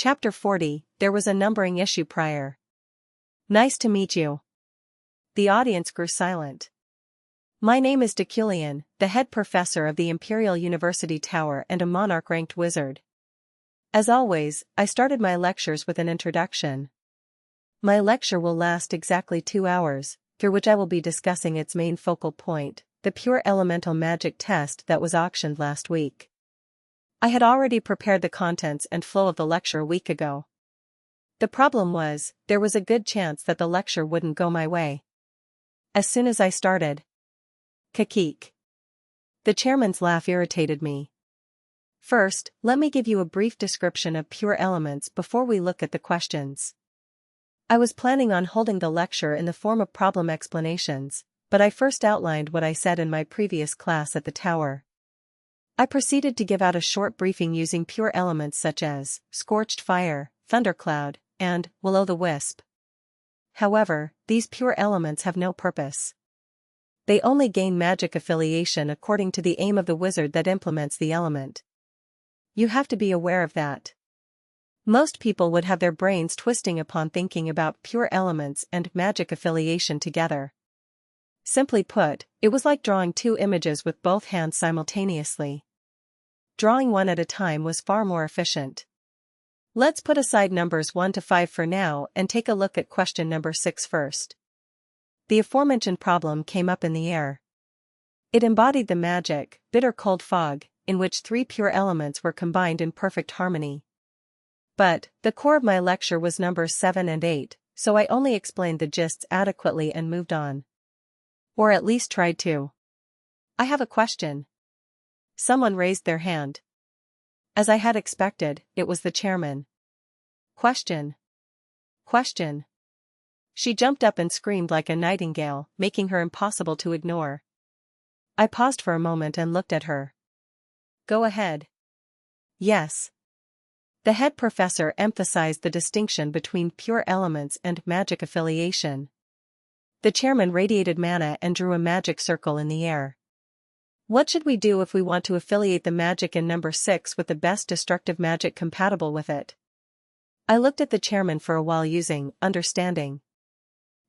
Chapter 40, There was a numbering issue prior. Nice to meet you. The audience grew silent. My name is Deculein, the head professor of the Imperial University Tower and a monarch-ranked wizard. As always, I started my lectures with an introduction. My lecture will last exactly 2 hours, through which I will be discussing its main focal point, the pure elemental magic test that was auctioned last week. I had already prepared the contents and flow of the lecture a week ago. The problem was, there was a good chance that the lecture wouldn't go my way. As soon as I started. Kakik. The chairman's laugh irritated me. First, let me give you a brief description of pure elements before we look at the questions. I was planning on holding the lecture in the form of problem explanations, but I first outlined what I said in my previous class at the tower. I proceeded to give out a short briefing using pure elements such as scorched fire, thundercloud, and will-o'-the-wisp. However, these pure elements have no purpose. They only gain magic affiliation according to the aim of the wizard that implements the element. You have to be aware of that. Most people would have their brains twisting upon thinking about pure elements and magic affiliation together. Simply put, it was like drawing 2 images with both hands simultaneously. Drawing one at a time was far more efficient. Let's put aside numbers 1 to 5 for now and take a look at question number 6 first. The aforementioned problem came up in the air. It embodied the magic, bitter cold fog, in which 3 pure elements were combined in perfect harmony. But, the core of my lecture was numbers 7 and 8, so I only explained the gists adequately and moved on. Or at least tried to. I have a question. Someone raised their hand. As I had expected, it was the chairman. Question. Question. She jumped up and screamed like a nightingale, making her impossible to ignore. I paused for a moment and looked at her. Go ahead. Yes. The head professor emphasized the distinction between pure elements and magic affiliation. The chairman radiated mana and drew a magic circle in the air. What should we do if we want to affiliate the magic in number 6 with the best destructive magic compatible with it? I looked at the chairman for a while using understanding.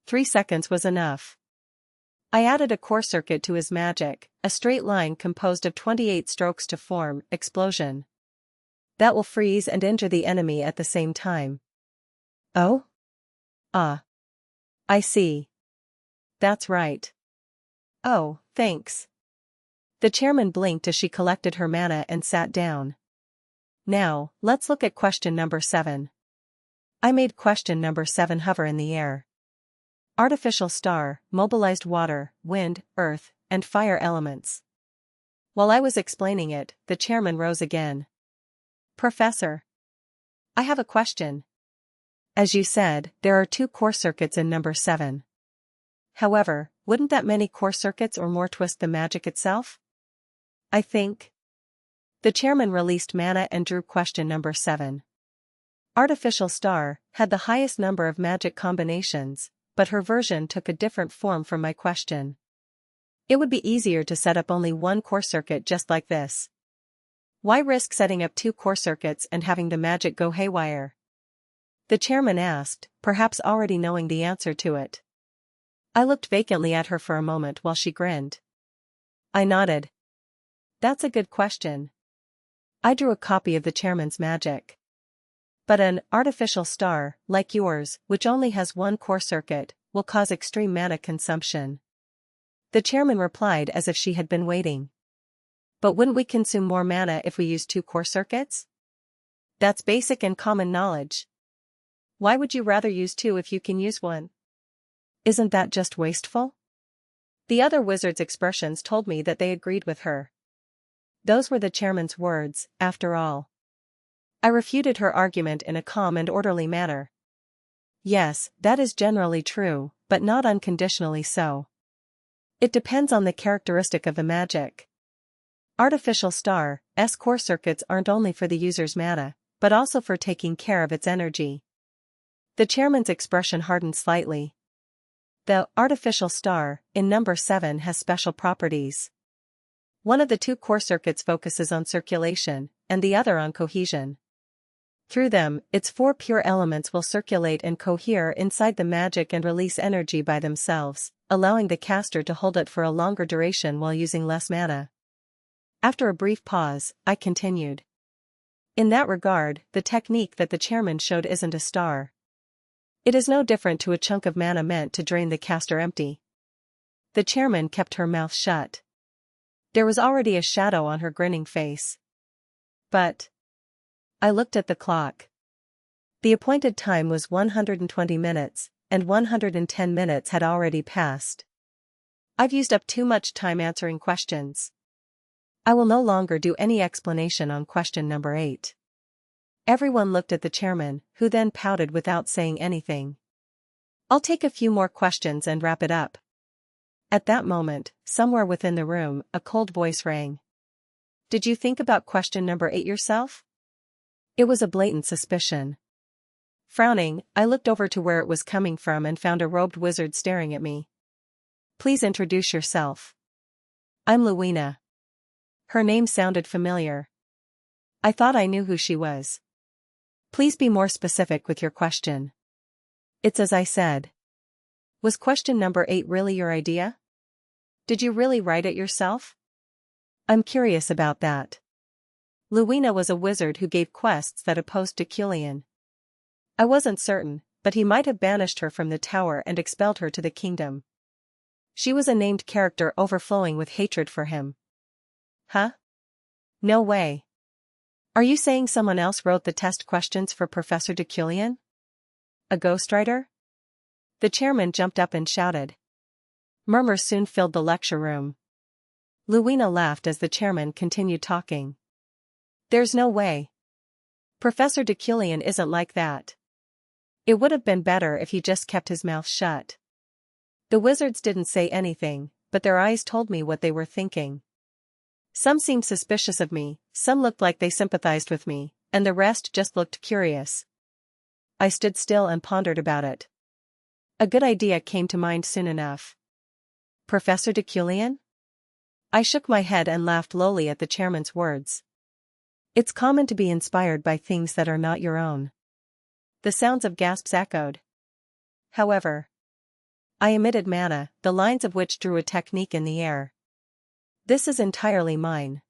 3 seconds was enough. I added a core circuit to his magic, a straight line composed of 28 strokes to form explosion. That will freeze and injure the enemy at the same time. Oh? Ah. I see. That's right. Oh, thanks. The chairman blinked as she collected her mana and sat down. Now, let's look at question number 7. I made question number 7 hover in the air. Artificial star, mobilized water, wind, earth, and fire elements. While I was explaining it, the chairman rose again. Professor. I have a question. As you said, there are 2 core circuits in number 7. However, wouldn't that many core circuits or more twist the magic itself? I think. The chairman released mana and drew question number 7. Artificial star had the highest number of magic combinations, but her version took a different form from my question. It would be easier to set up only 1 core circuit just like this. Why risk setting up 2 core circuits and having the magic go haywire? The chairman asked, perhaps already knowing the answer to it. I looked vacantly at her for a moment while she grinned. I nodded. That's a good question. I drew a copy of the chairman's magic. But an artificial star, like yours, which only has 1 core circuit, will cause extreme mana consumption. The chairman replied as if she had been waiting. But wouldn't we consume more mana if we use 2 core circuits? That's basic and common knowledge. Why would you rather use 2 if you can use 1? Isn't that just wasteful? The other wizards' expressions told me that they agreed with her. Those were the chairman's words, after all. I refuted her argument in a calm and orderly manner. Yes, that is generally true, but not unconditionally so. It depends on the characteristic of the magic. Artificial star's core circuits aren't only for the user's mana, but also for taking care of its energy. The chairman's expression hardened slightly. The artificial star in number 7 has special properties. One of the 2 core circuits focuses on circulation, and the other on cohesion. Through them, its 4 pure elements will circulate and cohere inside the magic and release energy by themselves, allowing the caster to hold it for a longer duration while using less mana. After a brief pause, I continued. In that regard, the technique that the chairman showed isn't a star. It is no different to a chunk of mana meant to drain the caster empty. The chairman kept her mouth shut. There was already a shadow on her grinning face. But I looked at the clock. The appointed time was 120 minutes, and 110 minutes had already passed. I've used up too much time answering questions. I will no longer do any explanation on question number 8. Everyone looked at the chairman, who then pouted without saying anything. I'll take a few more questions and wrap it up. At that moment, somewhere within the room, a cold voice rang. Did you think about question number 8 yourself? It was a blatant suspicion. Frowning, I looked over to where it was coming from and found a robed wizard staring at me. Please introduce yourself. I'm Luwina. Her name sounded familiar. I thought I knew who she was. Please be more specific with your question. It's as I said. Was question number 8 really your idea? Did you really write it yourself? I'm curious about that. Luwina was a wizard who gave quests that opposed Deculein. I wasn't certain, but he might have banished her from the tower and expelled her to the kingdom. She was a named character overflowing with hatred for him. Huh? No way. Are you saying someone else wrote the test questions for Professor Deculein? A ghostwriter? The chairman jumped up and shouted. Murmurs soon filled the lecture room. Luwina laughed as the chairman continued talking. There's no way. Professor Deculein isn't like that. It would have been better if he just kept his mouth shut. The wizards didn't say anything, but their eyes told me what they were thinking. Some seemed suspicious of me, some looked like they sympathized with me, and the rest just looked curious. I stood still and pondered about it. A good idea came to mind soon enough. Professor Deculein? I shook my head and laughed lowly at the chairman's words. It's common to be inspired by things that are not your own. The sounds of gasps echoed. However, I emitted mana, the lines of which drew a technique in the air. This is entirely mine.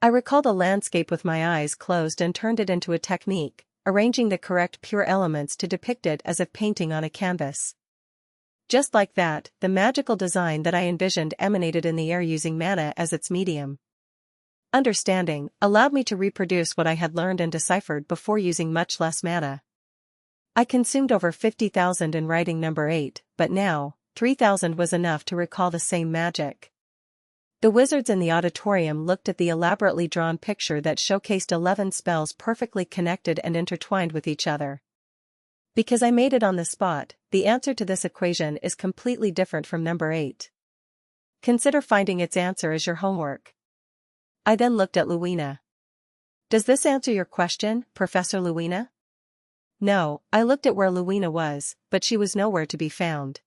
I recalled a landscape with my eyes closed and turned it into a technique, arranging the correct pure elements to depict it as if painting on a canvas. Just like that, the magical design that I envisioned emanated in the air using mana as its medium. Understanding allowed me to reproduce what I had learned and deciphered before using much less mana. I consumed over 50,000 in writing number 8, but now, 3,000 was enough to recall the same magic. The wizards in the auditorium looked at the elaborately drawn picture that showcased 11 spells perfectly connected and intertwined with each other. Because I made it on the spot, the answer to this equation is completely different from number 8. Consider finding its answer as your homework. I then looked at Luwina. Does this answer your question, Professor Luwina? No, I looked at where Luwina was, but she was nowhere to be found.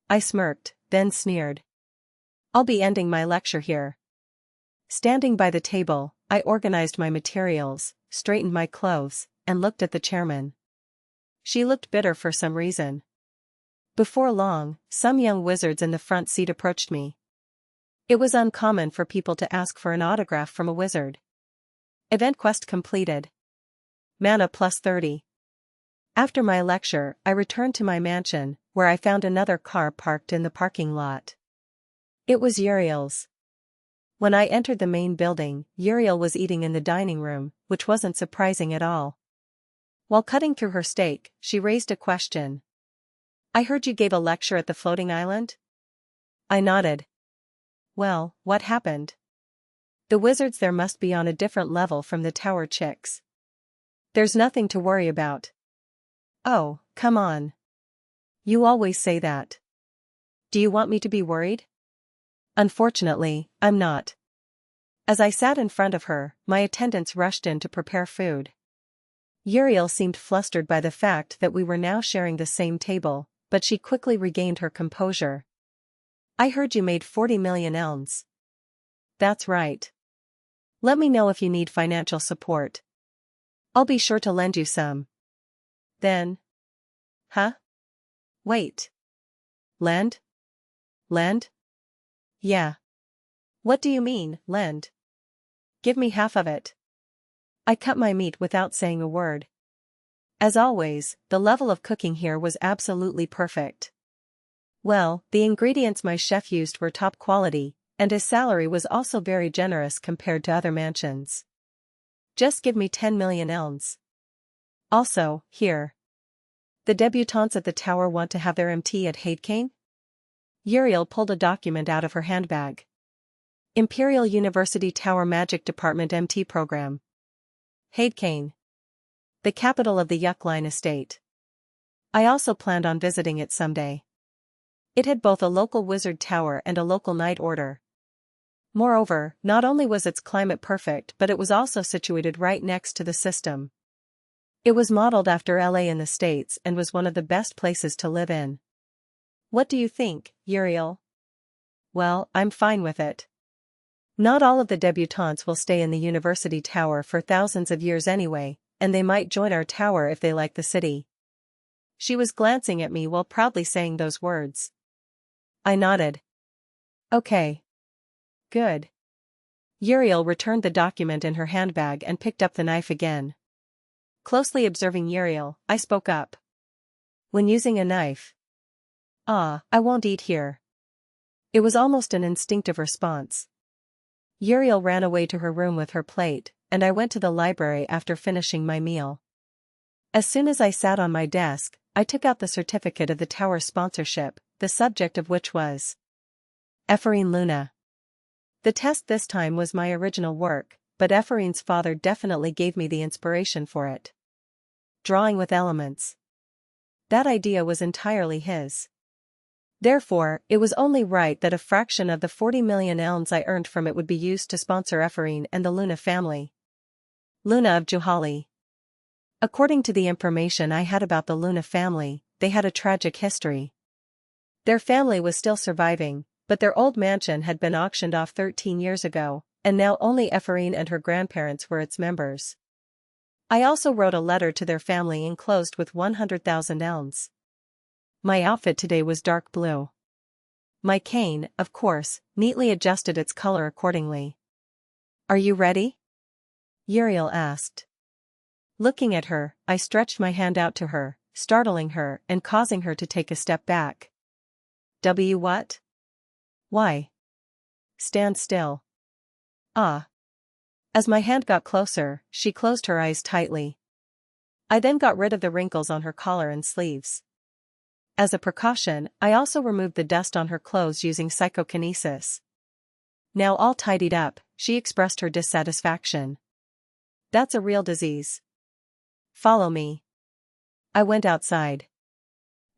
I smirked, then sneered. I'll be ending my lecture here. Standing by the table, I organized my materials, straightened my clothes, and looked at the chairman. She looked bitter for some reason. Before long, some young wizards in the front seat approached me. It was uncommon for people to ask for an autograph from a wizard. Event quest completed. Mana plus 30. After my lecture, I returned to my mansion, where I found another car parked in the parking lot. It was Yeriel's. When I entered the main building, Yeriel was eating in the dining room, which wasn't surprising at all. While cutting through her steak, she raised a question. I heard you gave a lecture at the floating island? I nodded. Well, what happened? The wizards there must be on a different level from the tower chicks. There's nothing to worry about. Oh, come on. You always say that. Do you want me to be worried? Unfortunately, I'm not. As I sat in front of her, my attendants rushed in to prepare food. Yeriel seemed flustered by the fact that we were now sharing the same table, but she quickly regained her composure. I heard you made 40 million elms. That's right. Let me know if you need financial support. I'll be sure to lend you some. Then. Huh? Wait. Lend? Lend? Yeah. What do you mean, lend? Give me half of it. I cut my meat without saying a word. As always, the level of cooking here was absolutely perfect. Well, the ingredients my chef used were top quality, and his salary was also very generous compared to other mansions. Just give me 10 million elms. Also, here. The debutantes at the tower want to have their MT at Hadekain? Yeriel pulled a document out of her handbag. Imperial University Tower Magic Department MT program. Hadekain. The capital of the Yukline estate. I also planned on visiting it someday. It had both a local wizard tower and a local knight order. Moreover, not only was its climate perfect but it was also situated right next to the system. It was modeled after LA in the States and was one of the best places to live in. What do you think, Yeriel? Well, I'm fine with it. Not all of the debutantes will stay in the university tower for thousands of years anyway, and they might join our tower if they like the city. She was glancing at me while proudly saying those words. I nodded. Okay. Good. Yeriel returned the document in her handbag and picked up the knife again. Closely observing Yeriel, I spoke up. When using a knife. I won't eat here. It was almost an instinctive response. Yeriel ran away to her room with her plate, and I went to the library after finishing my meal. As soon as I sat on my desk, I took out the certificate of the tower's sponsorship, the subject of which was Ephraim Luna. The test this time was my original work, but Ephraim's father definitely gave me the inspiration for it. Drawing with elements. That idea was entirely his. Therefore, it was only right that a fraction of the 40 million elms I earned from it would be used to sponsor Ephraim and the Luna family. Luna of Juhali. According to the information I had about the Luna family, they had a tragic history. Their family was still surviving, but their old mansion had been auctioned off 13 years ago, and now only Ephraim and her grandparents were its members. I also wrote a letter to their family enclosed with 100,000 elms. My outfit today was dark blue. My cane, of course, neatly adjusted its color accordingly. Are you ready? Yeriel asked. Looking at her, I stretched my hand out to her, startling her and causing her to take a step back. What? Why? Stand still. As my hand got closer, she closed her eyes tightly. I then got rid of the wrinkles on her collar and sleeves. As a precaution, I also removed the dust on her clothes using psychokinesis. Now all tidied up, she expressed her dissatisfaction. That's a real disease. Follow me. I went outside.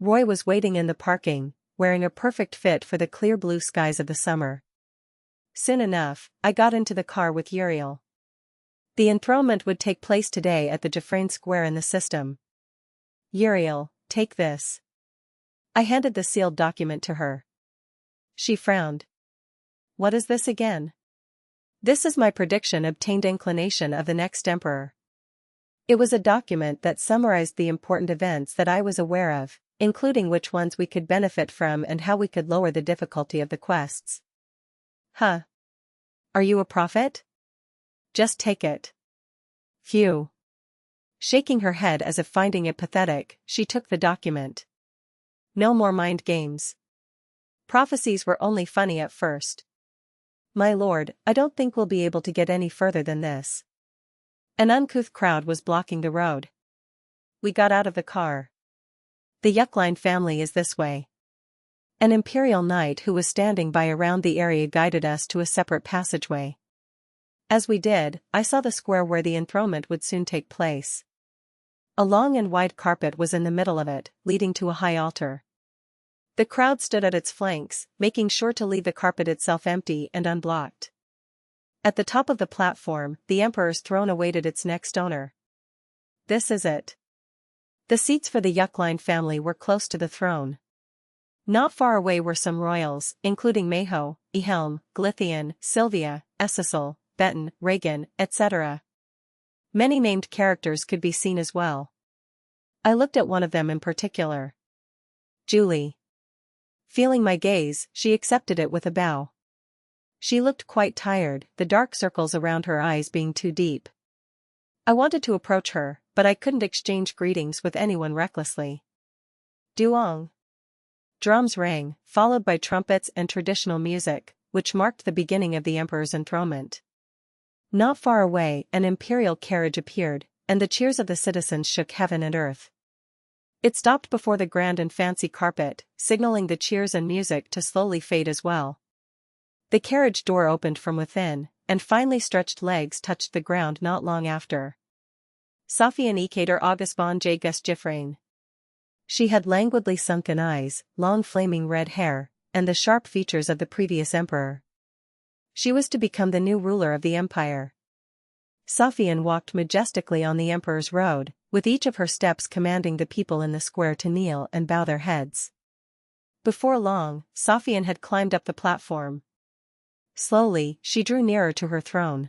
Roy was waiting in the parking, wearing a perfect fit for the clear blue skies of the summer. Soon enough, I got into the car with Yeriel. The enthronement would take place today at the Jafrane Square in the system. Yeriel, take this. I handed the sealed document to her. She frowned. What is this again? This is my prediction obtained inclination of the next emperor. It was a document that summarized the important events that I was aware of, including which ones we could benefit from and how we could lower the difficulty of the quests. Huh. Are you a prophet? Just take it. Phew. Shaking her head as if finding it pathetic, she took the document. No more mind games. Prophecies were only funny at first. My lord, I don't think we'll be able to get any further than this. An uncouth crowd was blocking the road. We got out of the car. The Yukline family is this way. An imperial knight who was standing by around the area guided us to a separate passageway. As we did, I saw the square where the enthronement would soon take place. A long and wide carpet was in the middle of it, leading to a high altar. The crowd stood at its flanks, making sure to leave the carpet itself empty and unblocked. At the top of the platform, the emperor's throne awaited its next owner. This is it. The seats for the Yukline family were close to the throne. Not far away were some royals, including Mayho, Ehelm, Glithian, Sylvia, Essisel, Benton, Reagan, etc. Many named characters could be seen as well. I looked at one of them in particular. Julie. Feeling my gaze, she accepted it with a bow. She looked quite tired, the dark circles around her eyes being too deep. I wanted to approach her, but I couldn't exchange greetings with anyone recklessly. Duong. Drums rang, followed by trumpets and traditional music, which marked the beginning of the emperor's enthronement. Not far away, an imperial carriage appeared, and the cheers of the citizens shook heaven and earth. It stopped before the grand and fancy carpet, signaling the cheers and music to slowly fade as well. The carriage door opened from within, and finely stretched legs touched the ground not long after. Sofian Ekater Augustbon J. Gustgifrain. She had languidly sunken eyes, long flaming red hair, and the sharp features of the previous emperor. She was to become the new ruler of the empire. Sofian walked majestically on the emperor's road, with each of her steps commanding the people in the square to kneel and bow their heads. Before long, Sofian had climbed up the platform. Slowly, she drew nearer to her throne.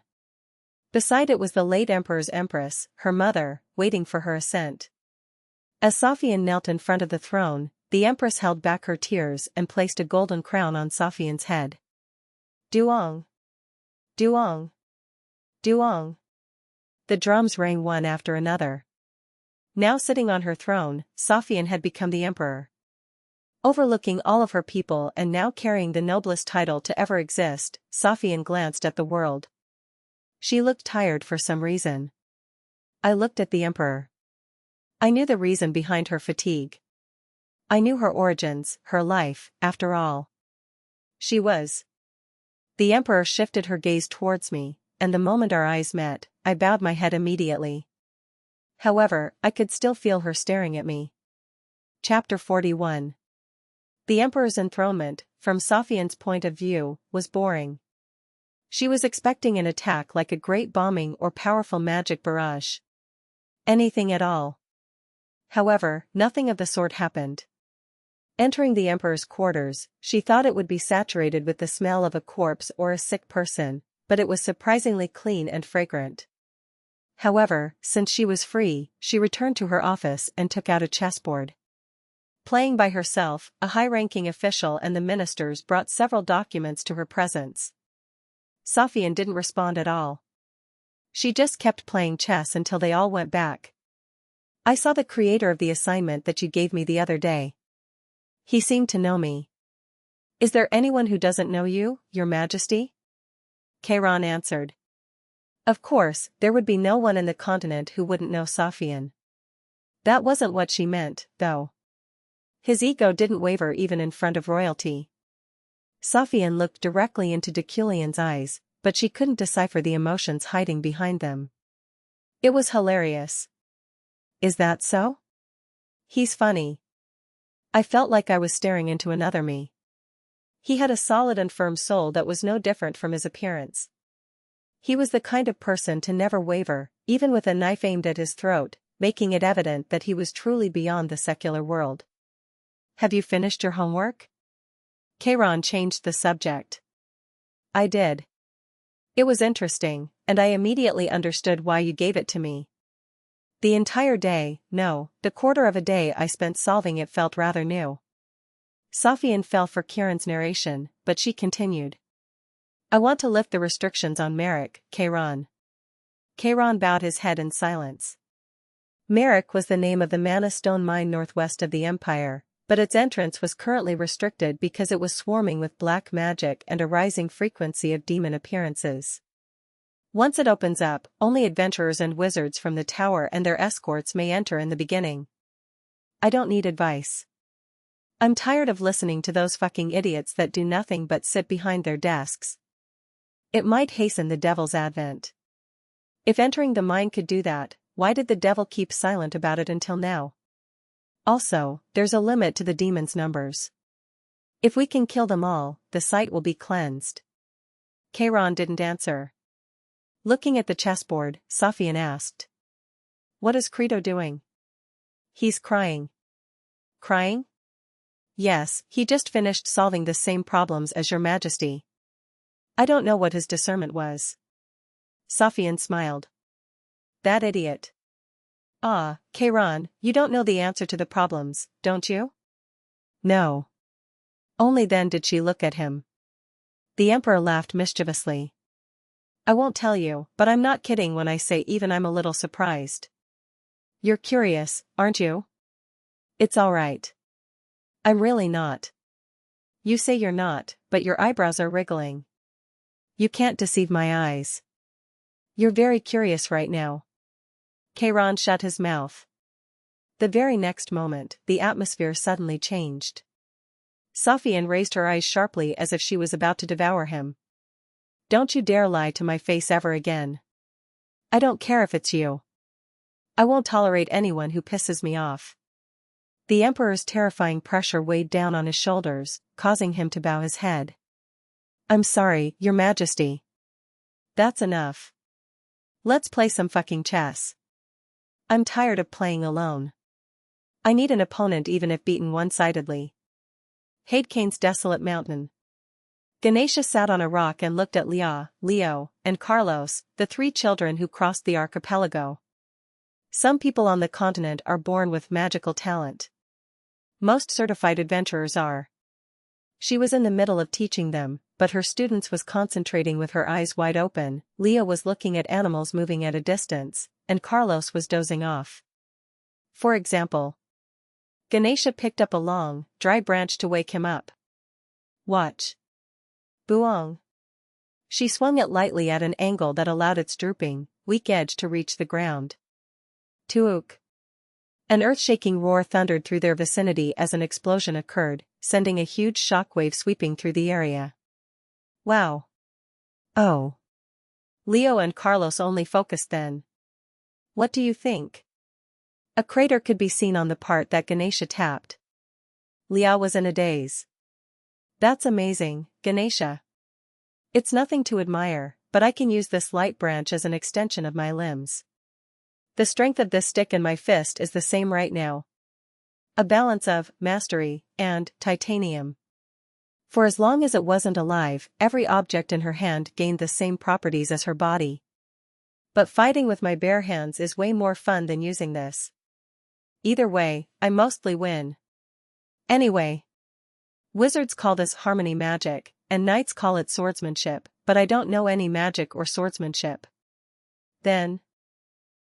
Beside it was the late emperor's empress, her mother, waiting for her ascent. As Sofian knelt in front of the throne, the empress held back her tears and placed a golden crown on Sofian's head. Duong. Duong. Duong. The drums rang one after another. Now sitting on her throne, Sofian had become the emperor. Overlooking all of her people and now carrying the noblest title to ever exist, Sofian glanced at the world. She looked tired for some reason. I looked at the emperor. I knew the reason behind her fatigue. I knew her origins, her life, after all. She was. The emperor shifted her gaze towards me, and the moment our eyes met, I bowed my head immediately. However, I could still feel her staring at me. Chapter 41. The emperor's enthronement, from Sofian's point of view, was boring. She was expecting an attack like a great bombing or powerful magic barrage. Anything at all. However, nothing of the sort happened. Entering the emperor's quarters, she thought it would be saturated with the smell of a corpse or a sick person, but it was surprisingly clean and fragrant. However, since she was free, she returned to her office and took out a chessboard. Playing by herself, a high-ranking official and the ministers brought several documents to her presence. Sofian didn't respond at all. She just kept playing chess until they all went back. I saw the creator of the assignment that you gave me the other day. He seemed to know me. Is there anyone who doesn't know you, Your Majesty? Kairon answered. Of course, there would be no one in the continent who wouldn't know Sofian. That wasn't what she meant, though. His ego didn't waver even in front of royalty. Sofian looked directly into Deculein's eyes, but she couldn't decipher the emotions hiding behind them. It was hilarious. Is that so? He's funny. I felt like I was staring into another me. He had a solid and firm soul that was no different from his appearance. He was the kind of person to never waver, even with a knife aimed at his throat, making it evident that he was truly beyond the secular world. Have you finished your homework? Kairon changed the subject. I did. It was interesting, and I immediately understood why you gave it to me. The entire day, no, the quarter of a day I spent solving it felt rather new. Sofian fell for Kieran's narration, but she continued. I want to lift the restrictions on Merrick, Kairon. Kairon bowed his head in silence. Merrick was the name of the mana stone mine northwest of the Empire, but its entrance was currently restricted because it was swarming with black magic and a rising frequency of demon appearances. Once it opens up, only adventurers and wizards from the tower and their escorts may enter in the beginning. I don't need advice. I'm tired of listening to those fucking idiots that do nothing but sit behind their desks. It might hasten the devil's advent. If entering the mine could do that, why did the devil keep silent about it until now? Also, there's a limit to the demons' numbers. If we can kill them all, the site will be cleansed. Kairon didn't answer. Looking at the chessboard, Sofian asked. What is Credo doing? He's crying. Crying? Yes, he just finished solving the same problems as Your Majesty. I don't know what his discernment was. Sofian smiled. That idiot. Ah, Kairon, you don't know the answer to the problems, don't you? No. Only then did she look at him. The Emperor laughed mischievously. I won't tell you, but I'm not kidding when I say even I'm a little surprised. You're curious, aren't you? It's all right. I'm really not. You say you're not, but your eyebrows are wriggling. You can't deceive my eyes. You're very curious right now. Kairon shut his mouth. The very next moment, the atmosphere suddenly changed. Sophian raised her eyes sharply as if she was about to devour him. Don't you dare lie to my face ever again. I don't care if it's you. I won't tolerate anyone who pisses me off. The Emperor's terrifying pressure weighed down on his shoulders, causing him to bow his head. I'm sorry, Your Majesty. That's enough. Let's play some fucking chess. I'm tired of playing alone. I need an opponent even if beaten one-sidedly. Hadekain's desolate mountain. Ganesha sat on a rock and looked at Leo, and Carlos, the three children who crossed the archipelago. Some people on the continent are born with magical talent. Most certified adventurers are. She was in the middle of teaching them, but her students was concentrating with her eyes wide open. Leo was looking at animals moving at a distance, and Carlos was dozing off. For example, Ganesha picked up a long, dry branch to wake him up. Watch. Buong. She swung it lightly at an angle that allowed its drooping, weak edge to reach the ground. Tuuk. An earth-shaking roar thundered through their vicinity as an explosion occurred, sending a huge shockwave sweeping through the area. Wow. Oh. Leo and Carlos only focused then. What do you think? A crater could be seen on the part that Ganesha tapped. Leo was in a daze. That's amazing, Ganesha. It's nothing to admire, but I can use this light branch as an extension of my limbs. The strength of this stick in my fist is the same right now. A balance of mastery and titanium. For as long as it wasn't alive, every object in her hand gained the same properties as her body. But fighting with my bare hands is way more fun than using this. Either way, I mostly win. Anyway. Wizards call this harmony magic, and knights call it swordsmanship, but I don't know any magic or swordsmanship. Then,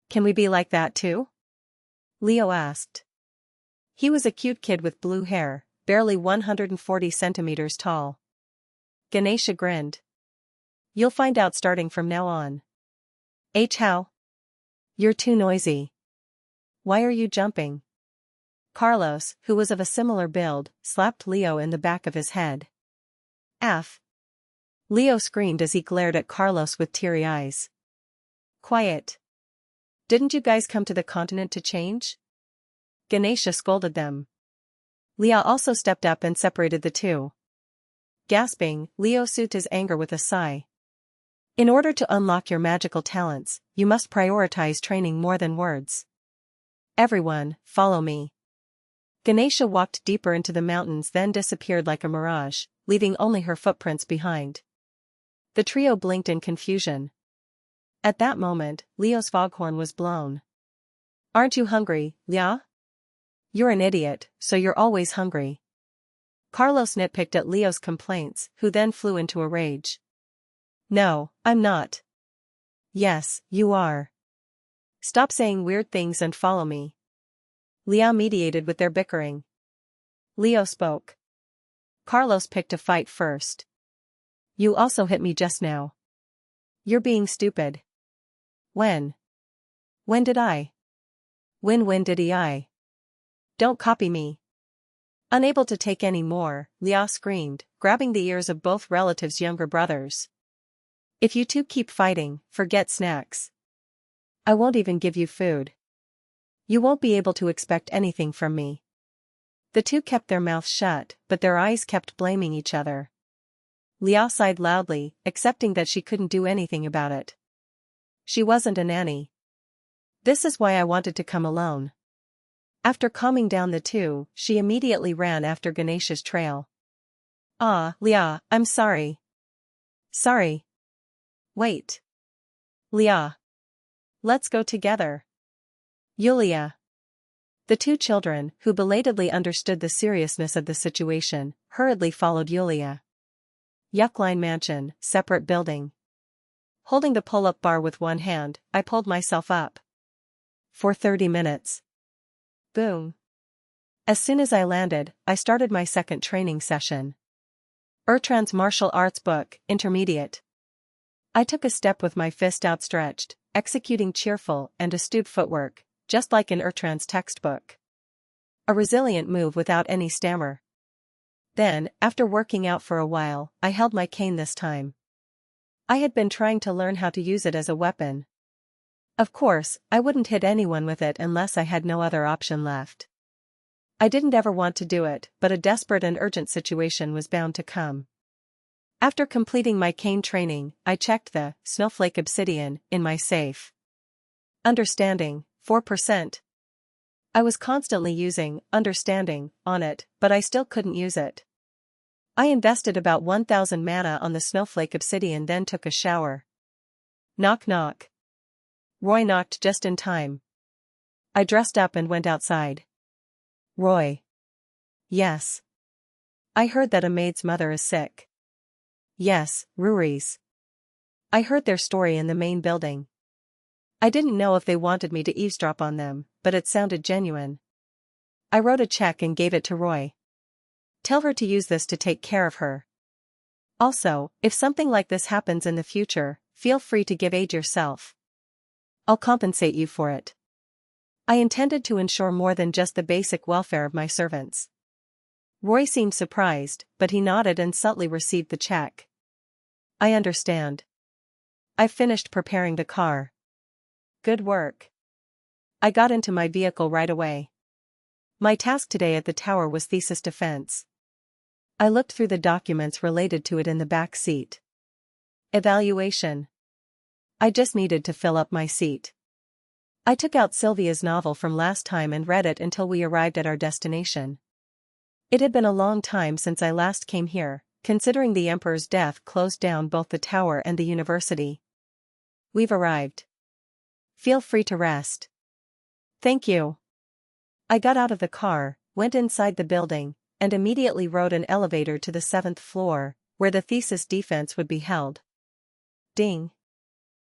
can we be like that too? Leo asked. He was a cute kid with blue hair, barely 140 centimeters tall. Ganesha grinned. You'll find out starting from now on. How? You're too noisy. Why are you jumping? Carlos, who was of a similar build, slapped Leo in the back of his head. F. Leo screamed as he glared at Carlos with teary eyes. Quiet. Didn't you guys come to the continent to change? Ganesha scolded them. Leo also stepped up and separated the two. Gasping, Leo soothed his anger with a sigh. In order to unlock your magical talents, you must prioritize training more than words. Everyone, follow me. Ganesha walked deeper into the mountains, then disappeared like a mirage, leaving only her footprints behind. The trio blinked in confusion. At that moment, Leo's foghorn was blown. Aren't you hungry, Leo? You're an idiot, so you're always hungry. Carlos nitpicked at Leo's complaints, who then flew into a rage. No, I'm not. Yes, you are. Stop saying weird things and follow me. Leo mediated with their bickering. Leo spoke. Carlos picked a fight first. You also hit me just now. You're being stupid. When? When did I? When did I? Don't copy me. Unable to take any more, Leo screamed, grabbing the ears of both relatives' younger brothers. If you two keep fighting, forget snacks. I won't even give you food. You won't be able to expect anything from me. The two kept their mouths shut, but their eyes kept blaming each other. Leo sighed loudly, accepting that she couldn't do anything about it. She wasn't a nanny. This is why I wanted to come alone. After calming down the two, she immediately ran after Ganesha's trail. Ah, Leo, I'm sorry. Sorry. Wait. Leo. Let's go together. Yulia. The two children, who belatedly understood the seriousness of the situation, hurriedly followed Yulia. Yukline mansion, separate building. Holding the pull-up bar with one hand, I pulled myself up. For 30 minutes. Boom. As soon as I landed, I started my second training session. Ertran's martial arts book, intermediate. I took a step with my fist outstretched, executing cheerful and astute footwork, just like in Ertran's textbook. A resilient move without any stammer. Then, after working out for a while, I held my cane this time. I had been trying to learn how to use it as a weapon. Of course, I wouldn't hit anyone with it unless I had no other option left. I didn't ever want to do it, but a desperate and urgent situation was bound to come. After completing my cane training, I checked the snowflake obsidian in my safe. Understanding, 4%. I was constantly using understanding on it, but I still couldn't use it. I invested about 1,000 mana on the snowflake obsidian, then took a shower. Knock knock. Roy knocked just in time. I dressed up and went outside. Roy. Yes. I heard that a maid's mother is sick. Yes, Ruri's. I heard their story in the main building. I didn't know if they wanted me to eavesdrop on them, but it sounded genuine. I wrote a check and gave it to Roy. Tell her to use this to take care of her. Also, if something like this happens in the future, feel free to give aid yourself. I'll compensate you for it. I intended to ensure more than just the basic welfare of my servants. Roy seemed surprised, but he nodded and subtly received the check. I understand. I've finished preparing the car. Good work. I got into my vehicle right away. My task today at the tower was thesis defense. I looked through the documents related to it in the back seat. Evaluation. I just needed to fill up my seat. I took out Sylvia's novel from last time and read it until we arrived at our destination. It had been a long time since I last came here, considering the Emperor's death closed down both the tower and the university. We've arrived. Feel free to rest. Thank you. I got out of the car, went inside the building, and immediately rode an elevator to the 7th floor, where the thesis defense would be held. Ding.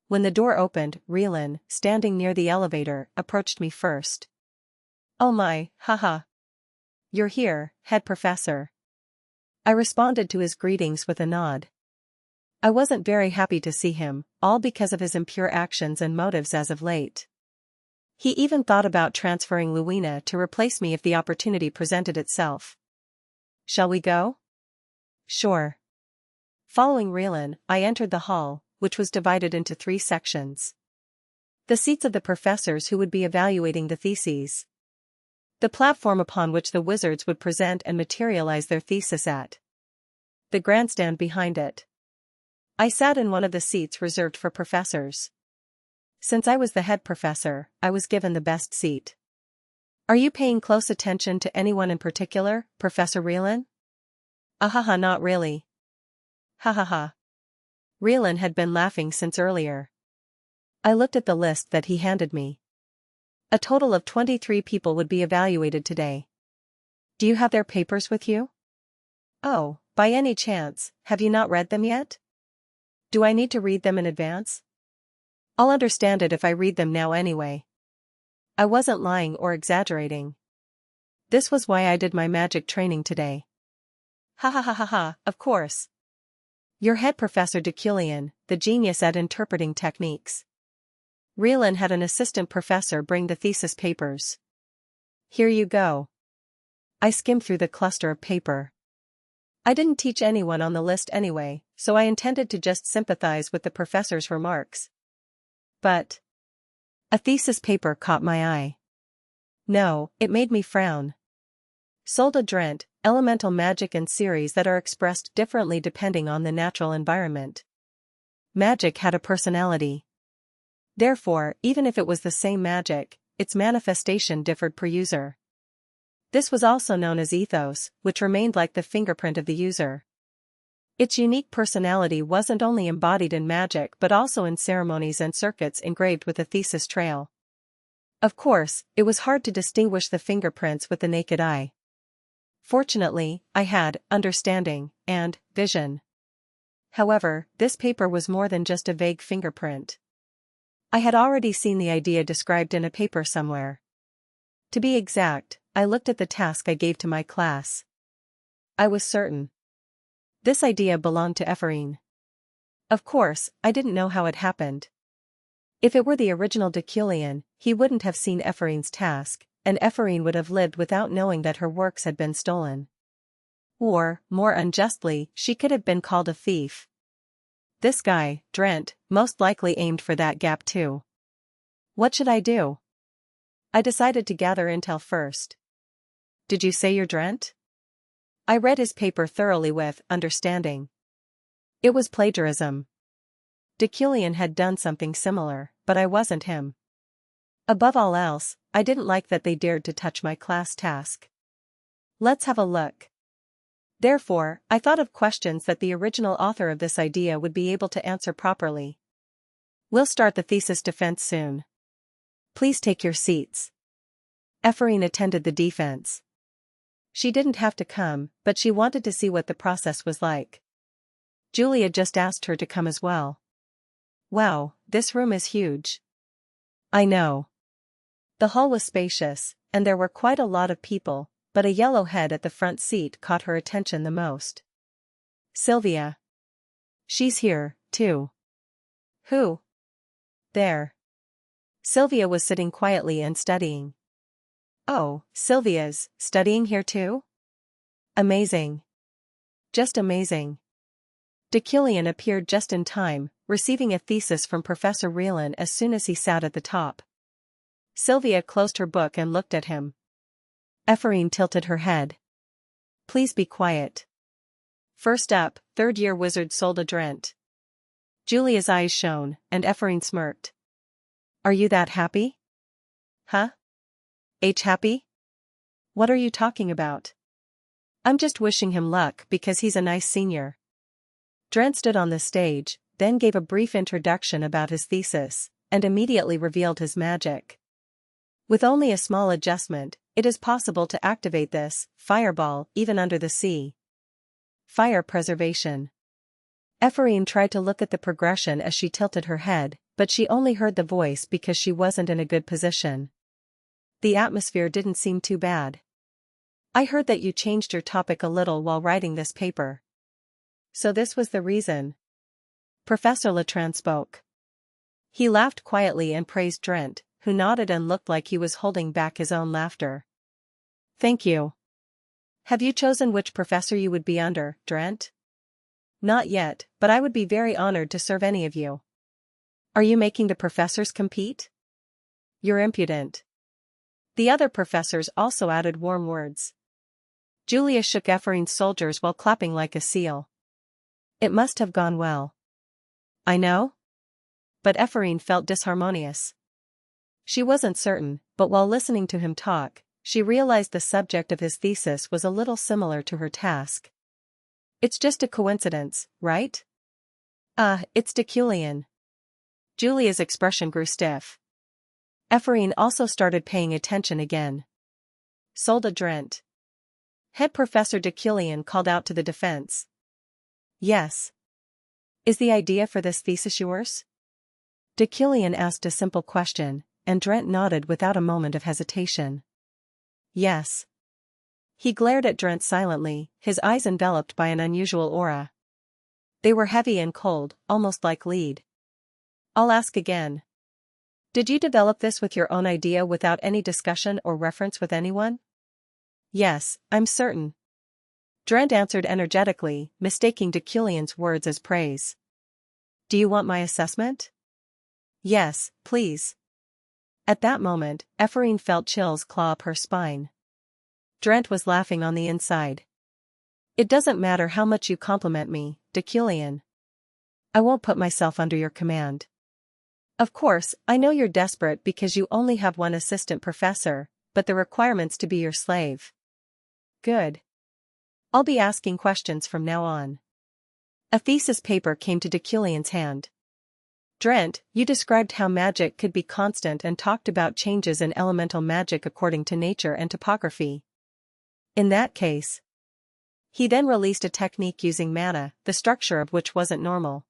When the door opened, Yeriel, standing near the elevator, approached me first. Oh my, haha. You're here, head professor. I responded to his greetings with a nod. I wasn't very happy to see him, all because of his impure actions and motives as of late. He even thought about transferring Luina to replace me if the opportunity presented itself. Shall we go? Sure. Following Yeriel, I entered the hall, which was divided into 3 sections. The seats of the professors who would be evaluating the theses. The platform upon which the wizards would present and materialize their thesis at. The grandstand behind it. I sat in one of the seats reserved for professors. Since I was the head professor, I was given the best seat. Are you paying close attention to anyone in particular, Professor Yeriel? Ahaha, not really. Ha ha ha. Yeriel had been laughing since earlier. I looked at the list that he handed me. A total of 23 people would be evaluated today. Do you have their papers with you? Oh, by any chance, have you not read them yet? Do I need to read them in advance? I'll understand it if I read them now anyway. I wasn't lying or exaggerating. This was why I did my magic training today. Ha ha ha ha ha, of course. Your head professor Deculein, the genius at interpreting techniques. Yeriel had an assistant professor bring the thesis papers. Here you go. I skimmed through the cluster of paper. I didn't teach anyone on the list anyway, so I intended to just sympathize with the professor's remarks. But a thesis paper caught my eye. No, it made me frown. Solda Drent, elemental magic and series that are expressed differently depending on the natural environment. Magic had a personality. Therefore, even if it was the same magic, its manifestation differed per user. This was also known as ethos, which remained like the fingerprint of the user. Its unique personality wasn't only embodied in magic but also in ceremonies and circuits engraved with a thesis trail. Of course, it was hard to distinguish the fingerprints with the naked eye. Fortunately, I had understanding and vision. However, this paper was more than just a vague fingerprint. I had already seen the idea described in a paper somewhere. To be exact, I looked at the task I gave to my class. I was certain. This idea belonged to Ephraim. Of course, I didn't know how it happened. If it were the original Deculein, he wouldn't have seen Ephraim's task, and Ephraim would have lived without knowing that her works had been stolen. Or, more unjustly, she could have been called a thief. This guy, Drent, most likely aimed for that gap too. What should I do? I decided to gather intel first. Did you say you're Drent? I read his paper thoroughly with understanding. It was plagiarism. Deculein had done something similar, but I wasn't him. Above all else, I didn't like that they dared to touch my class task. Let's have a look. Therefore, I thought of questions that the original author of this idea would be able to answer properly. We'll start the thesis defense soon. Please take your seats. Ephraim attended the defense. She didn't have to come, but she wanted to see what the process was like. Julia just asked her to come as well. Wow, this room is huge. I know. The hall was spacious, and there were quite a lot of people, but a yellow head at the front seat caught her attention the most. Sylvia. She's here, too. Who? There. Sylvia was sitting quietly and studying. Oh, Sylvia's studying here too? Amazing. Just amazing. Deculein appeared just in time, receiving a thesis from Professor Yeriel as soon as he sat at the top. Sylvia closed her book and looked at him. Ephraim tilted her head. Please be quiet. First up, third-year wizard Solda Drent. Julia's eyes shone, and Ephraim smirked. Are you that happy? Huh? Happy? What are you talking about? I'm just wishing him luck because he's a nice senior. Drent stood on the stage, then gave a brief introduction about his thesis, and immediately revealed his magic. With only a small adjustment, it is possible to activate this fireball even under the sea. Fire preservation. Ephraim tried to look at the progression as she tilted her head, but she only heard the voice because she wasn't in a good position. The atmosphere didn't seem too bad. I heard that you changed your topic a little while writing this paper. So this was the reason. Professor Latran spoke. He laughed quietly and praised Drent, who nodded and looked like he was holding back his own laughter. Thank you. Have you chosen which professor you would be under, Drent? Not yet, but I would be very honored to serve any of you. Are you making the professors compete? You're impudent. The other professors also added warm words. Julia shook Ephraim's shoulders while clapping like a seal. It must have gone well. I know? But Ephraim felt disharmonious. She wasn't certain, but while listening to him talk, she realized the subject of his thesis was a little similar to her task. It's just a coincidence, right? It's Deculein. Julia's expression grew stiff. Ephraim also started paying attention again. Solda Drent. Head Professor Deculein called out to the defense. Yes. Is the idea for this thesis yours? Deculein asked a simple question, and Drent nodded without a moment of hesitation. Yes. He glared at Drent silently, his eyes enveloped by an unusual aura. They were heavy and cold, almost like lead. I'll ask again. Did you develop this with your own idea without any discussion or reference with anyone? Yes, I'm certain. Drent answered energetically, mistaking Deculein's words as praise. Do you want my assessment? Yes, please. At that moment, Ephraim felt chills claw up her spine. Drent was laughing on the inside. It doesn't matter how much you compliment me, Deculein. I won't put myself under your command. Of course, I know you're desperate because you only have one assistant professor, but the requirement's to be your slave. Good. I'll be asking questions from now on. A thesis paper came to Deculein's hand. Drent, you described how magic could be constant and talked about changes in elemental magic according to nature and topography. In that case. He then released a technique using mana, the structure of which wasn't normal.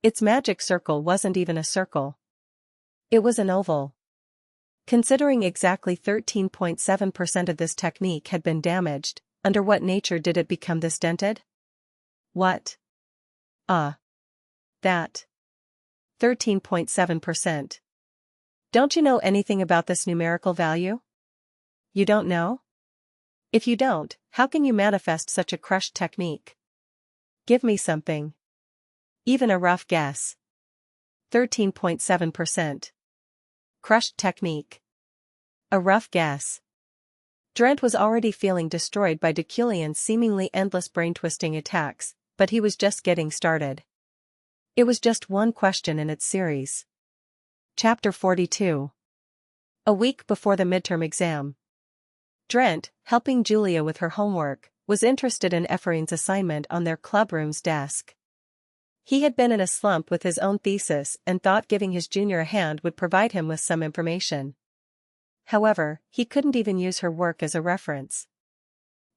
Its magic circle wasn't even a circle. It was an oval. Considering exactly 13.7% of this technique had been damaged, under what nature did it become this dented? What? That. 13.7%. Don't you know anything about this numerical value? You don't know? If you don't, how can you manifest such a crushed technique? Give me something. Even a rough guess. 13.7%. Crushed technique. A rough guess. Drent was already feeling destroyed by Deculein's seemingly endless brain-twisting attacks, but he was just getting started. It was just one question in its series. Chapter 42. A week before the midterm exam. Drent, helping Julia with her homework, was interested in Ephraim's assignment on their clubroom's desk. He had been in a slump with his own thesis and thought giving his junior a hand would provide him with some information. However, he couldn't even use her work as a reference.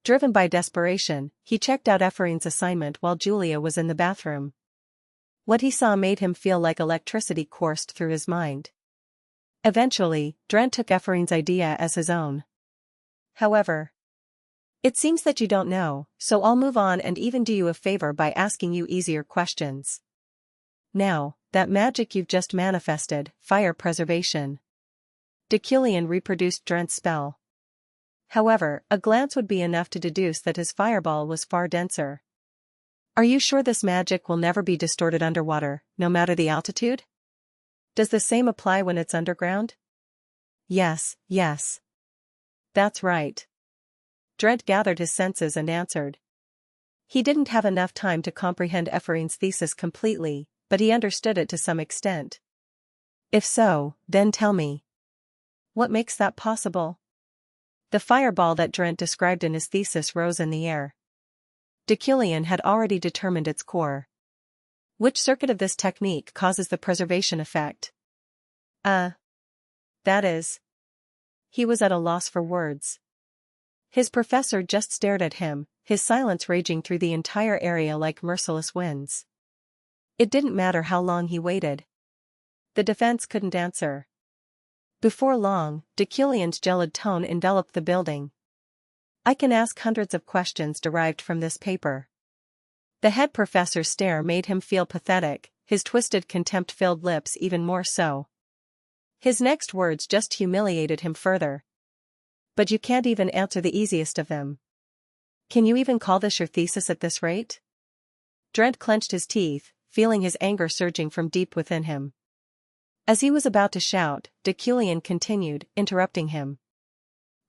Driven by desperation, he checked out Ephraim's assignment while Julia was in the bathroom. What he saw made him feel like electricity coursed through his mind. Eventually, Drent took Ephraim's idea as his own. However, it seems that you don't know, so I'll move on and even do you a favor by asking you easier questions. Now, that magic you've just manifested, fire preservation. Deculein reproduced Drent's spell. However, a glance would be enough to deduce that his fireball was far denser. Are you sure this magic will never be distorted underwater, no matter the altitude? Does the same apply when it's underground? Yes. That's right. Drent gathered his senses and answered. He didn't have enough time to comprehend Ephraim's thesis completely, but he understood it to some extent. If so, then tell me. What makes that possible? The fireball that Drent described in his thesis rose in the air. Deculein had already determined its core. Which circuit of this technique causes the preservation effect? That is. He was at a loss for words. His professor just stared at him, his silence raging through the entire area like merciless winds. It didn't matter how long he waited. The defense couldn't answer. Before long, Deculein's gelid tone enveloped the building. I can ask hundreds of questions derived from this paper. The head professor's stare made him feel pathetic, his twisted contempt-filled lips even more so. His next words just humiliated him further. But you can't even answer the easiest of them. Can you even call this your thesis at this rate? Drent clenched his teeth, feeling his anger surging from deep within him. As he was about to shout, Deculein continued, interrupting him.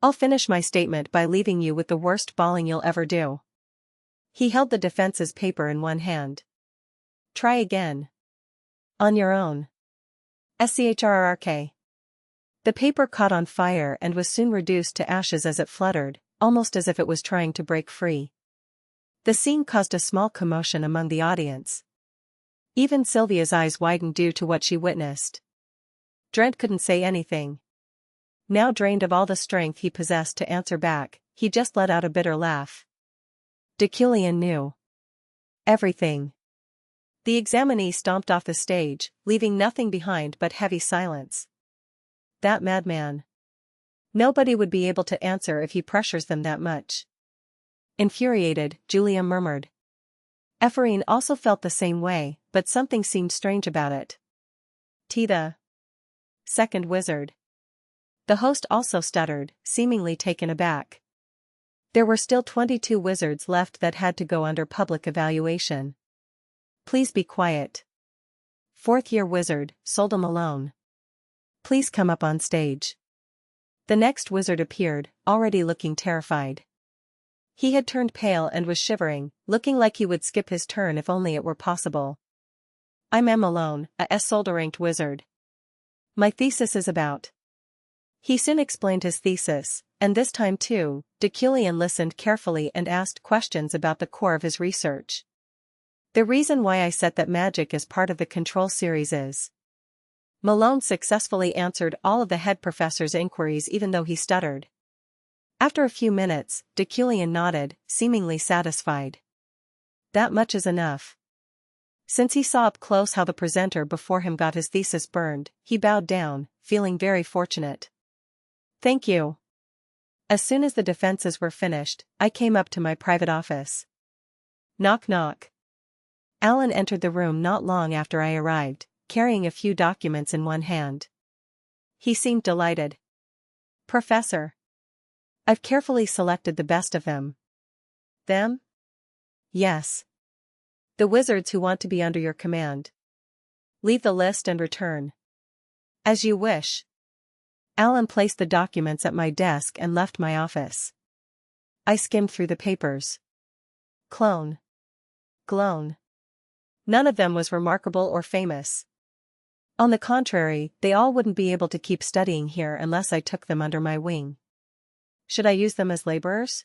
I'll finish my statement by leaving you with the worst bawling you'll ever do. He held the defense's paper in one hand. Try again. On your own. Schrrk. The paper caught on fire and was soon reduced to ashes as it fluttered, almost as if it was trying to break free. The scene caused a small commotion among the audience. Even Sylvia's eyes widened due to what she witnessed. Drent couldn't say anything. Now drained of all the strength he possessed to answer back, he just let out a bitter laugh. Deculein knew everything. The examinee stomped off the stage, leaving nothing behind but heavy silence. That madman. Nobody would be able to answer if he pressures them that much. Infuriated, Julia murmured. Ephraim also felt the same way, but something seemed strange about it. The second wizard. The host also stuttered, seemingly taken aback. There were still 22 wizards left that had to go under public evaluation. Please be quiet. Fourth-year wizard, Solda Malone. Please come up on stage. The next wizard appeared, already looking terrified. He had turned pale and was shivering, looking like he would skip his turn if only it were possible. I'm M. Malone, a Solda-ranked wizard. My thesis is about. He soon explained his thesis, and this time too, Deculein listened carefully and asked questions about the core of his research. The reason why I said that magic is part of the control series is. Malone successfully answered all of the head professor's inquiries even though he stuttered. After a few minutes, Deculein nodded, seemingly satisfied. That much is enough. Since he saw up close how the presenter before him got his thesis burned, he bowed down, feeling very fortunate. Thank you. As soon as the defenses were finished, I came up to my private office. Knock knock. Alan entered the room not long after I arrived, carrying a few documents in one hand. He seemed delighted. Professor. I've carefully selected the best of them. Them? Yes. The wizards who want to be under your command. Leave the list and return. As you wish. Alan placed the documents at my desk and left my office. I skimmed through the papers. Clone. Glone. None of them was remarkable or famous. On the contrary, they all wouldn't be able to keep studying here unless I took them under my wing. Should I use them as laborers?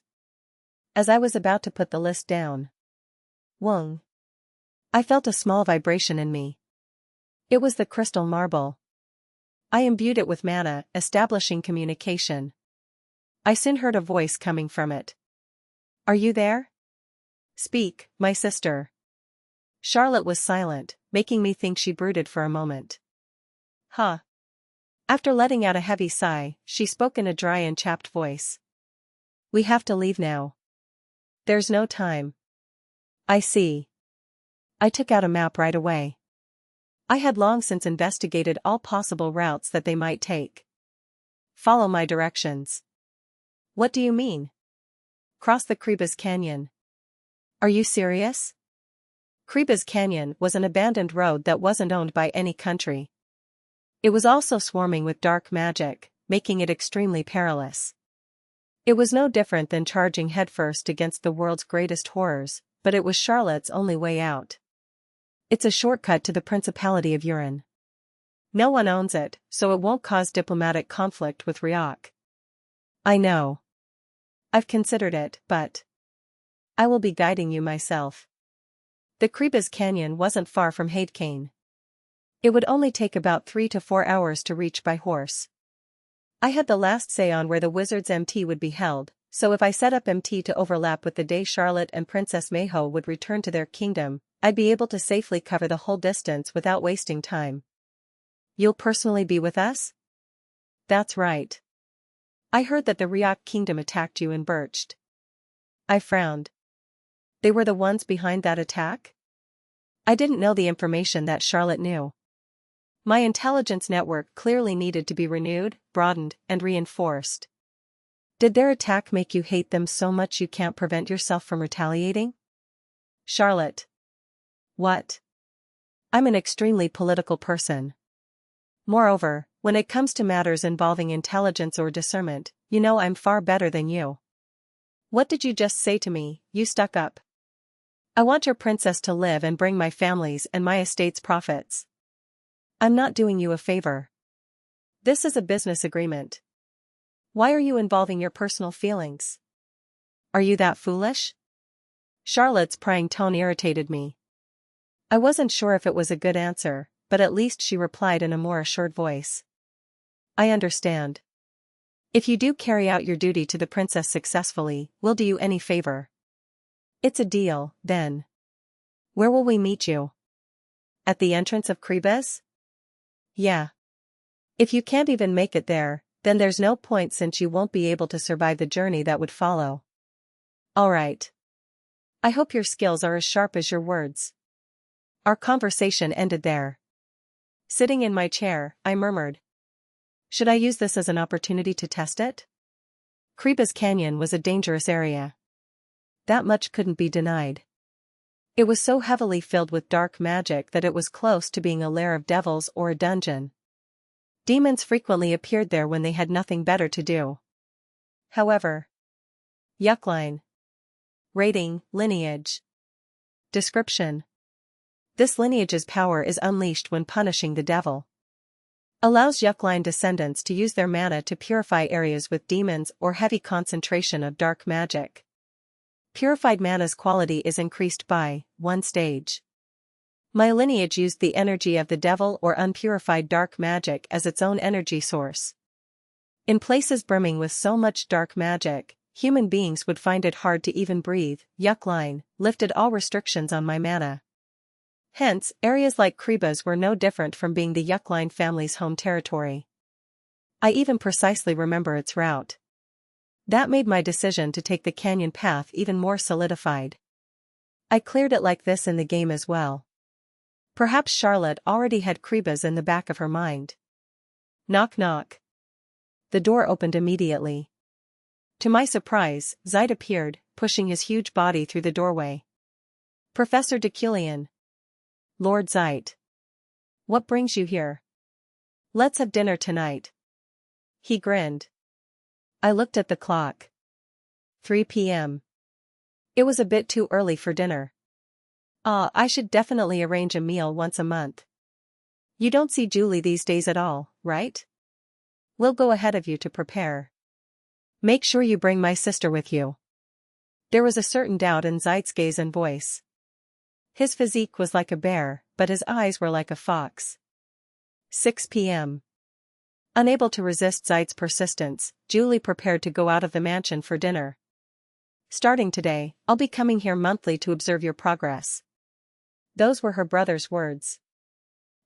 As I was about to put the list down. Wung. I felt a small vibration in me. It was the crystal marble. I imbued it with mana, establishing communication. I soon heard a voice coming from it. Are you there? Speak, my sister. Charlotte was silent, making me think she brooded for a moment. Huh. After letting out a heavy sigh, she spoke in a dry and chapped voice. We have to leave now. There's no time. I see. I took out a map right away. I had long since investigated all possible routes that they might take. Follow my directions. What do you mean? Cross the Krebas Canyon. Are you serious? Krebas Canyon was an abandoned road that wasn't owned by any country. It was also swarming with dark magic, making it extremely perilous. It was no different than charging headfirst against the world's greatest horrors, but it was Charlotte's only way out. It's a shortcut to the Principality of Urin. No one owns it, so it won't cause diplomatic conflict with Ryok. I know. I've considered it, but I will be guiding you myself. The Krebas Canyon wasn't far from Hadekain. It would only take about 3 to 4 hours to reach by horse. I had the last say on where the wizard's MT would be held, so if I set up MT to overlap with the day Charlotte and Princess Mayho would return to their kingdom, I'd be able to safely cover the whole distance without wasting time. You'll personally be with us? That's right. I heard that the Ryok kingdom attacked you in Birched. I frowned. They were the ones behind that attack? I didn't know the information that Charlotte knew. My intelligence network clearly needed to be renewed, broadened, and reinforced. Did their attack make you hate them so much you can't prevent yourself from retaliating? Charlotte. What? I'm an extremely political person. Moreover, when it comes to matters involving intelligence or discernment, you know I'm far better than you. What did you just say to me, you stuck up? I want your princess to live and bring my family's and my estate's profits. I'm not doing you a favor. This is a business agreement. Why are you involving your personal feelings? Are you that foolish? Charlotte's prying tone irritated me. I wasn't sure if it was a good answer, but at least she replied in a more assured voice. I understand. If you do carry out your duty to the princess successfully, we'll do you any favor. It's a deal, then. Where will we meet you? At the entrance of Krebas? Yeah. If you can't even make it there, then there's no point since you won't be able to survive the journey that would follow. All right. I hope your skills are as sharp as your words. Our conversation ended there. Sitting in my chair, I murmured. Should I use this as an opportunity to test it? Krebas Canyon was a dangerous area. That much couldn't be denied. It was so heavily filled with dark magic that it was close to being a lair of devils or a dungeon. Demons frequently appeared there when they had nothing better to do. However. Yukline. Rating, lineage. Description. This lineage's power is unleashed when punishing the devil. Allows Yukline descendants to use their mana to purify areas with demons or heavy concentration of dark magic. Purified mana's quality is increased by 1 stage. My lineage used the energy of the devil or unpurified dark magic as its own energy source. In places brimming with so much dark magic, human beings would find it hard to even breathe. Yukline lifted all restrictions on my mana. Hence, areas like Kriba's were no different from being the Yukline family's home territory. I even precisely remember its route. That made my decision to take the canyon path even more solidified. I cleared it like this in the game as well. Perhaps Charlotte already had Kriba's in the back of her mind. Knock knock. The door opened immediately. To my surprise, Zeit appeared, pushing his huge body through the doorway. Professor Deculein. Lord Zeit. What brings you here? Let's have dinner tonight. He grinned. I looked at the clock. 3 p.m. It was a bit too early for dinner. I should definitely arrange a meal once a month. You don't see Julie these days at all, right? We'll go ahead of you to prepare. Make sure you bring my sister with you. There was a certain doubt in Zeit's gaze and voice. His physique was like a bear, but his eyes were like a fox. 6 p.m. Unable to resist Zeit's persistence, Julie prepared to go out of the mansion for dinner. Starting today, I'll be coming here monthly to observe your progress. Those were her brother's words.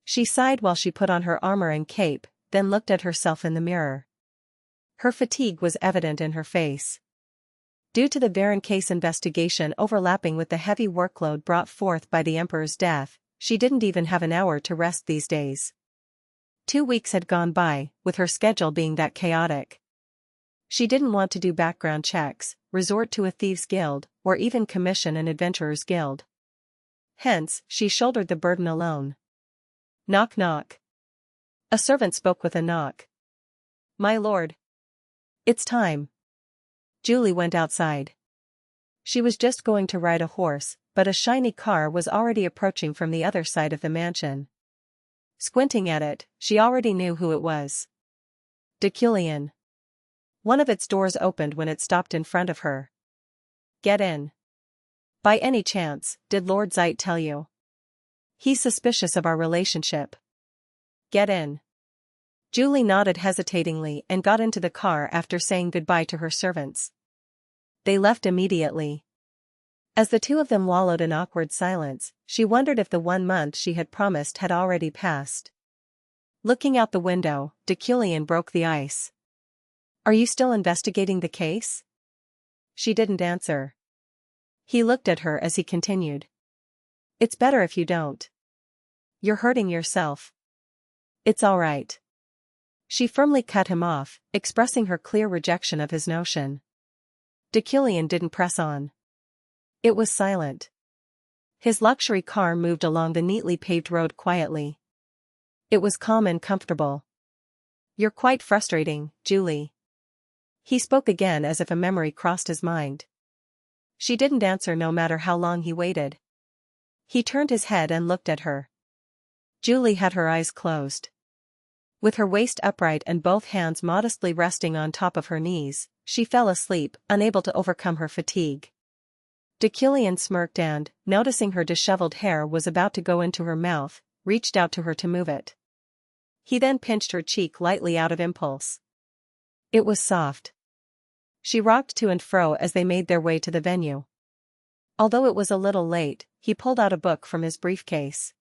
She sighed while she put on her armor and cape, then looked at herself in the mirror. Her fatigue was evident in her face. Due to the Varon case investigation overlapping with the heavy workload brought forth by the Emperor's death, she didn't even have an hour to rest these days. 2 weeks had gone by, with her schedule being that chaotic. She didn't want to do background checks, resort to a thieves' guild, or even commission an adventurer's guild. Hence, she shouldered the burden alone. Knock knock. A servant spoke with a knock. My lord. It's time. Julie went outside. She was just going to ride a horse, but a shiny car was already approaching from the other side of the mansion. Squinting at it, she already knew who it was. Deculein. One of its doors opened when it stopped in front of her. Get in. By any chance, did Lord Zeit tell you? He's suspicious of our relationship. Get in. Julie nodded hesitatingly and got into the car after saying goodbye to her servants. They left immediately. As the two of them wallowed in awkward silence, she wondered if the 1 month she had promised had already passed. Looking out the window, Deculein broke the ice. Are you still investigating the case? She didn't answer. He looked at her as he continued. It's better if you don't. You're hurting yourself. It's all right. She firmly cut him off, expressing her clear rejection of his notion. Deculein didn't press on. It was silent. His luxury car moved along the neatly paved road quietly. It was calm and comfortable. You're quite frustrating, Julie. He spoke again as if a memory crossed his mind. She didn't answer no matter how long he waited. He turned his head and looked at her. Julie had her eyes closed. With her waist upright and both hands modestly resting on top of her knees, she fell asleep, unable to overcome her fatigue. Deculein smirked and, noticing her disheveled hair was about to go into her mouth, reached out to her to move it. He then pinched her cheek lightly out of impulse. It was soft. She rocked to and fro as they made their way to the venue. Although it was a little late, he pulled out a book from his briefcase.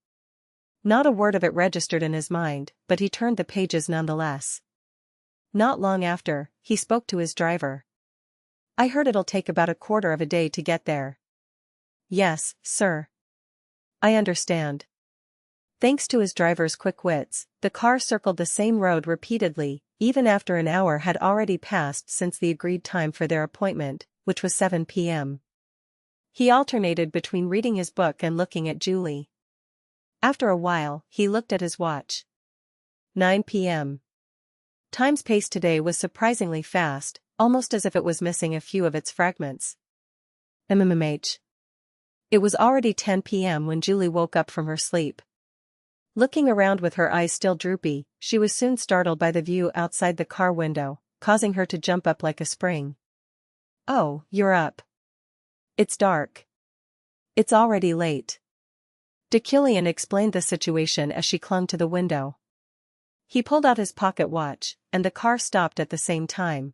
Not a word of it registered in his mind, but he turned the pages nonetheless. Not long after, he spoke to his driver. I heard it'll take about a quarter of a day to get there. Yes, sir. I understand. Thanks to his driver's quick wits, the car circled the same road repeatedly, even after an hour had already passed since the agreed time for their appointment, which was 7 p.m. He alternated between reading his book and looking at Julie. After a while, he looked at his watch. 9 p.m. Time's pace today was surprisingly fast, almost as if it was missing a few of its fragments. MMH. It was already 10 p.m. when Julie woke up from her sleep. Looking around with her eyes still droopy, she was soon startled by the view outside the car window, causing her to jump up like a spring. Oh, you're up. It's dark. It's already late. Deculein explained the situation as she clung to the window. He pulled out his pocket watch, and the car stopped at the same time.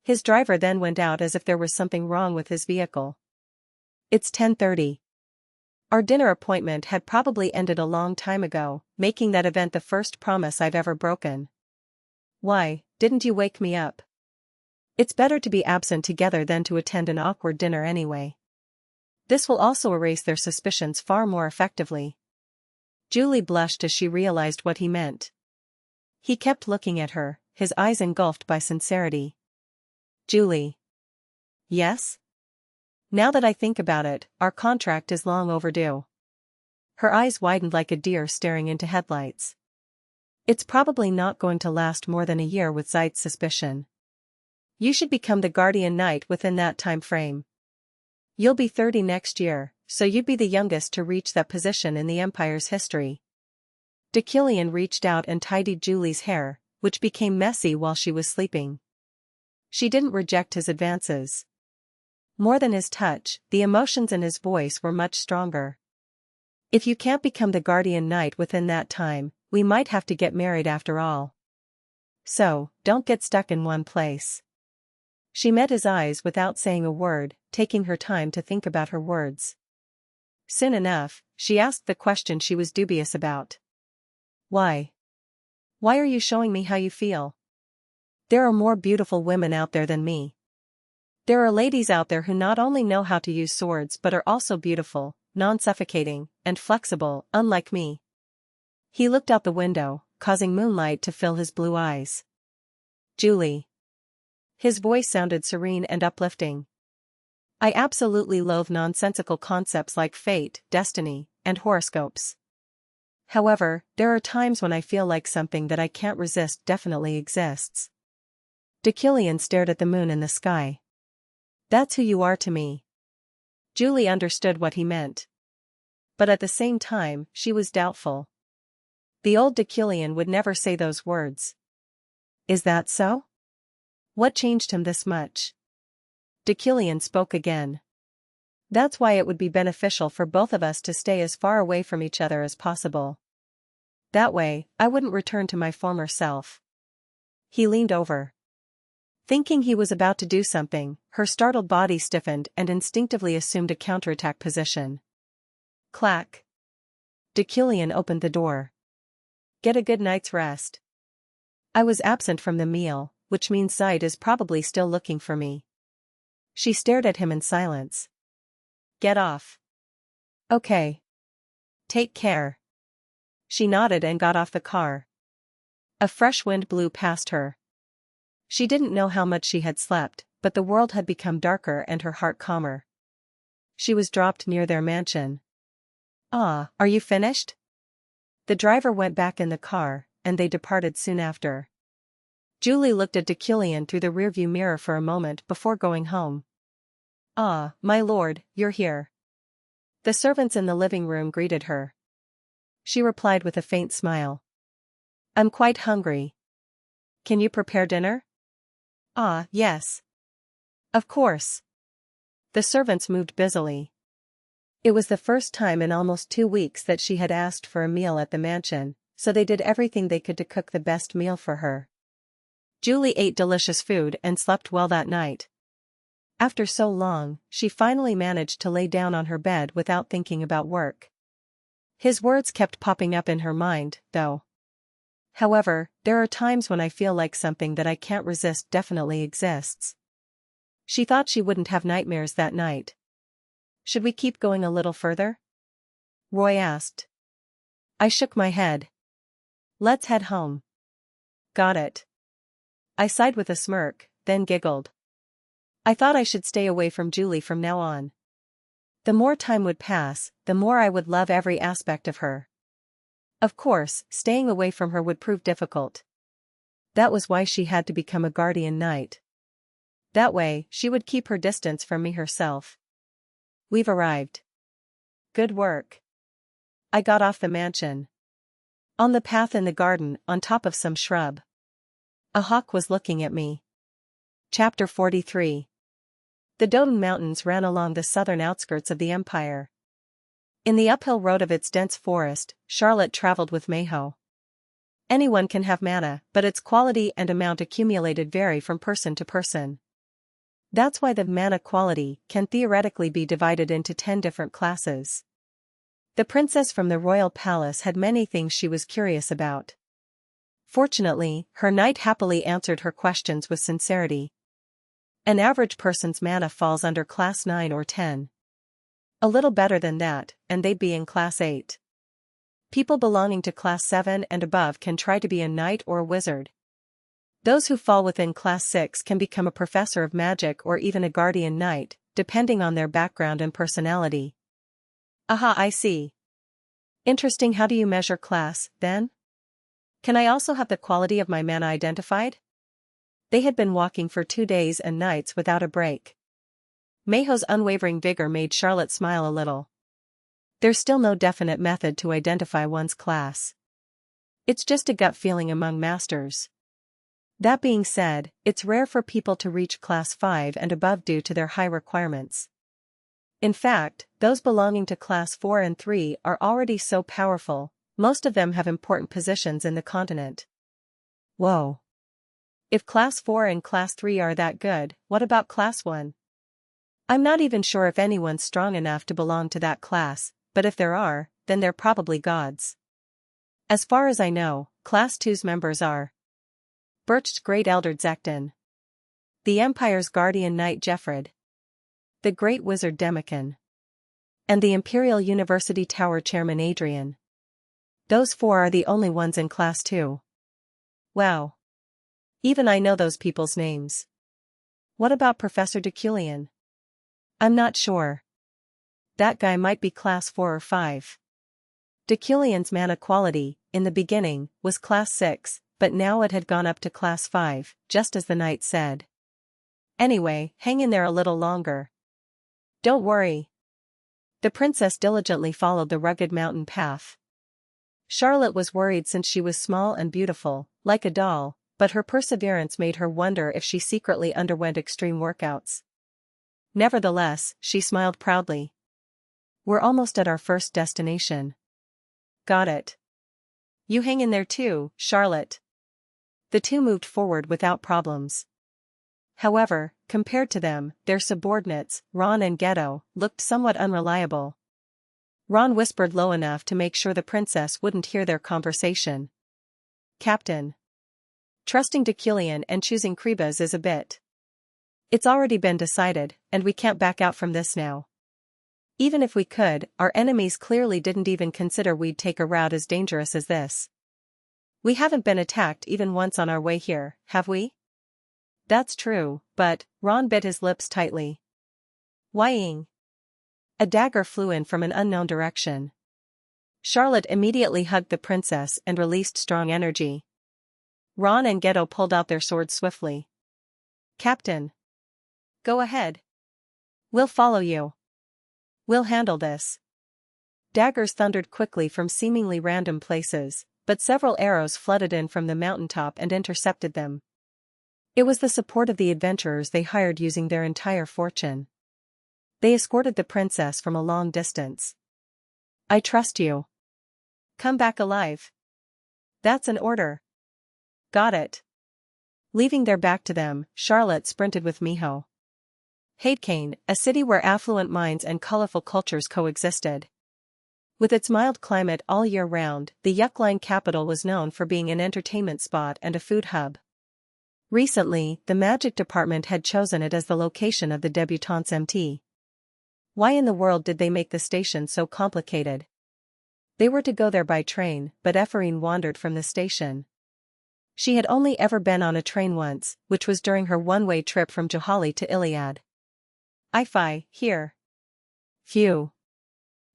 His driver then went out as if there was something wrong with his vehicle. It's 10:30. Our dinner appointment had probably ended a long time ago, making that event the first promise I've ever broken. Why, didn't you wake me up? It's better to be absent together than to attend an awkward dinner anyway. This will also erase their suspicions far more effectively. Julie blushed as she realized what he meant. He kept looking at her, his eyes engulfed by sincerity. Julie. Yes? Now that I think about it, our contract is long overdue. Her eyes widened like a deer staring into headlights. It's probably not going to last more than a year with Zeit's suspicion. You should become the guardian knight within that time frame. You'll be 30 next year, so you'd be the youngest to reach that position in the Empire's history. Deculein reached out and tidied Julie's hair, which became messy while she was sleeping. She didn't reject his advances. More than his touch, the emotions in his voice were much stronger. If you can't become the guardian knight within that time, we might have to get married after all. So, don't get stuck in one place. She met his eyes without saying a word, taking her time to think about her words. Soon enough, she asked the question she was dubious about. Why? Why are you showing me how you feel? There are more beautiful women out there than me. There are ladies out there who not only know how to use swords but are also beautiful, non-suffocating, and flexible, unlike me. He looked out the window, causing moonlight to fill his blue eyes. Julie. His voice sounded serene and uplifting. I absolutely loathe nonsensical concepts like fate, destiny, and horoscopes. However, there are times when I feel like something that I can't resist definitely exists. Deculein stared at the moon in the sky. That's who you are to me. Julie understood what he meant. But at the same time, she was doubtful. The old Deculein would never say those words. Is that so? What changed him this much? Deculein spoke again. That's why it would be beneficial for both of us to stay as far away from each other as possible. That way, I wouldn't return to my former self. He leaned over. Thinking he was about to do something, her startled body stiffened and instinctively assumed a counterattack position. Clack. Deculein opened the door. Get a good night's rest. I was absent from the meal, which means Zeit is probably still looking for me. She stared at him in silence. Get off. Okay. Take care. She nodded and got off the car. A fresh wind blew past her. She didn't know how much she had slept, but the world had become darker and her heart calmer. She was dropped near their mansion. Ah, are you finished? The driver went back in the car, and they departed soon after. Julie looked at Deculein through the rearview mirror for a moment before going home. Ah, my lord, you're here. The servants in the living room greeted her. She replied with a faint smile. I'm quite hungry. Can you prepare dinner? Ah, yes. Of course. The servants moved busily. It was the first time in almost 2 weeks that she had asked for a meal at the mansion, so they did everything they could to cook the best meal for her. Julie ate delicious food and slept well that night. After so long, she finally managed to lay down on her bed without thinking about work. His words kept popping up in her mind, though. However, there are times when I feel like something that I can't resist definitely exists. She thought she wouldn't have nightmares that night. Should we keep going a little further? Roy asked. I shook my head. Let's head home. Got it. I sighed with a smirk, then giggled. I thought I should stay away from Julie from now on. The more time would pass, the more I would love every aspect of her. Of course, staying away from her would prove difficult. That was why she had to become a guardian knight. That way, she would keep her distance from me herself. We've arrived. Good work. I got off the mansion. On the path in the garden, on top of some shrub. A hawk was looking at me. Chapter 43. The Doden Mountains ran along the southern outskirts of the empire. In the uphill road of its dense forest, Charlotte traveled with Mayho. Anyone can have mana, but its quality and amount accumulated vary from person to person. That's why the mana quality can theoretically be divided into 10 different classes. The princess from the royal palace had many things she was curious about. Fortunately, her knight happily answered her questions with sincerity. An average person's mana falls under class 9 or 10. A little better than that, and they'd be in class 8. People belonging to class 7 and above can try to be a knight or a wizard. Those who fall within class 6 can become a professor of magic or even a guardian knight, depending on their background and personality. Aha, I see. Interesting. How do you measure class, then? Can I also have the quality of my mana identified? They had been walking for 2 days and nights without a break. Mayho's unwavering vigor made Charlotte smile a little. There's still no definite method to identify one's class. It's just a gut feeling among masters. That being said, it's rare for people to reach class 5 and above due to their high requirements. In fact, those belonging to class 4 and 3 are already so powerful, most of them have important positions in the continent. Whoa. If class 4 and class 3 are that good, what about class 1? I'm not even sure if anyone's strong enough to belong to that class, but if there are, then they're probably gods. As far as I know, class 2's members are Birch's Great Elder Zekton, the Empire's Guardian Knight Jeffred, the Great Wizard Demican, and the Imperial University Tower Chairman Adrian. Those 4 are the only ones in class 2. Wow. Even I know those people's names. What about Professor Deculein? I'm not sure. That guy might be class 4 or 5. Deculein's mana quality, in the beginning, was class 6, but now it had gone up to class 5, just as the knight said. Anyway, hang in there a little longer. Don't worry. The princess diligently followed the rugged mountain path. Charlotte was worried since she was small and beautiful, like a doll, but her perseverance made her wonder if she secretly underwent extreme workouts. Nevertheless, she smiled proudly. We're almost at our first destination. Got it. You hang in there too, Charlotte. The two moved forward without problems. However, compared to them, their subordinates, Ron and Ghetto, looked somewhat unreliable. Ron whispered low enough to make sure the princess wouldn't hear their conversation. Captain. Trusting Deculein and choosing Krebas is a bit. It's already been decided, and we can't back out from this now. Even if we could, our enemies clearly didn't even consider we'd take a route as dangerous as this. We haven't been attacked even once on our way here, have we? That's true, but, Ron bit his lips tightly. Whying? A dagger flew in from an unknown direction. Charlotte immediately hugged the princess and released strong energy. Ron and Ghetto pulled out their swords swiftly. Captain. Go ahead. We'll follow you. We'll handle this. Daggers thundered quickly from seemingly random places, but several arrows flooded in from the mountaintop and intercepted them. It was the support of the adventurers they hired using their entire fortune. They escorted the princess from a long distance. I trust you. Come back alive. That's an order. Got it. Leaving their back to them, Charlotte sprinted with Miho. Hadekain, a city where affluent minds and colorful cultures coexisted. With its mild climate all year round, the Yukline capital was known for being an entertainment spot and a food hub. Recently, the magic department had chosen it as the location of the debutante's MT. Why in the world did they make the station so complicated? They were to go there by train, but Ephraim wandered from the station. She had only ever been on a train once, which was during her one-way trip from Johali to Iliad. Fi, here. Phew.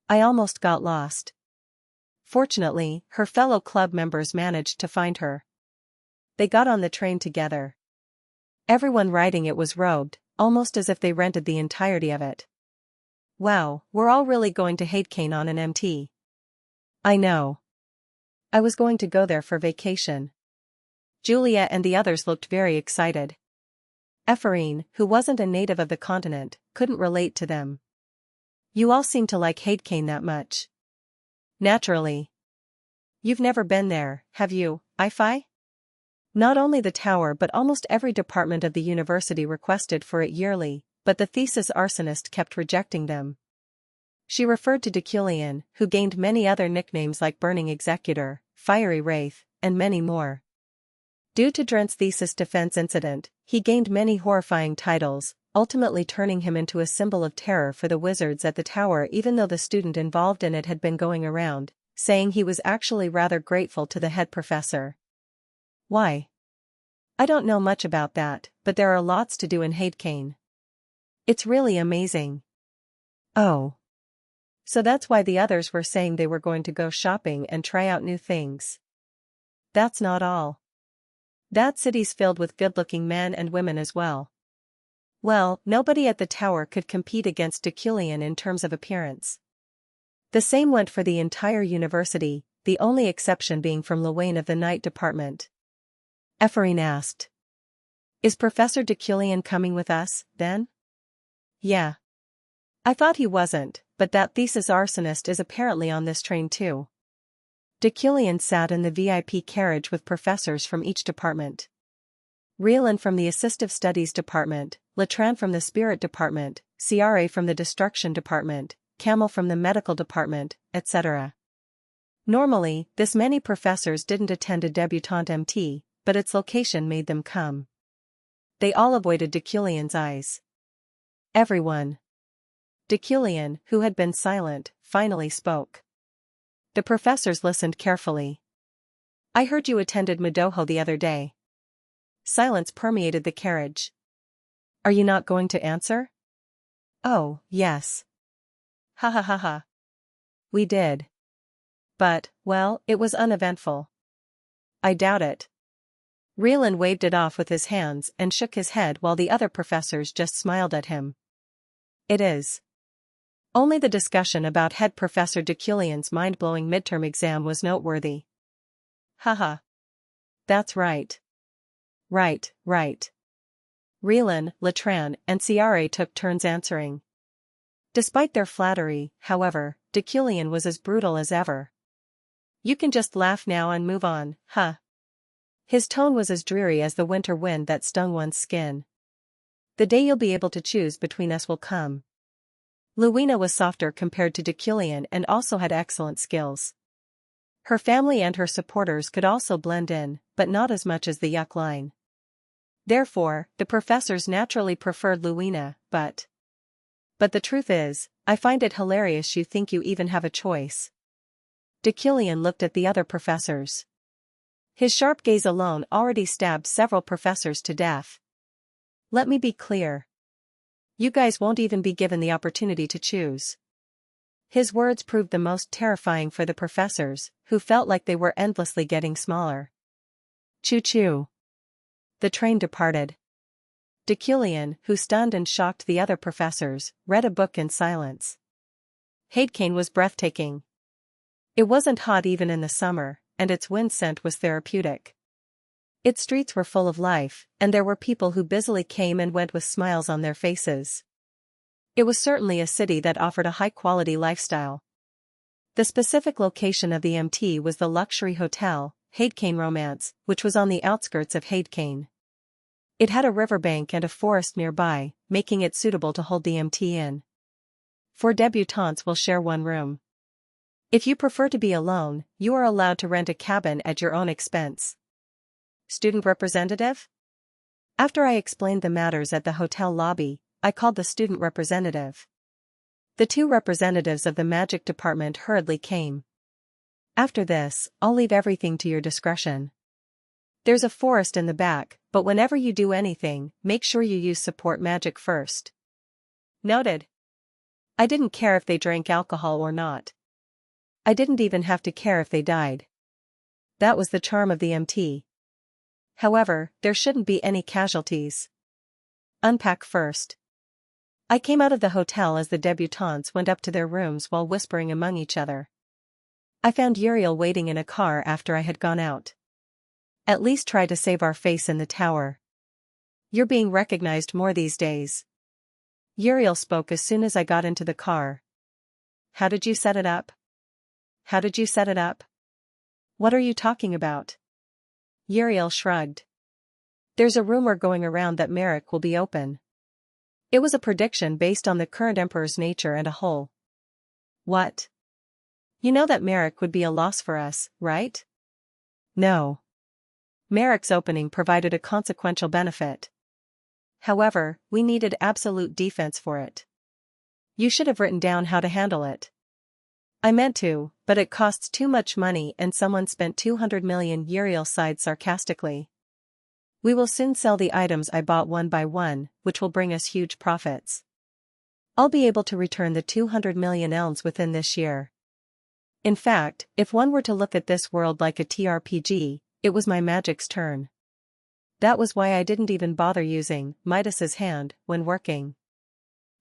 I almost got lost. Fortunately, her fellow club members managed to find her. They got on the train together. Everyone riding it was robed, almost as if they rented the entirety of it. Wow, we're all really going to Hadekain on an MT. I know. I was going to go there for vacation. Julia and the others looked very excited. Ephraim, who wasn't a native of the continent, couldn't relate to them. You all seem to like Hadekain that much. Naturally. You've never been there, have you, Ifi? Not only the tower but almost every department of the university requested for it yearly, but the thesis arsonist kept rejecting them. She referred to Deculein, who gained many other nicknames like Burning Executor, Fiery Wraith, and many more. Due to Drent's thesis defense incident, he gained many horrifying titles, ultimately turning him into a symbol of terror for the wizards at the tower, even though the student involved in it had been going around, saying he was actually rather grateful to the head professor. Why? I don't know much about that, but there are lots to do in Hadekain. It's really amazing. Oh. So that's why the others were saying they were going to go shopping and try out new things. That's not all. That city's filled with good-looking men and women as well. Well, nobody at the tower could compete against Deculein in terms of appearance. The same went for the entire university, the only exception being from Luwain of the night department. Ephraim asked. Is Professor Deculein coming with us, then? Yeah. I thought he wasn't, but that thesis arsonist is apparently on this train too. Deculein sat in the VIP carriage with professors from each department. Yeriel from the Assistive Studies department, Latran from the Spirit department, Ciara from the Destruction department, Camel from the Medical department, etc. Normally, this many professors didn't attend a debutante MT, but its location made them come. They all avoided Deculein's eyes. Everyone. Deculein, who had been silent, finally spoke. The professors listened carefully. I heard you attended Madoho the other day. Silence permeated the carriage. Are you not going to answer? Oh, yes. Ha ha ha ha. We did. But, well, it was uneventful. I doubt it. Yeriel waved it off with his hands and shook his head while the other professors just smiled at him. It is. Only the discussion about head Professor Deculein's mind-blowing midterm exam was noteworthy. Haha. That's right. Right. Yeriel, Latran, and Ciara took turns answering. Despite their flattery, however, Deculein was as brutal as ever. You can just laugh now and move on, huh? His tone was as dreary as the winter wind that stung one's skin. The day you'll be able to choose between us will come. Luwina was softer compared to Deculein and also had excellent skills. Her family and her supporters could also blend in, but not as much as the Yukline. Therefore, the professors naturally preferred Luwina, but the truth is, I find it hilarious you think you even have a choice. Deculein looked at the other professors. His sharp gaze alone already stabbed several professors to death. Let me be clear. You guys won't even be given the opportunity to choose. His words proved the most terrifying for the professors, who felt like they were endlessly getting smaller. Choo-choo. The train departed. Deculein, who stunned and shocked the other professors, read a book in silence. Hadekain was breathtaking. It wasn't hot even in the summer, and its wind scent was therapeutic. Its streets were full of life, and there were people who busily came and went with smiles on their faces. It was certainly a city that offered a high-quality lifestyle. The specific location of the MT was the luxury hotel, Hadekain Romance, which was on the outskirts of Hadekain. It had a riverbank and a forest nearby, making it suitable to hold the MT in. 4 debutantes will share one room. If you prefer to be alone, you are allowed to rent a cabin at your own expense. Student representative? After I explained the matters at the hotel lobby, I called the student representative. The 2 representatives of the magic department hurriedly came. After this, I'll leave everything to your discretion. There's a forest in the back, but whenever you do anything, make sure you use support magic first. Noted. I didn't care if they drank alcohol or not. I didn't even have to care if they died. That was the charm of the MT. However, there shouldn't be any casualties. Unpack first. I came out of the hotel as the debutantes went up to their rooms while whispering among each other. I found Yeriel waiting in a car after I had gone out. At least try to save our face in the tower. You're being recognized more these days. Yeriel spoke as soon as I got into the car. How did you set it up? How did you set it up? What are you talking about? Yeriel shrugged. There's a rumor going around that Merrick will be open. It was a prediction based on the current emperor's nature and a whole. What? You know that Merrick would be a loss for us, right? No. Merrick's opening provided a consequential benefit. However, we needed absolute defense for it. You should have written down how to handle it. I meant to, but it costs too much money and someone spent 200 million. Yeriel sighed sarcastically. We will soon sell the items I bought one by one, which will bring us huge profits. I'll be able to return the 200 million elms within this year. In fact, if one were to look at this world like a TRPG, it was my magic's turn. That was why I didn't even bother using Midas's hand when working.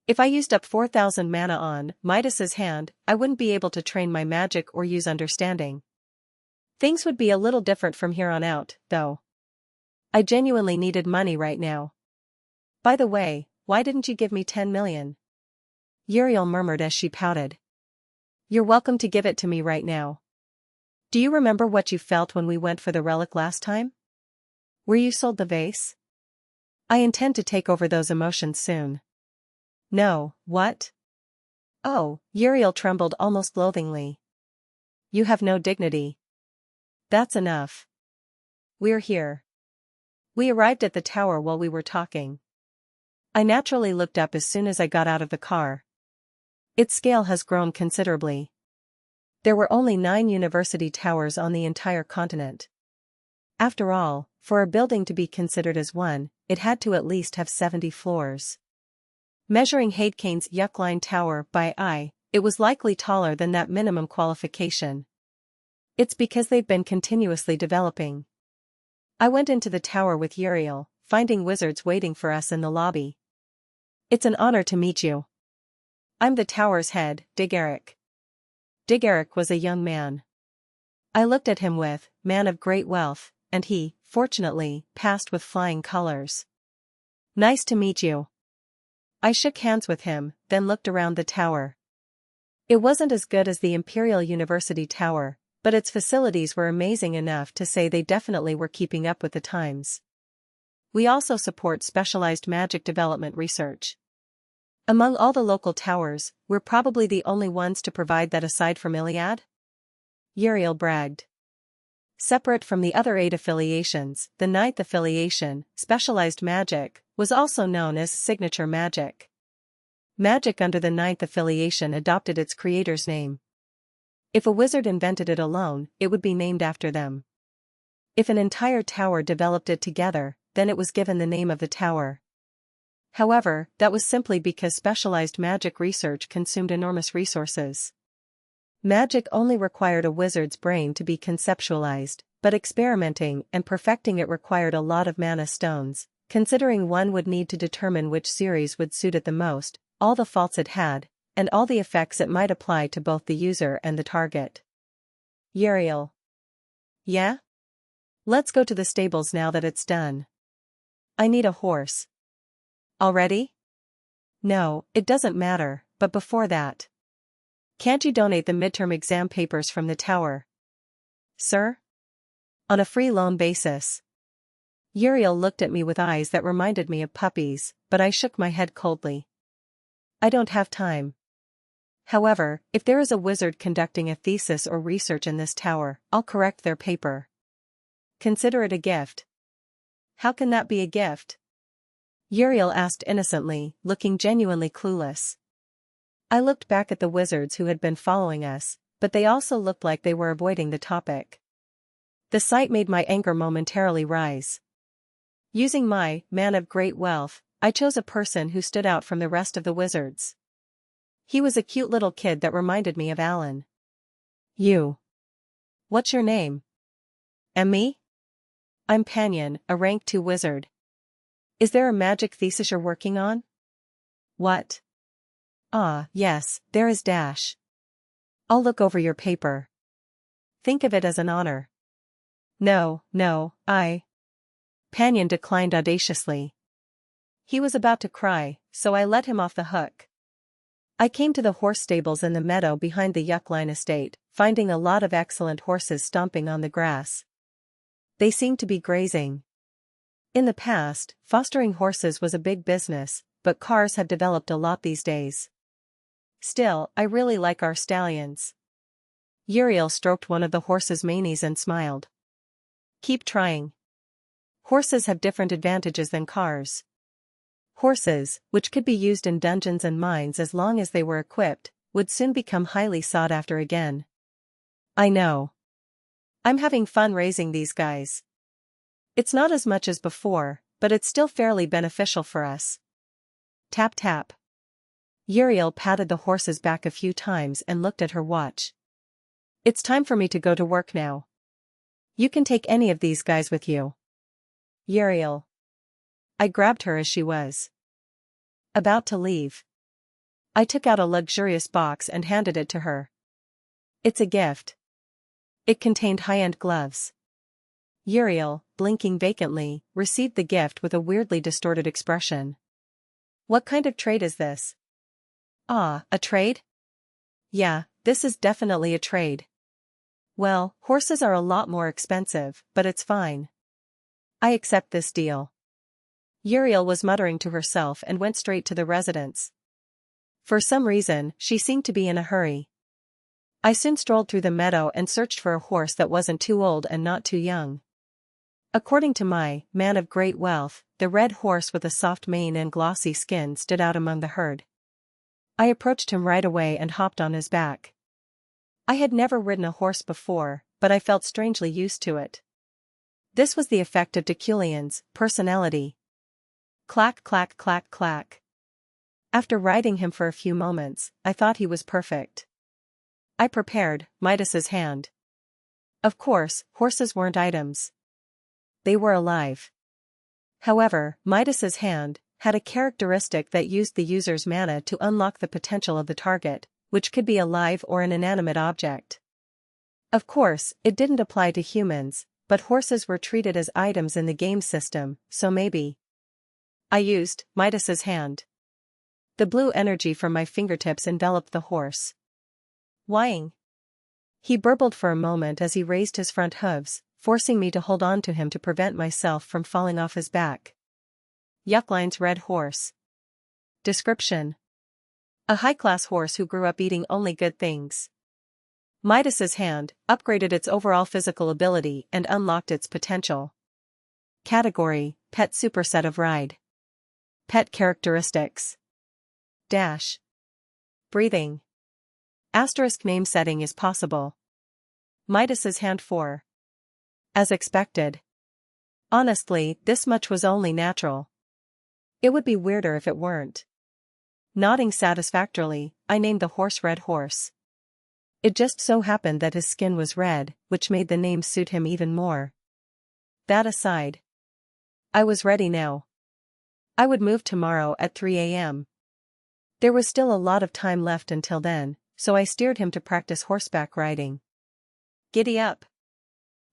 If I used up 4,000 mana on Midas's hand, I wouldn't be able to train my magic or use understanding. Things would be a little different from here on out, though. I genuinely needed money right now. By the way, why didn't you give me 10 million? Yeriel murmured as she pouted. You're welcome to give it to me right now. Do you remember what you felt when we went for the relic last time? Were you sold the vase? I intend to take over those emotions soon. No, what? Oh, Yeriel trembled almost loathingly. You have no dignity. That's enough. We're here. We arrived at the tower while we were talking. I naturally looked up as soon as I got out of the car. Its scale has grown considerably. There were only 9 university towers on the entire continent. After all, for a building to be considered as one, it had to at least have 70 floors. Measuring Hadekain's Yukline tower by eye, it was likely taller than that minimum qualification. It's because they've been continuously developing. I went into the tower with Yeriel, finding wizards waiting for us in the lobby. It's an honor to meet you. I'm the tower's head, Deculein. Deculein was a young man. I looked at him with, man of great wealth, and he, fortunately, passed with flying colors. Nice to meet you. I shook hands with him, then looked around the tower. It wasn't as good as the Imperial University Tower, but its facilities were amazing enough to say they definitely were keeping up with the times. We also support specialized magic development research. Among all the local towers, we're probably the only ones to provide that aside from Iliad? Yeriel bragged. Separate from the other 8 affiliations, the 9th affiliation, Specialized Magic, was also known as Signature Magic. Magic under the 9th affiliation adopted its creator's name. If a wizard invented it alone, it would be named after them. If an entire tower developed it together, then it was given the name of the tower. However, that was simply because specialized magic research consumed enormous resources. Magic only required a wizard's brain to be conceptualized, but experimenting and perfecting it required a lot of mana stones, considering one would need to determine which series would suit it the most, all the faults it had, and all the effects it might apply to both the user and the target. Yeriel. Yeah? Let's go to the stables now that it's done. I need a horse. Already? No, it doesn't matter, but before that. Can't you donate the midterm exam papers from the tower? Sir? On a free loan basis. Yeriel looked at me with eyes that reminded me of puppies, but I shook my head coldly. I don't have time. However, if there is a wizard conducting a thesis or research in this tower, I'll correct their paper. Consider it a gift. How can that be a gift? Yeriel asked innocently, looking genuinely clueless. I looked back at the wizards who had been following us, but they also looked like they were avoiding the topic. The sight made my anger momentarily rise. Using my man of great wealth, I chose a person who stood out from the rest of the wizards. He was a cute little kid that reminded me of Alan. You. What's your name? And me? I'm Panyan, a rank 2 wizard. Is there a magic thesis you're working on? What? Ah, yes, there is dash. I'll look over your paper. Think of it as an honor. No, I. Panyan declined audaciously. He was about to cry, so I let him off the hook. I came to the horse stables in the meadow behind the Yukline estate, finding a lot of excellent horses stomping on the grass. They seemed to be grazing. In the past, fostering horses was a big business, but cars have developed a lot these days. Still, I really like our stallions. Yeriel stroked one of the horse's manes and smiled. Keep trying. Horses have different advantages than cars. Horses, which could be used in dungeons and mines as long as they were equipped, would soon become highly sought after again. I know. I'm having fun raising these guys. It's not as much as before, but it's still fairly beneficial for us. Tap tap. Yeriel patted the horse's back a few times and looked at her watch. It's time for me to go to work now. You can take any of these guys with you. Yeriel. I grabbed her as she was about to leave. I took out a luxurious box and handed it to her. It's a gift. It contained high-end gloves. Yeriel, blinking vacantly, received the gift with a weirdly distorted expression. What kind of trade is this? Ah, a trade? Yeah, this is definitely a trade. Well, horses are a lot more expensive, but it's fine. I accept this deal. Yeriel was muttering to herself and went straight to the residence. For some reason, she seemed to be in a hurry. I soon strolled through the meadow and searched for a horse that wasn't too old and not too young. According to my man of great wealth, the red horse with a soft mane and glossy skin stood out among the herd. I approached him right away and hopped on his back. I had never ridden a horse before, but I felt strangely used to it. This was the effect of Deculein's personality. Clack clack clack clack. After riding him for a few moments, I thought he was perfect. I prepared Midas's hand. Of course, horses weren't items. They were alive. However, Midas's hand had a characteristic that used the user's mana to unlock the potential of the target, which could be alive or an inanimate object. Of course, it didn't apply to humans, but horses were treated as items in the game system, so maybe. I used Midas's hand. The blue energy from my fingertips enveloped the horse. Whining. He burbled for a moment as he raised his front hooves, forcing me to hold on to him to prevent myself from falling off his back. Yukline's red horse. Description: a high-class horse who grew up eating only good things. Midas's hand upgraded its overall physical ability and unlocked its potential. Category: Pet superset of ride. Pet characteristics. Dash. Breathing. Asterisk name setting is possible. Midas's hand 4. As expected. Honestly, this much was only natural. It would be weirder if it weren't. Nodding satisfactorily, I named the horse Red Horse. It just so happened that his skin was red, which made the name suit him even more. That aside, I was ready now. I would move tomorrow at 3 a.m. There was still a lot of time left until then, so I steered him to practice horseback riding. Giddy up!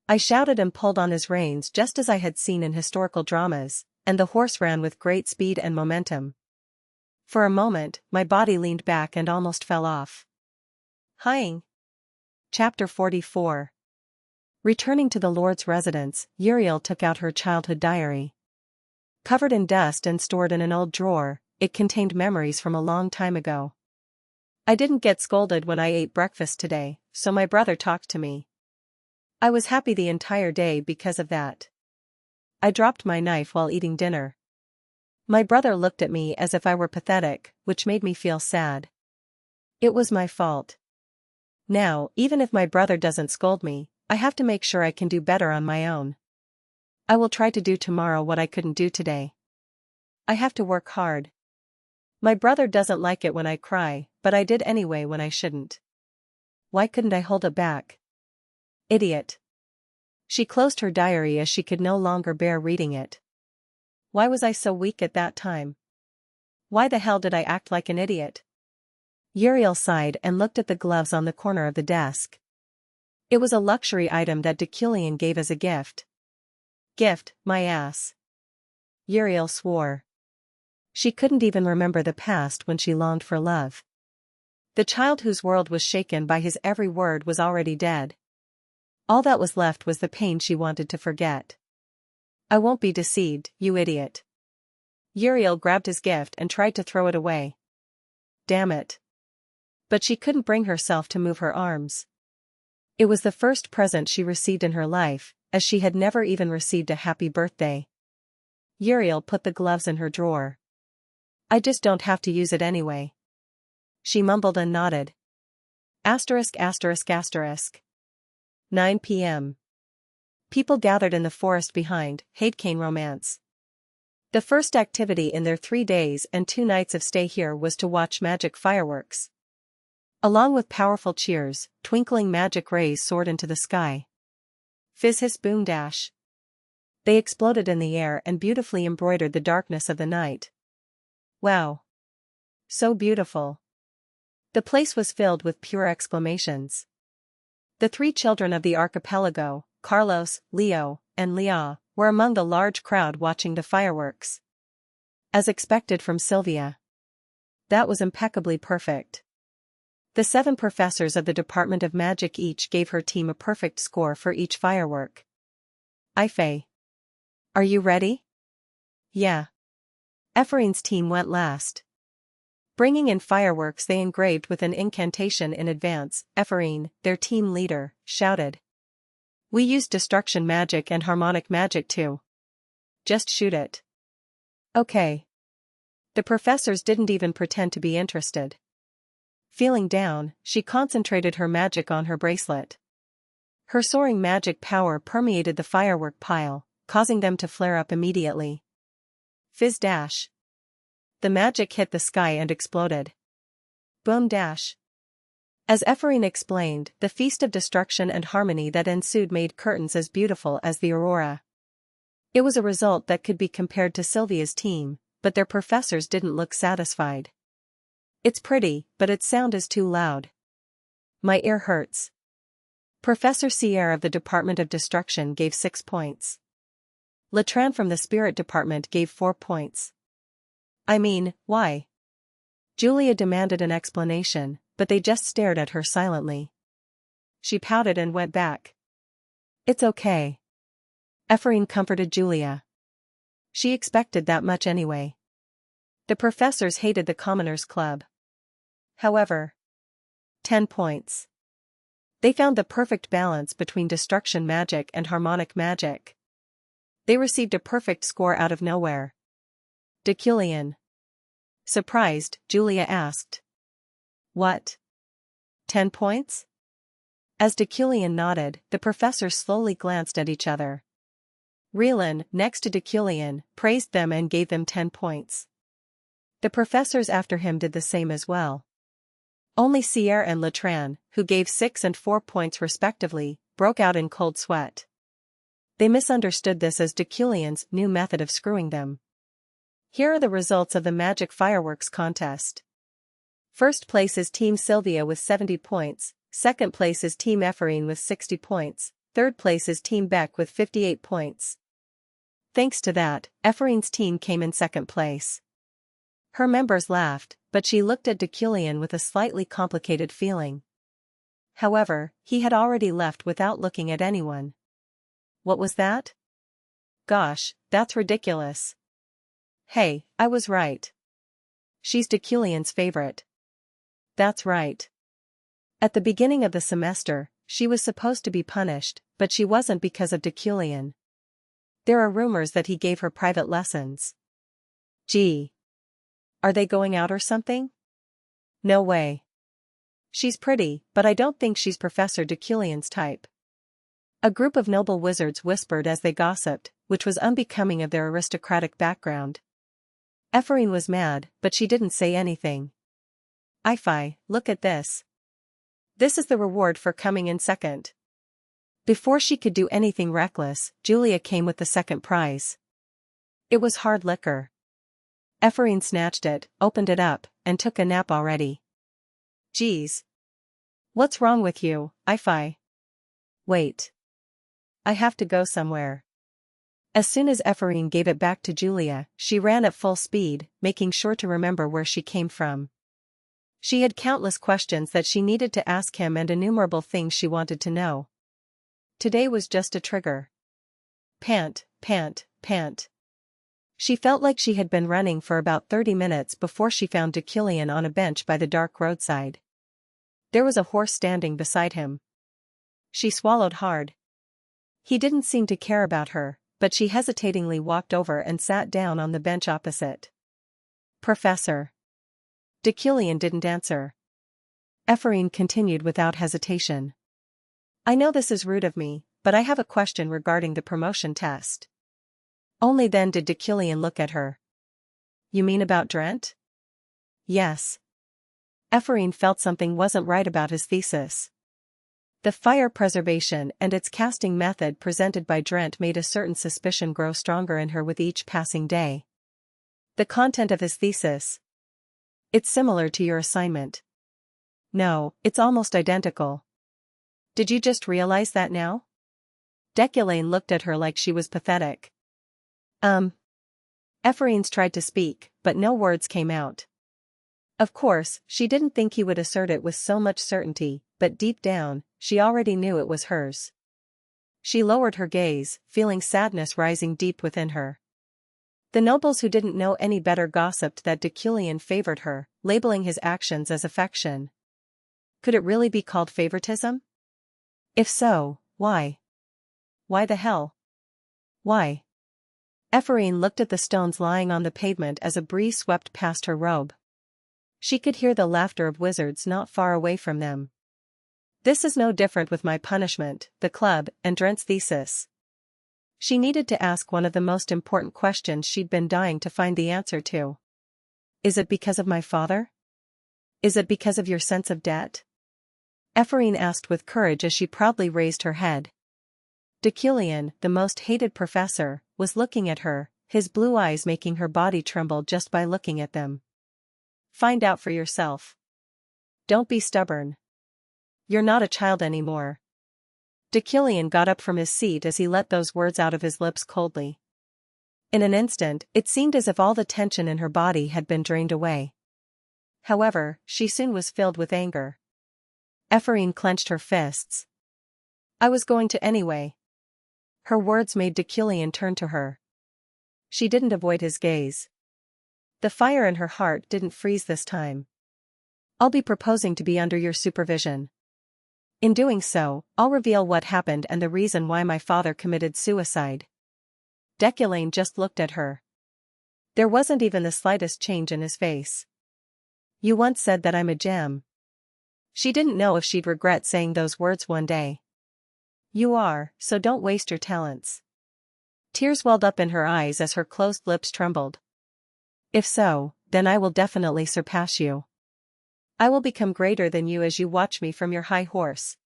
I shouted and pulled on his reins just as I had seen in historical dramas, and the horse ran with great speed and momentum. For a moment, my body leaned back and almost fell off. Hying. Chapter 44. Returning to the Lord's residence, Yeriel took out her childhood diary. Covered in dust and stored in an old drawer, it contained memories from a long time ago. I didn't get scolded when I ate breakfast today, so my brother talked to me. I was happy the entire day because of that. I dropped my knife while eating dinner. My brother looked at me as if I were pathetic, which made me feel sad. It was my fault. Now, even if my brother doesn't scold me, I have to make sure I can do better on my own. I will try to do tomorrow what I couldn't do today. I have to work hard. My brother doesn't like it when I cry, but I did anyway when I shouldn't. Why couldn't I hold it back? Idiot. She closed her diary as she could no longer bear reading it. Why was I so weak at that time? Why the hell did I act like an idiot? Yeriel sighed and looked at the gloves on the corner of the desk. It was a luxury item that Deculein gave as a gift. Gift, my ass. Yeriel swore. She couldn't even remember the past when she longed for love. The child whose world was shaken by his every word was already dead. All that was left was the pain she wanted to forget. I won't be deceived, you idiot. Yeriel grabbed his gift and tried to throw it away. Damn it. But she couldn't bring herself to move her arms. It was the first present she received in her life, as she had never even received a happy birthday. Yeriel put the gloves in her drawer. I just don't have to use it anyway. She mumbled and nodded. Asterisk asterisk asterisk. 9 p.m. People gathered in the forest behind Hadekain romance. The first activity in their 3 days and 2 nights of stay here was to watch magic fireworks. Along with powerful cheers, twinkling magic rays soared into the sky. Fizz hiss boom dash. They exploded in the air and beautifully embroidered the darkness of the night. Wow. So beautiful. The place was filled with pure exclamations. The 3 children of the archipelago, Carlos, Leo, and Leah, were among the large crowd watching the fireworks. As expected from Sylvia. That was impeccably perfect. The 7 professors of the Department of Magic each gave her team a perfect score for each firework. Ifei. Are you ready? Yeah. Ephraim's team went last. Bringing in fireworks they engraved with an incantation in advance, Ephraim, their team leader, shouted. We used destruction magic and harmonic magic too. Just shoot it. Okay. The professors didn't even pretend to be interested. Feeling down, she concentrated her magic on her bracelet. Her soaring magic power permeated the firework pile, causing them to flare up immediately. Fizz dash. The magic hit the sky and exploded. Boom dash. As Ephraim explained, the feast of destruction and harmony that ensued made curtains as beautiful as the aurora. It was a result that could be compared to Sylvia's team, but their professors didn't look satisfied. It's pretty, but its sound is too loud. My ear hurts. Professor Sierra of the Department of Destruction gave 6 points. Latran from the Spirit Department gave 4 points. I mean, why? Julia demanded an explanation, but they just stared at her silently. She pouted and went back. It's okay. Ephraim comforted Julia. She expected that much anyway. The professors hated the Commoners Club. However, 10 points. They found the perfect balance between destruction magic and harmonic magic. They received a perfect score out of nowhere. Deculein. Surprised, Julia asked. What? 10 points? As Deculein nodded, the professors slowly glanced at each other. Rylan, next to Deculein, praised them and gave them 10 points. The professors after him did the same as well. Only Sierra and Latran, who gave 6 and 4 points respectively, broke out in cold sweat. They misunderstood this as Deculein's new method of screwing them. Here are the results of the Magic Fireworks contest. First place is Team Sylvia with 70 points, second place is Team Ephraim with 60 points, third place is Team Beck with 58 points. Thanks to that, Ephraim's team came in second place. Her members laughed, but she looked at Deculein with a slightly complicated feeling. However, he had already left without looking at anyone. What was that? Gosh, that's ridiculous. Hey, I was right. She's Deculein's favorite. That's right. At the beginning of the semester, she was supposed to be punished, but she wasn't because of Deculein. There are rumors that he gave her private lessons. Gee. Are they going out or something? No way. She's pretty, but I don't think she's Professor Deculein's type. A group of noble wizards whispered as they gossiped, which was unbecoming of their aristocratic background. Ephraim was mad, but she didn't say anything. Ifei, look at this. This is the reward for coming in second. Before she could do anything reckless, Julia came with the second prize. It was hard liquor. Ephraim snatched it, opened it up, and took a nap already. Geez. What's wrong with you, Ifei? Wait. I have to go somewhere. As soon as Ephraim gave it back to Julia, she ran at full speed, making sure to remember where she came from. She had countless questions that she needed to ask him and innumerable things she wanted to know. Today was just a trigger. Pant, pant, pant. She felt like she had been running for about 30 minutes before she found Deculein on a bench by the dark roadside. There was a horse standing beside him. She swallowed hard. He didn't seem to care about her, but she hesitatingly walked over and sat down on the bench opposite. Professor. Deculein didn't answer. Ephraim continued without hesitation. I know this is rude of me, but I have a question regarding the promotion test. Only then did Deculein look at her. You mean about Drent? Yes. Ephraim felt something wasn't right about his thesis. The fire preservation and its casting method presented by Drent made a certain suspicion grow stronger in her with each passing day. The content of his thesis. It's similar to your assignment. No, it's almost identical. Did you just realize that now? Deculein looked at her like she was pathetic. Ephraim tried to speak, but no words came out. Of course, she didn't think he would assert it with so much certainty, but deep down, she already knew it was hers. She lowered her gaze, feeling sadness rising deep within her. The nobles who didn't know any better gossiped that Deculein favored her, labeling his actions as affection. Could it really be called favoritism? If so, why? Why the hell? Why? Ephraim looked at the stones lying on the pavement as a breeze swept past her robe. She could hear the laughter of wizards not far away from them. This is no different with my punishment, the club, and Drent's thesis. She needed to ask one of the most important questions she'd been dying to find the answer to. Is it because of my father? Is it because of your sense of debt? Ephraim asked with courage as she proudly raised her head. Deculein, the most hated professor, was looking at her, his blue eyes making her body tremble just by looking at them. Find out for yourself. Don't be stubborn. You're not a child anymore. Deculein got up from his seat as he let those words out of his lips coldly. In an instant, it seemed as if all the tension in her body had been drained away. However, she soon was filled with anger. Ephraim clenched her fists. I was going to anyway. Her words made Deculein turn to her. She didn't avoid his gaze. The fire in her heart didn't freeze this time. I'll be proposing to be under your supervision. In doing so, I'll reveal what happened and the reason why my father committed suicide. Deculein just looked at her. There wasn't even the slightest change in his face. You once said that I'm a gem. She didn't know if she'd regret saying those words one day. You are, so don't waste your talents. Tears welled up in her eyes as her closed lips trembled. If so, then I will definitely surpass you. I will become greater than you as you watch me from your high horse.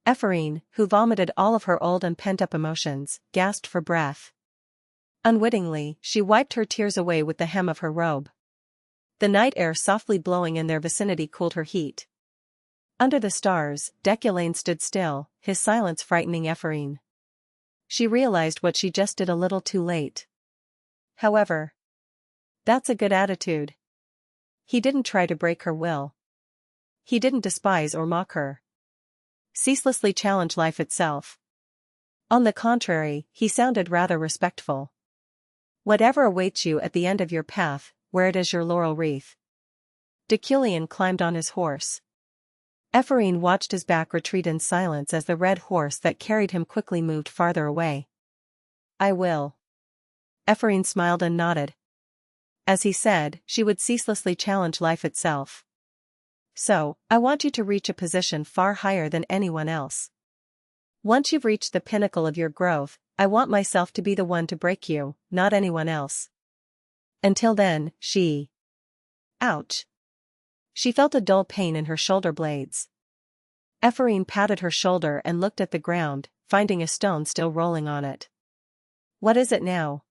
Ephraim, who vomited all of her old and pent-up emotions, gasped for breath. Unwittingly, she wiped her tears away with the hem of her robe. The night air softly blowing in their vicinity cooled her heat. Under the stars, Deculein stood still, his silence frightening Ephraim. She realized what she just did a little too late. However, that's a good attitude. He didn't try to break her will. He didn't despise or mock her. Ceaselessly challenge life itself. On the contrary, he sounded rather respectful. Whatever awaits you at the end of your path, wear it as your laurel wreath. Deculein climbed on his horse. Ephraim watched his back retreat in silence as the red horse that carried him quickly moved farther away. I will. Ephraim smiled and nodded. As he said, she would ceaselessly challenge life itself. So, I want you to reach a position far higher than anyone else. Once you've reached the pinnacle of your growth, I want myself to be the one to break you, not anyone else. Until then, she... Ouch. She felt a dull pain in her shoulder blades. Ephraim patted her shoulder and looked at the ground, finding a stone still rolling on it. What is it now?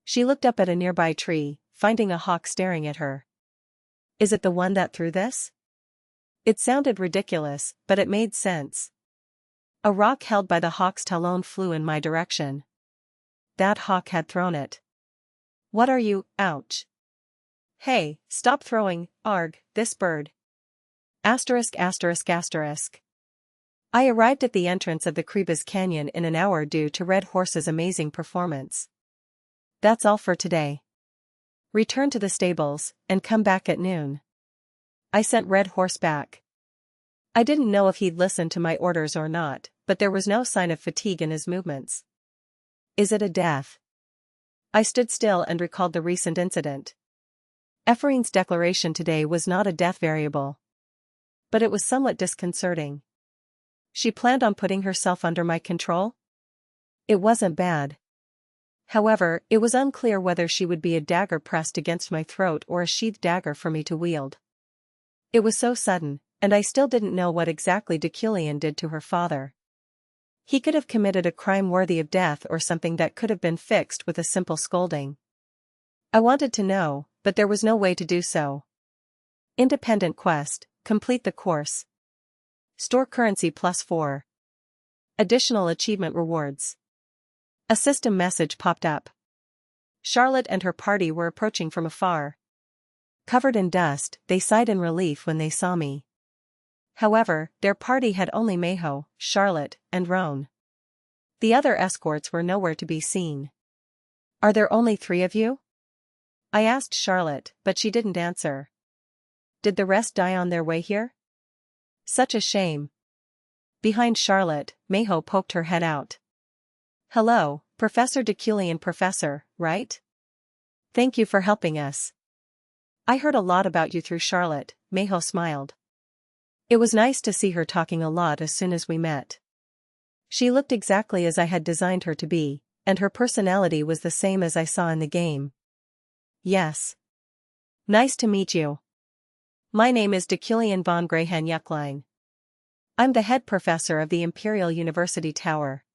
She looked up at a nearby tree, finding a hawk staring at her. Is it the one that threw this? It sounded ridiculous, but it made sense. A rock held by the hawk's talon flew in my direction. that hawk had thrown it. What are you, ouch. Hey, stop throwing, arg, this bird. Asterisk asterisk asterisk. I arrived at the entrance of the Kribas Canyon in an hour due to Red Horse's amazing performance. That's all for today. Return to the stables, and come back at noon. I sent Red Horse back. I didn't know if he'd listen to my orders or not, but there was no sign of fatigue in his movements. Is it a death? I stood still and recalled the recent incident. Ephraim's declaration today was not a death variable. But it was somewhat disconcerting. She planned on putting herself under my control? It wasn't bad. However, it was unclear whether she would be a dagger pressed against my throat or a sheathed dagger for me to wield. It was so sudden, and I still didn't know what exactly Deculein did to her father. He could have committed a crime worthy of death or something that could have been fixed with a simple scolding. I wanted to know, but there was no way to do so. Independent quest, complete the course. Store currency +4. Additional achievement rewards. A system message popped up. Charlotte and her party were approaching from afar. Covered in dust, they sighed in relief when they saw me. However, their party had only Mayho, Charlotte, and Roan. The other escorts were nowhere to be seen. Are there only 3 of you? I asked Charlotte, but she didn't answer. Did the rest die on their way here? Such a shame. Behind Charlotte, Mayho poked her head out. Hello, Professor Deculein, Professor, right? Thank you for helping us. I heard a lot about you through Charlotte, Mayho smiled. It was nice to see her talking a lot as soon as we met. She looked exactly as I had designed her to be, and her personality was the same as I saw in the game. Yes. Nice to meet you. My name is Deculein von Greyhan Yukline. I'm the head professor of the Imperial University Tower.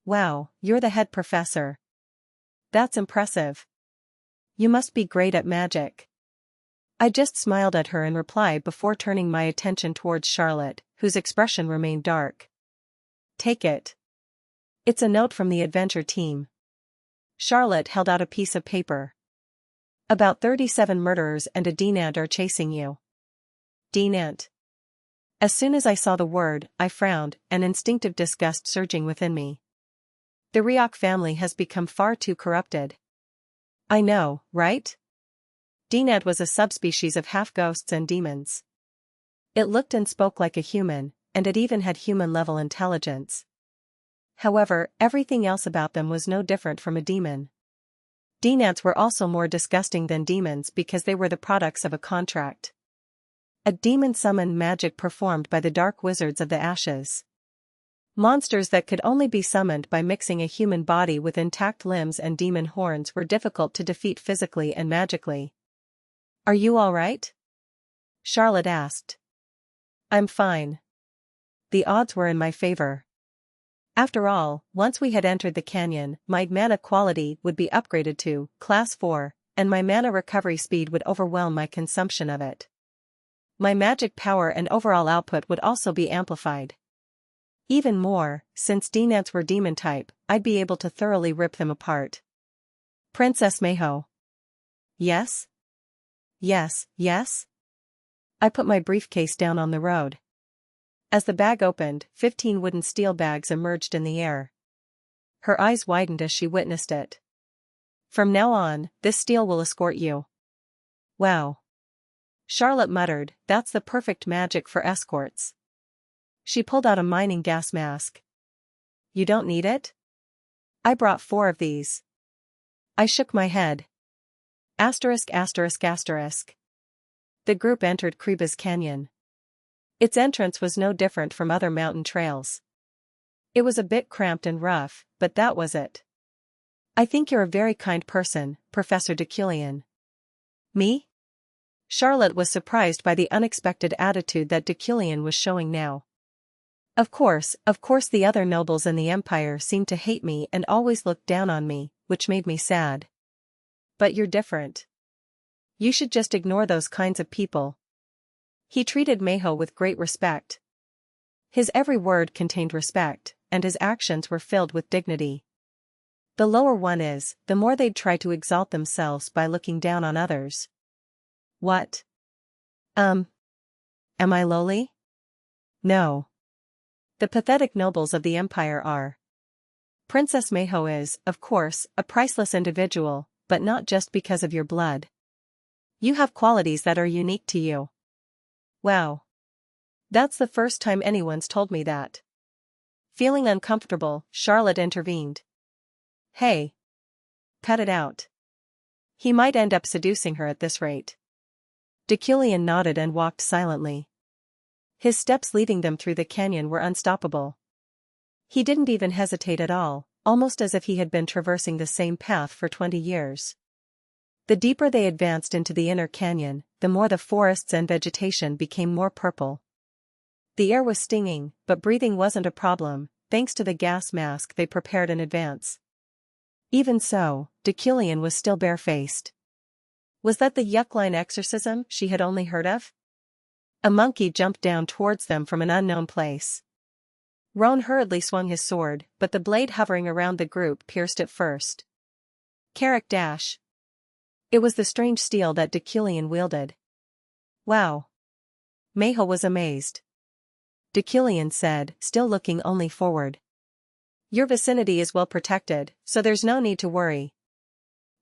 Wow, you're the head professor. That's impressive. You must be great at magic. I just smiled at her in reply before turning my attention towards Charlotte, whose expression remained dark. Take it. It's a note from the adventure team. Charlotte held out a piece of paper. About 37 murderers and a denant are chasing you. Denant. As soon as I saw the word, I frowned, an instinctive disgust surging within me. The Ryok family has become far too corrupted. I know, right? Denant was a subspecies of half-ghosts and demons. It looked and spoke like a human, and it even had human-level intelligence. However, everything else about them was no different from a demon. Denants were also more disgusting than demons because they were the products of a contract. A demon summoned magic performed by the dark wizards of the ashes. Monsters that could only be summoned by mixing a human body with intact limbs and demon horns were difficult to defeat physically and magically. Are you all right? Charlotte asked. I'm fine. The odds were in my favor. After all, once we had entered the canyon, my mana quality would be upgraded to Class 4, and my mana recovery speed would overwhelm my consumption of it. My magic power and overall output would also be amplified. Even more, since denants were demon type, I'd be able to thoroughly rip them apart. Princess Mayho. Yes? Yes, yes? I put my briefcase down on the road. As the bag opened, 15 wooden steel bags emerged in the air. Her eyes widened as she witnessed it. From now on, this steel will escort you. Wow. Charlotte muttered, that's the perfect magic for escorts. She pulled out a mining gas mask. You don't need it? I brought 4 of these. I shook my head. Asterisk asterisk asterisk. The group entered Kribas Canyon. Its entrance was no different from other mountain trails. It was a bit cramped and rough, but that was it. I think you're a very kind person, Professor Deculein. Me? Charlotte was surprised by the unexpected attitude that Deculein was showing now. Of course the other nobles in the Empire seemed to hate me and always looked down on me, which made me sad. But you're different. You should just ignore those kinds of people. He treated Mayho with great respect. His every word contained respect, and his actions were filled with dignity. The lower one is, the more they'd try to exalt themselves by looking down on others. What? Am I lowly? No. The pathetic nobles of the empire are. Princess Meiho is, of course, a priceless individual, but not just because of your blood. You have qualities that are unique to you. Wow. That's the first time anyone's told me that. Feeling uncomfortable, Charlotte intervened. Hey. Cut it out. He might end up seducing her at this rate. Deculein nodded and walked silently. His steps leading them through the canyon were unstoppable. He didn't even hesitate at all, almost as if he had been traversing the same path for 20 years. The deeper they advanced into the inner canyon, the more the forests and vegetation became more purple. The air was stinging, but breathing wasn't a problem, thanks to the gas mask they prepared in advance. Even so, Deculein was still barefaced. Was that the Yukline exorcism she had only heard of? A monkey jumped down towards them from an unknown place. Roan hurriedly swung his sword, but the blade hovering around the group pierced it first. Carrick dash. It was the strange steel that Deculein wielded. Wow. Meiho was amazed. Deculein said, still looking only forward. Your vicinity is well protected, so there's no need to worry.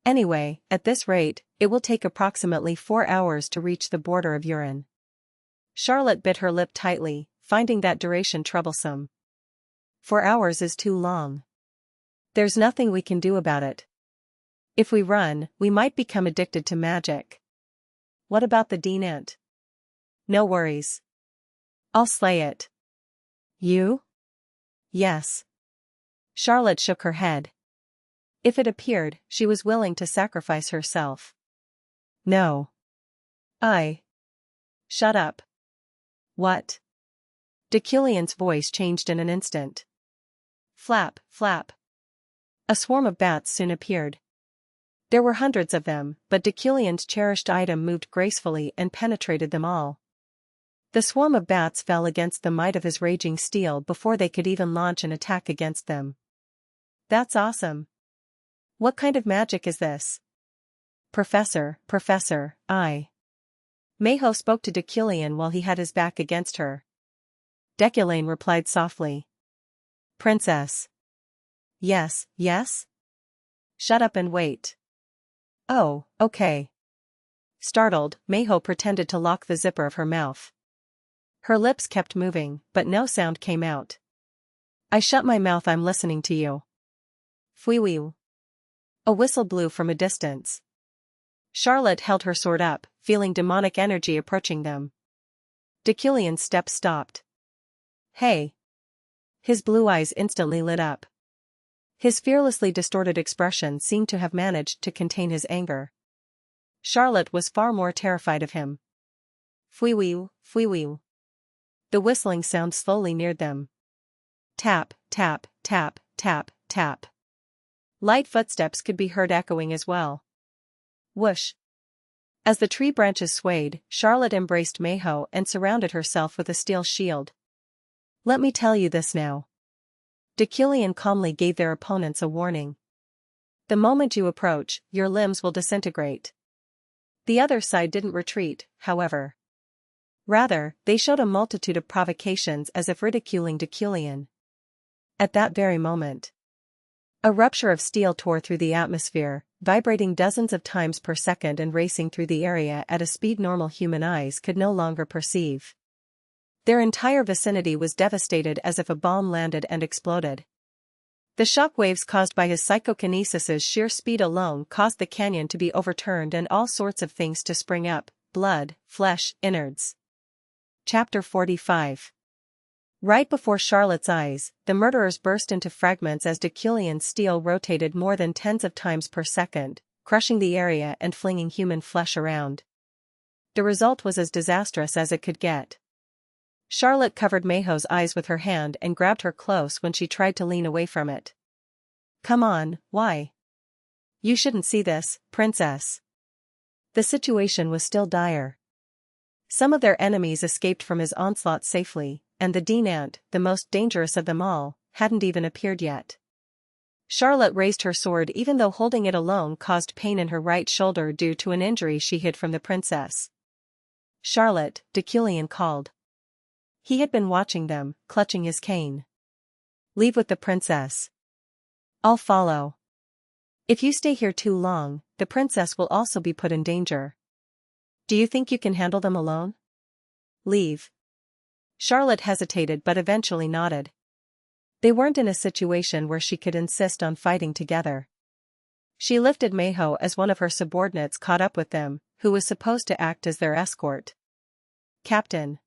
Anyway, at this rate, it will take approximately 4 hours to reach the border of Yurin. Charlotte bit her lip tightly, finding that duration troublesome. 4 hours is too long. There's nothing we can do about it. If we run, we might become addicted to magic. What about the Deculein? No worries. I'll slay it. You? Yes. Charlotte shook her head. If it appeared, she was willing to sacrifice herself. No. Shut up. What? Deculein's voice changed in an instant. Flap, flap. A swarm of bats soon appeared. There were hundreds of them, but Deculein's cherished item moved gracefully and penetrated them all. The swarm of bats fell against the might of his raging steel before they could even launch an attack against them. That's awesome. What kind of magic is this? Professor, Meiho spoke to Deculein while he had his back against her. Deculein replied softly. Princess. Yes. Shut up and wait. Oh, okay. Startled, Meiho pretended to lock the zipper of her mouth. Her lips kept moving, but no sound came out. I shut my mouth, I'm listening to you. Fuiwiu. A whistle blew from a distance. Charlotte held her sword up, feeling demonic energy approaching them. Deculein's steps stopped. Hey. His blue eyes instantly lit up. His fearlessly distorted expression seemed to have managed to contain his anger. Charlotte was far more terrified of him. Fuiwiu. The whistling sound slowly neared them. Tap, tap, tap, tap, tap. Light footsteps could be heard echoing as well. Whoosh. As the tree branches swayed, Charlotte embraced Meiho and surrounded herself with a steel shield. Let me tell you this now. Deculein calmly gave their opponents a warning. The moment you approach, your limbs will disintegrate. The other side didn't retreat, however. Rather, they showed a multitude of provocations as if ridiculing Deculein. At that very moment, a rupture of steel tore through the atmosphere, vibrating dozens of times per second and racing through the area at a speed normal human eyes could no longer perceive. Their entire vicinity was devastated as if a bomb landed and exploded. The shock waves caused by his psychokinesis's sheer speed alone caused the canyon to be overturned and all sorts of things to spring up: blood, flesh, innards. Chapter 45. Right before Charlotte's eyes, the murderers burst into fragments as Deculein's steel rotated more than tens of times per second, crushing the area and flinging human flesh around. The result was as disastrous as it could get. Charlotte covered Meiho's eyes with her hand and grabbed her close when she tried to lean away from it. Come on, why? You shouldn't see this, princess. The situation was still dire. Some of their enemies escaped from his onslaught safely, and the Deculein, the most dangerous of them all, hadn't even appeared yet. Charlotte raised her sword even though holding it alone caused pain in her right shoulder due to an injury she hid from the princess. "Charlotte," Deculein called. He had been watching them, clutching his cane. "Leave with the princess. I'll follow. If you stay here too long, the princess will also be put in danger. Do you think you can handle them alone?" "Leave." Charlotte hesitated but eventually nodded. They weren't in a situation where she could insist on fighting together. She lifted Mayho as one of her subordinates caught up with them, who was supposed to act as their escort. "Captain.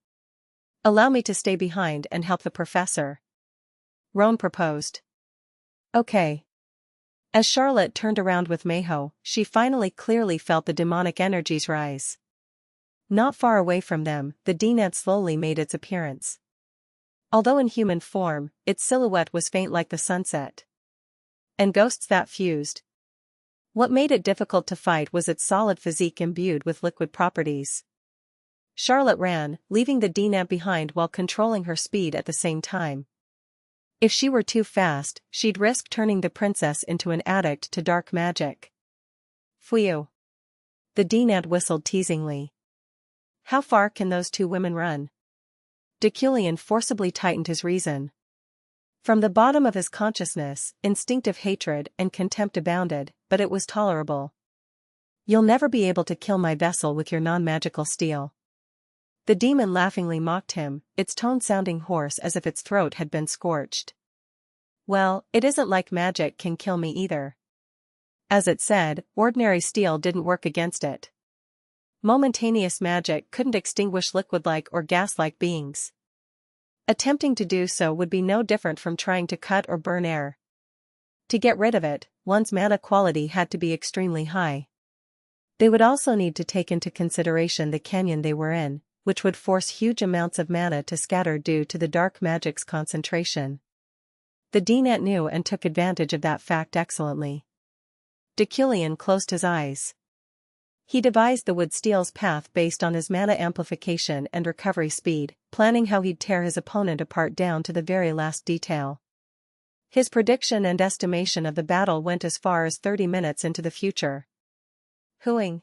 Allow me to stay behind and help the professor," Roan proposed. "Okay." As Charlotte turned around with Mayho, she finally clearly felt the demonic energies rise. Not far away from them, the Deculein slowly made its appearance. Although in human form, its silhouette was faint like the sunset. And ghosts that fused. What made it difficult to fight was its solid physique imbued with liquid properties. Charlotte ran, leaving the Deculein behind while controlling her speed at the same time. If she were too fast, she'd risk turning the princess into an addict to dark magic. "Phew." The Deculein whistled teasingly. "How far can those two women run?" Deculein forcibly tightened his reason. From the bottom of his consciousness, instinctive hatred and contempt abounded, but it was tolerable. "You'll never be able to kill my vessel with your non-magical steel." The demon laughingly mocked him, its tone sounding hoarse as if its throat had been scorched. "Well, it isn't like magic can kill me either." As it said, ordinary steel didn't work against it. Momentaneous magic couldn't extinguish liquid-like or gas-like beings. Attempting to do so would be no different from trying to cut or burn air. To get rid of it, one's mana quality had to be extremely high. They would also need to take into consideration the canyon they were in, which would force huge amounts of mana to scatter due to the dark magic's concentration. The Deculein knew and took advantage of that fact excellently. Deculein closed his eyes. He devised the wood steel's path based on his mana amplification and recovery speed, planning how he'd tear his opponent apart down to the very last detail. His prediction and estimation of the battle went as far as 30 minutes into the future. Hooing.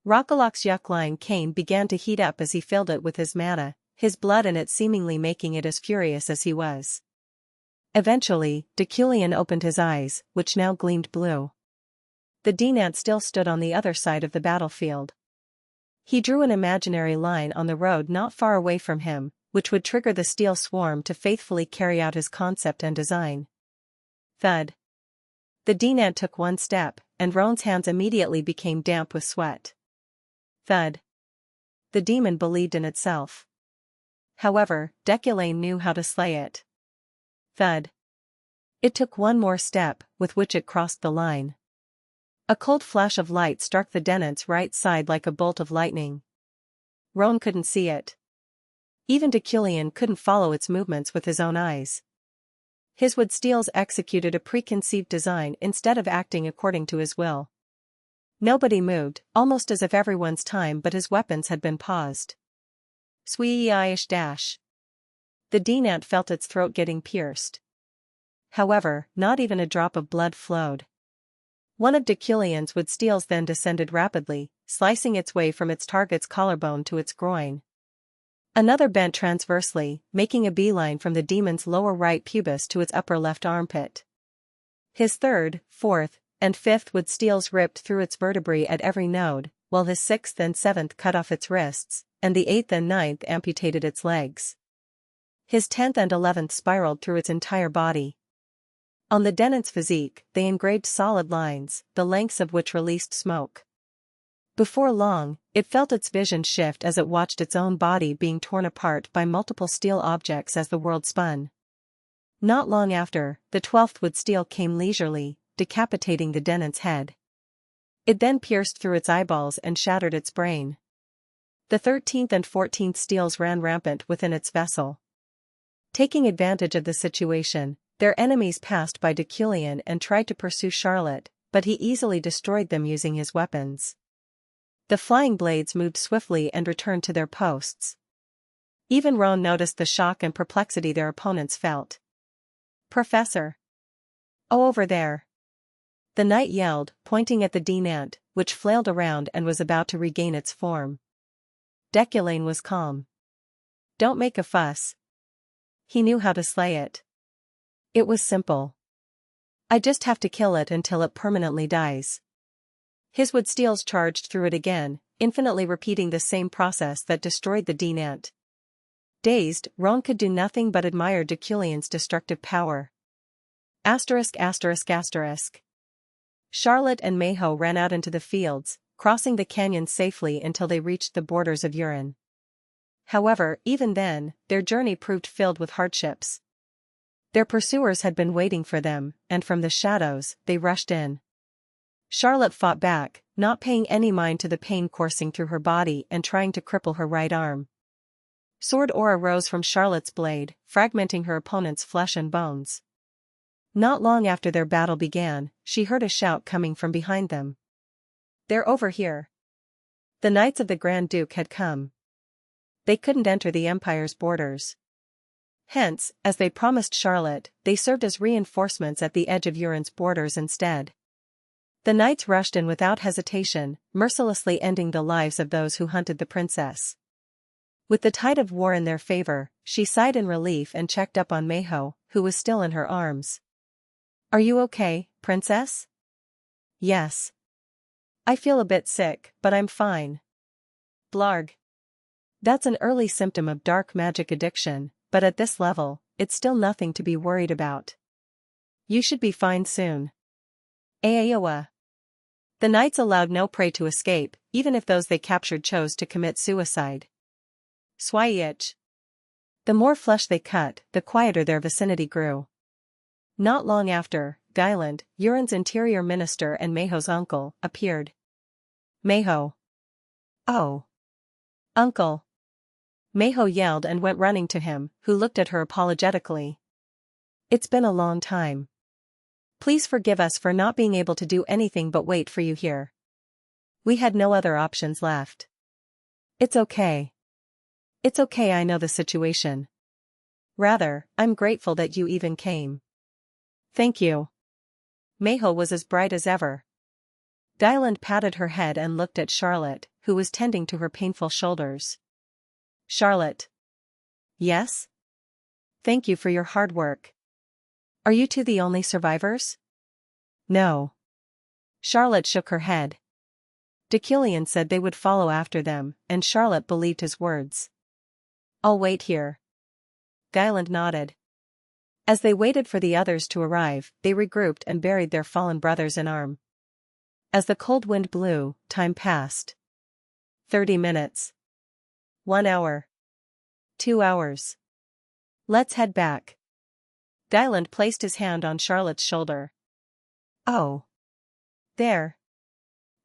Rockaloc's Yukline cane began to heat up as he filled it with his mana, his blood in it seemingly making it as furious as he was. Eventually, Deculein opened his eyes, which now gleamed blue. The Deculein still stood on the other side of the battlefield. He drew an imaginary line on the road not far away from him, which would trigger the steel swarm to faithfully carry out his concept and design. Thud. The Deculein took one step, and Roan's hands immediately became damp with sweat. Thud. The demon believed in itself. However, Deculein knew how to slay it. Thud. It took one more step, with which it crossed the line. A cold flash of light struck the Decule's right side like a bolt of lightning. Roan couldn't see it. Even Deculein couldn't follow its movements with his own eyes. His wood steels executed a preconceived design instead of acting according to his will. Nobody moved, almost as if everyone's time but his weapons had been paused. Swee-ish dash. The Deculein felt its throat getting pierced. However, not even a drop of blood flowed. One of Deculein's wood steels then descended rapidly, slicing its way from its target's collarbone to its groin. Another bent transversely, making a beeline from the demon's lower right pubis to its upper left armpit. His third, fourth, and fifth wood steels ripped through its vertebrae at every node, while his sixth and seventh cut off its wrists, and the eighth and ninth amputated its legs. His 10th and 11th spiraled through its entire body. On the Decule's physique, they engraved solid lines, the lengths of which released smoke. Before long, it felt its vision shift as it watched its own body being torn apart by multiple steel objects as the world spun. Not long after, the 12th wood steel came leisurely, decapitating the Decule's head. It then pierced through its eyeballs and shattered its brain. The 13th and 14th steels ran rampant within its vessel. Taking advantage of the situation, their enemies passed by Deculein and tried to pursue Charlotte, but he easily destroyed them using his weapons. The flying blades moved swiftly and returned to their posts. Even Roan noticed the shock and perplexity their opponents felt. "Professor." Oh, over there. The knight yelled, pointing at the Deculein, which flailed around and was about to regain its form. Deculein was calm. Don't make a fuss. He knew how to slay it. It was simple. I just have to kill it until it permanently dies. His wood steels charged through it again, infinitely repeating the same process that destroyed the Deculein. Dazed, Roan could do nothing but admire Deculein's destructive power. Asterisk. Charlotte and Mayho ran out into the fields, crossing the canyon safely until they reached the borders of Yeriel. However, even then, their journey proved filled with hardships. Their pursuers had been waiting for them, and from the shadows, they rushed in. Charlotte fought back, not paying any mind to the pain coursing through her body and trying to cripple her right arm. Sword aura rose from Charlotte's blade, fragmenting her opponent's flesh and bones. Not long after their battle began, she heard a shout coming from behind them. They're over here. The Knights of the Grand Duke had come. They couldn't enter the Empire's borders. Hence, as they promised Charlotte, they served as reinforcements at the edge of Yeriel's borders instead. The knights rushed in without hesitation, mercilessly ending the lives of those who hunted the princess. With the tide of war in their favor, she sighed in relief and checked up on Mayho, who was still in her arms. Are you okay, princess? Yes. I feel a bit sick, but I'm fine. Blarg. That's an early symptom of dark magic addiction, but at this level, it's still nothing to be worried about. You should be fine soon. Aowa. The knights allowed no prey to escape, even if those they captured chose to commit suicide. Swayich. The more flesh they cut, the quieter their vicinity grew. Not long after, Guyland, Yeriel's interior minister and Mayho's uncle, appeared. Mayho. Oh. Uncle. Mayho yelled and went running to him, who looked at her apologetically. It's been a long time. Please forgive us for not being able to do anything but wait for you here. We had no other options left. It's okay. It's okay, I know the situation. Rather, I'm grateful that you even came. Thank you. Mayho was as bright as ever. Guyland patted her head and looked at Charlotte, who was tending to her painful shoulders. Charlotte. Yes? Thank you for your hard work. Are you two the only survivors? No. Charlotte shook her head. Deculein said they would follow after them, and Charlotte believed his words. I'll wait here. Guyland nodded. As they waited for the others to arrive, they regrouped and buried their fallen brothers in arms. As the cold wind blew, time passed. 30 minutes. 1 hour. 2 hours. Let's head back. Guyland placed his hand on Charlotte's shoulder. Oh. There.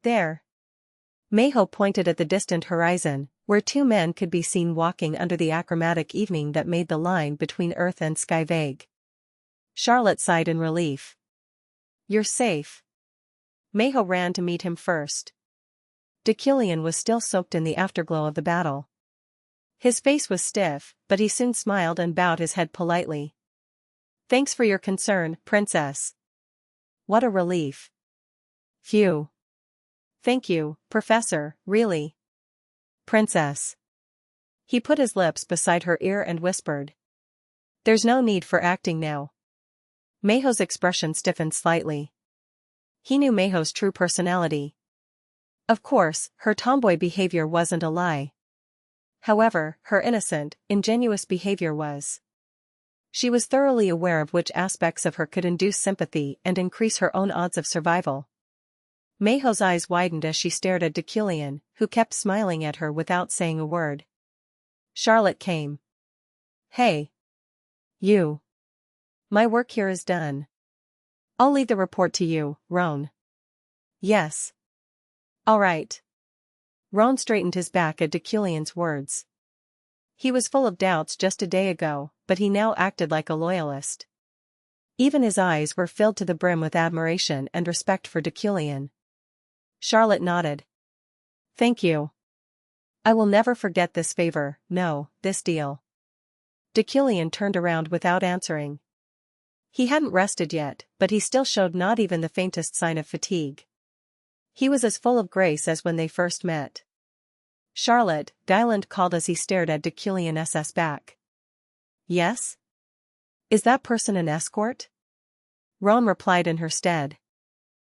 There. Mayho pointed at the distant horizon, where two men could be seen walking under the achromatic evening that made the line between earth and sky vague. Charlotte sighed in relief. You're safe. Mayho ran to meet him first. Deculein was still soaked in the afterglow of the battle. His face was stiff, but he soon smiled and bowed his head politely. Thanks for your concern, princess. What a relief. Phew. Thank you, professor, really. Princess. He put his lips beside her ear and whispered. There's no need for acting now. Mayho's expression stiffened slightly. He knew Mayho's true personality. Of course, her tomboy behavior wasn't a lie. However, her innocent, ingenuous behavior was. She was thoroughly aware of which aspects of her could induce sympathy and increase her own odds of survival. Mayho's eyes widened as she stared at Deculein, who kept smiling at her without saying a word. Charlotte came. Hey. You. My work here is done. I'll leave the report to you, Roan. Yes. All right. Roan straightened his back at Deculein's words. He was full of doubts just a day ago, but he now acted like a loyalist. Even his eyes were filled to the brim with admiration and respect for Deculein. Charlotte nodded. Thank you. I will never forget this favor, no, this deal. Deculein turned around without answering. He hadn't rested yet, but he still showed not even the faintest sign of fatigue. He was as full of grace as when they first met. "Charlotte," Dylan called as he stared at Deculein back. "Yes? Is that person an escort?" Roan replied in her stead.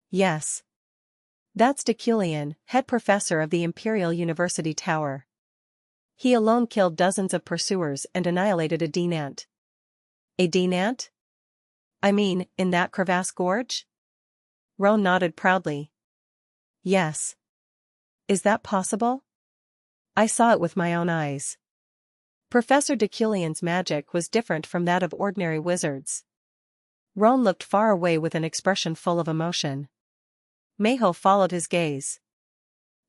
"Yes. That's Deculein, head professor of the Imperial University Tower. He alone killed dozens of pursuers and annihilated a denant." "A denant? I mean, in that crevasse gorge?" Roan nodded proudly. "Yes. Is that possible? I saw it with my own eyes." Professor Deculein's magic was different from that of ordinary wizards. Roan looked far away with an expression full of emotion. Mayho followed his gaze.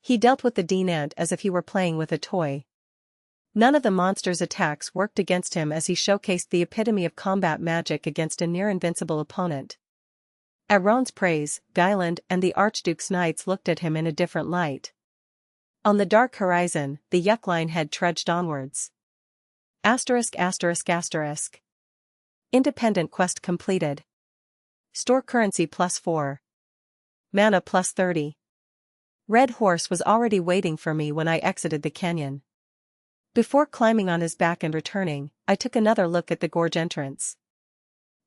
He dealt with the denant as if he were playing with a toy. None of the monster's attacks worked against him as he showcased the epitome of combat magic against a near-invincible opponent. At Roan's praise, Guyland and the Archduke's knights looked at him in a different light. On the dark horizon, the Yukline head trudged onwards. *****. Independent quest completed. Store currency +4. Mana +30. Red Horse was already waiting for me when I exited the canyon. Before climbing on his back and returning, I took another look at the gorge entrance.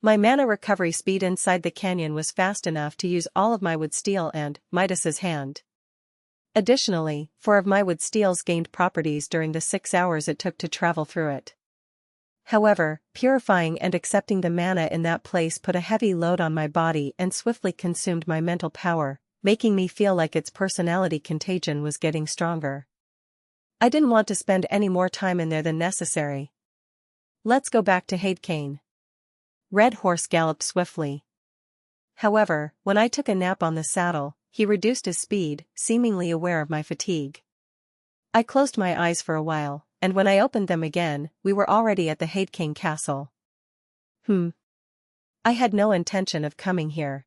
My mana recovery speed inside the canyon was fast enough to use all of my wood steel and Midas's hand. Additionally, 4 of my wood steels gained properties during the 6 hours it took to travel through it. However, purifying and accepting the mana in that place put a heavy load on my body and swiftly consumed my mental power, making me feel like its personality contagion was getting stronger. I didn't want to spend any more time in there than necessary. "Let's go back to Hadekain." Red Horse galloped swiftly. However, when I took a nap on the saddle, he reduced his speed, seemingly aware of my fatigue. I closed my eyes for a while, and when I opened them again, we were already at the Hadekain castle. I had no intention of coming here.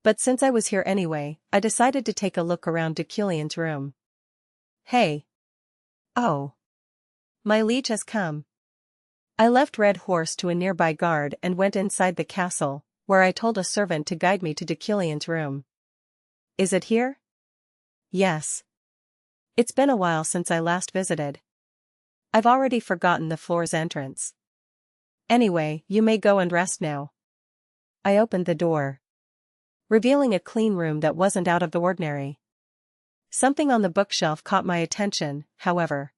But since I was here anyway, I decided to take a look around Deculein's room. "Hey. Oh. My liege has come." I left Red Horse to a nearby guard and went inside the castle, where I told a servant to guide me to Deculein's room. "Is it here?" "Yes. It's been a while since I last visited. I've already forgotten the floor's entrance. Anyway, you may go and rest now." I opened the door, revealing a clean room that wasn't out of the ordinary. Something on the bookshelf caught my attention, however.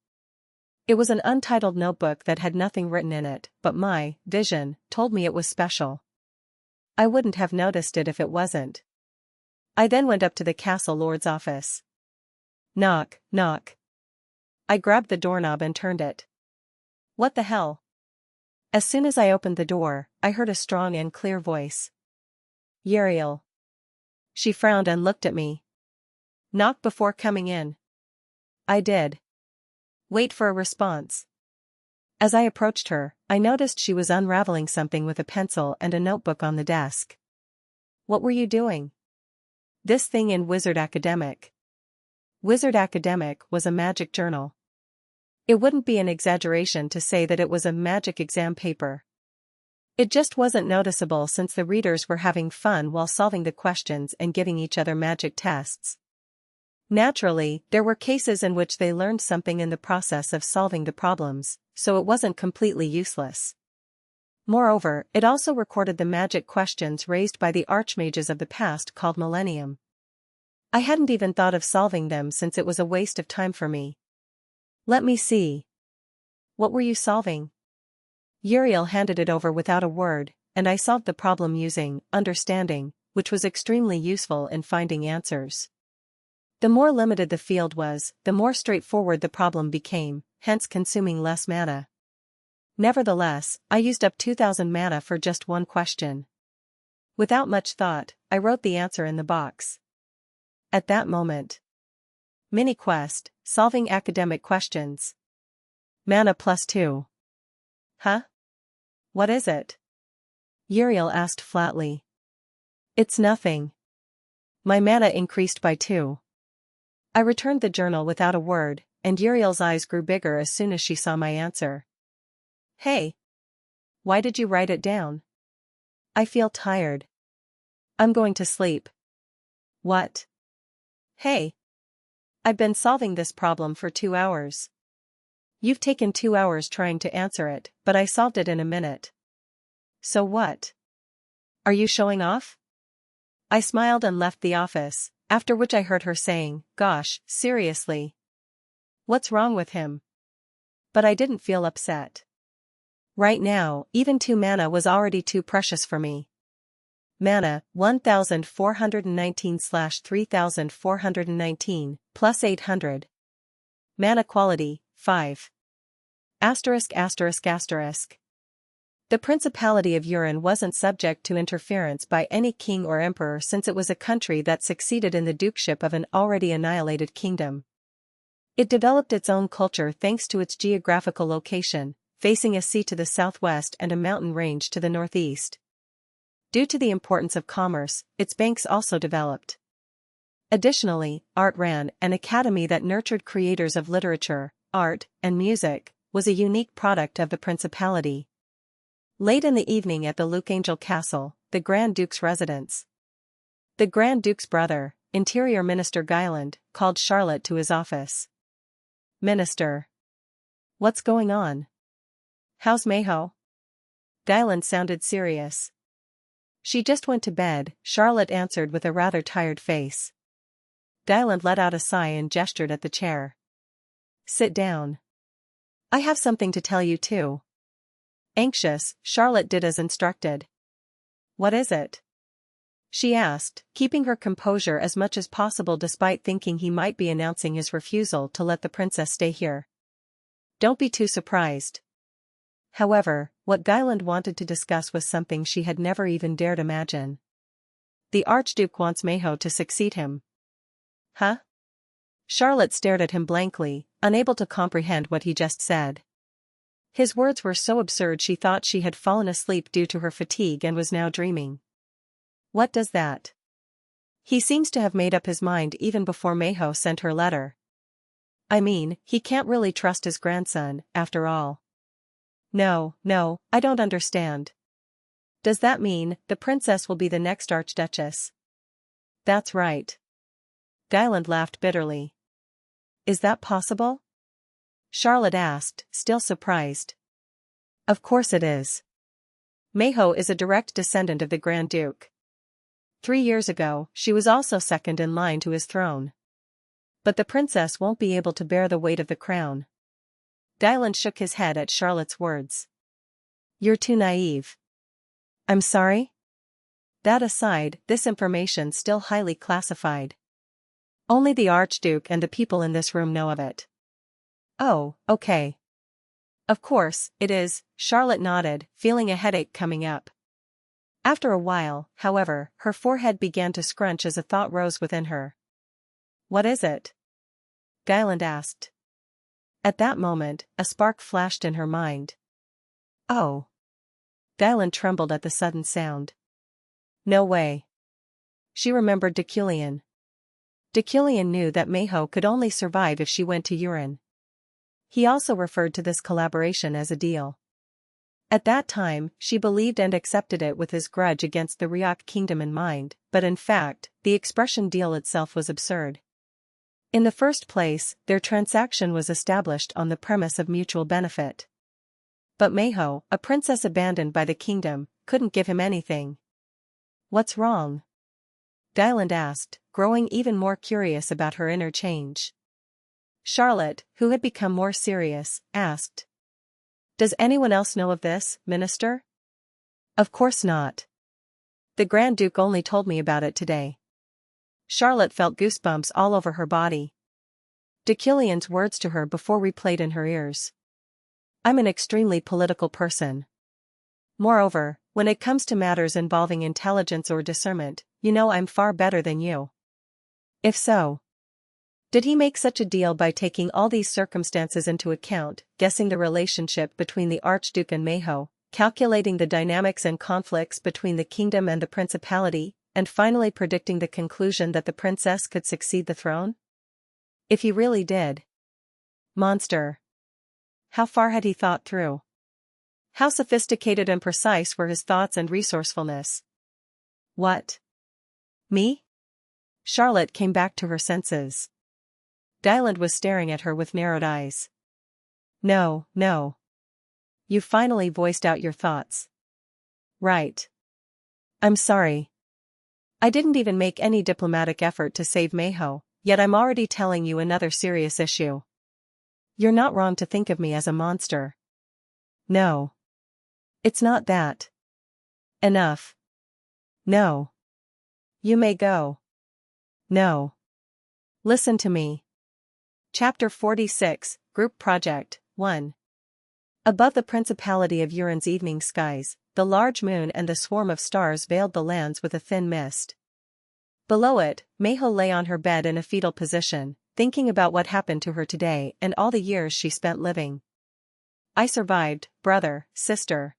It was an untitled notebook that had nothing written in it, but my vision told me it was special. I wouldn't have noticed it if it wasn't. I then went up to the castle lord's office. Knock, knock. I grabbed the doorknob and turned it. What the hell? As soon as I opened the door, I heard a strong and clear voice. "Yeriel." She frowned and looked at me. "Knock before coming in." I did. "Wait for a response." As I approached her, I noticed she was unraveling something with a pencil and a notebook on the desk. "What were you doing?" "This thing in Wizard Academic." Wizard Academic was a magic journal. It wouldn't be an exaggeration to say that it was a magic exam paper. It just wasn't noticeable since the readers were having fun while solving the questions and giving each other magic tests. Naturally, there were cases in which they learned something in the process of solving the problems, so it wasn't completely useless. Moreover, it also recorded the magic questions raised by the archmages of the past called Millennium. I hadn't even thought of solving them since it was a waste of time for me. "Let me see. What were you solving?" Yeriel handed it over without a word, and I solved the problem using understanding, which was extremely useful in finding answers. The more limited the field was, the more straightforward the problem became, hence consuming less mana. Nevertheless, I used up 2,000 mana for just one question. Without much thought, I wrote the answer in the box. At that moment. Mini quest, solving academic questions. Mana +2. Huh? What is it? Yeriel asked flatly. It's nothing. My mana increased by 2. I returned the journal without a word, and Yeriel's eyes grew bigger as soon as she saw my answer. Hey! Why did you write it down? I feel tired. I'm going to sleep. What? Hey. I've been solving this problem for 2 hours. You've taken 2 hours trying to answer it, but I solved it in a minute. So what? Are you showing off? I smiled and left the office, after which I heard her saying, "Gosh, seriously. What's wrong with him?" But I didn't feel upset. Right now, even 2 mana was already too precious for me. Mana, 1419/3419, plus 800. Mana quality, 5. Asterisk asterisk asterisk. The Principality of Yeriel wasn't subject to interference by any king or emperor since it was a country that succeeded in the dukeship of an already annihilated kingdom. It developed its own culture thanks to its geographical location, facing a sea to the southwest and a mountain range to the northeast. Due to the importance of commerce, its banks also developed. Additionally, art ran an academy that nurtured creators of literature, art, and music, was a unique product of the principality. Late in the evening at the Luke Castle, the Grand Duke's residence. The Grand Duke's brother, Interior Minister Guyland, called Charlotte to his office. "Minister. What's going on? How's Mayho?" Guyland sounded serious. "She just went to bed," Charlotte answered with a rather tired face. Guyland let out a sigh and gestured at the chair. "Sit down. I have something to tell you too." Anxious, Charlotte did as instructed. "What is it?" she asked, keeping her composure as much as possible despite thinking he might be announcing his refusal to let the princess stay here. Don't be too surprised. However, what Guyland wanted to discuss was something she had never even dared imagine. The Archduke wants Mayho to succeed him. Huh? Charlotte stared at him blankly, unable to comprehend what he just said. His words were so absurd she thought she had fallen asleep due to her fatigue and was now dreaming. What does that? He seems to have made up his mind even before Mayho sent her letter. I mean, he can't really trust his grandson, after all. No, I don't understand. Does that mean the princess will be the next archduchess? That's right. Guyland laughed bitterly. Is that possible? Charlotte asked, still surprised. Of course it is. Mayho is a direct descendant of the Grand Duke. 3 years ago, she was also second in line to his throne. But the princess won't be able to bear the weight of the crown. Guyland shook his head at Charlotte's words. You're too naive. I'm sorry? That aside, this information's still highly classified. Only the Archduke and the people in this room know of it. Oh, okay. Of course, it is, Charlotte nodded, feeling a headache coming up. After a while, however, her forehead began to scrunch as a thought rose within her. What is it? Guyland asked. At that moment, a spark flashed in her mind. Oh. Guyland trembled at the sudden sound. No way. She remembered Deculein. Deculein knew that Mayho could only survive if she went to Yeriel. He also referred to this collaboration as a deal. At that time, she believed and accepted it with his grudge against the Ryok kingdom in mind, but in fact, the expression deal itself was absurd. In the first place, their transaction was established on the premise of mutual benefit. But Mayho, a princess abandoned by the kingdom, couldn't give him anything. What's wrong? Guyland asked, growing even more curious about her inner change. Charlotte, who had become more serious, asked. Does anyone else know of this, Minister? Of course not. The Grand Duke only told me about it today. Charlotte felt goosebumps all over her body. Deculein's words to her before replayed in her ears. I'm an extremely political person. Moreover, when it comes to matters involving intelligence or discernment, you know I'm far better than you. If so, did he make such a deal by taking all these circumstances into account, guessing the relationship between the Archduke and Mayho, calculating the dynamics and conflicts between the kingdom and the principality, and finally predicting the conclusion that the princess could succeed the throne? If he really did. Monster. How far had he thought through? How sophisticated and precise were his thoughts and resourcefulness. What? Me? Charlotte came back to her senses. Dylan was staring at her with narrowed eyes. No, no. You finally voiced out your thoughts. Right. I'm sorry. I didn't even make any diplomatic effort to save Mayho, yet I'm already telling you another serious issue. You're not wrong to think of me as a monster. No. It's not that. Enough. No. You may go. No. Listen to me. Chapter 46, Group Project, 1. Above the principality of Uran's evening skies, the large moon and the swarm of stars veiled the lands with a thin mist. Below it, Mayho lay on her bed in a fetal position, thinking about what happened to her today and all the years she spent living. I survived, brother, sister.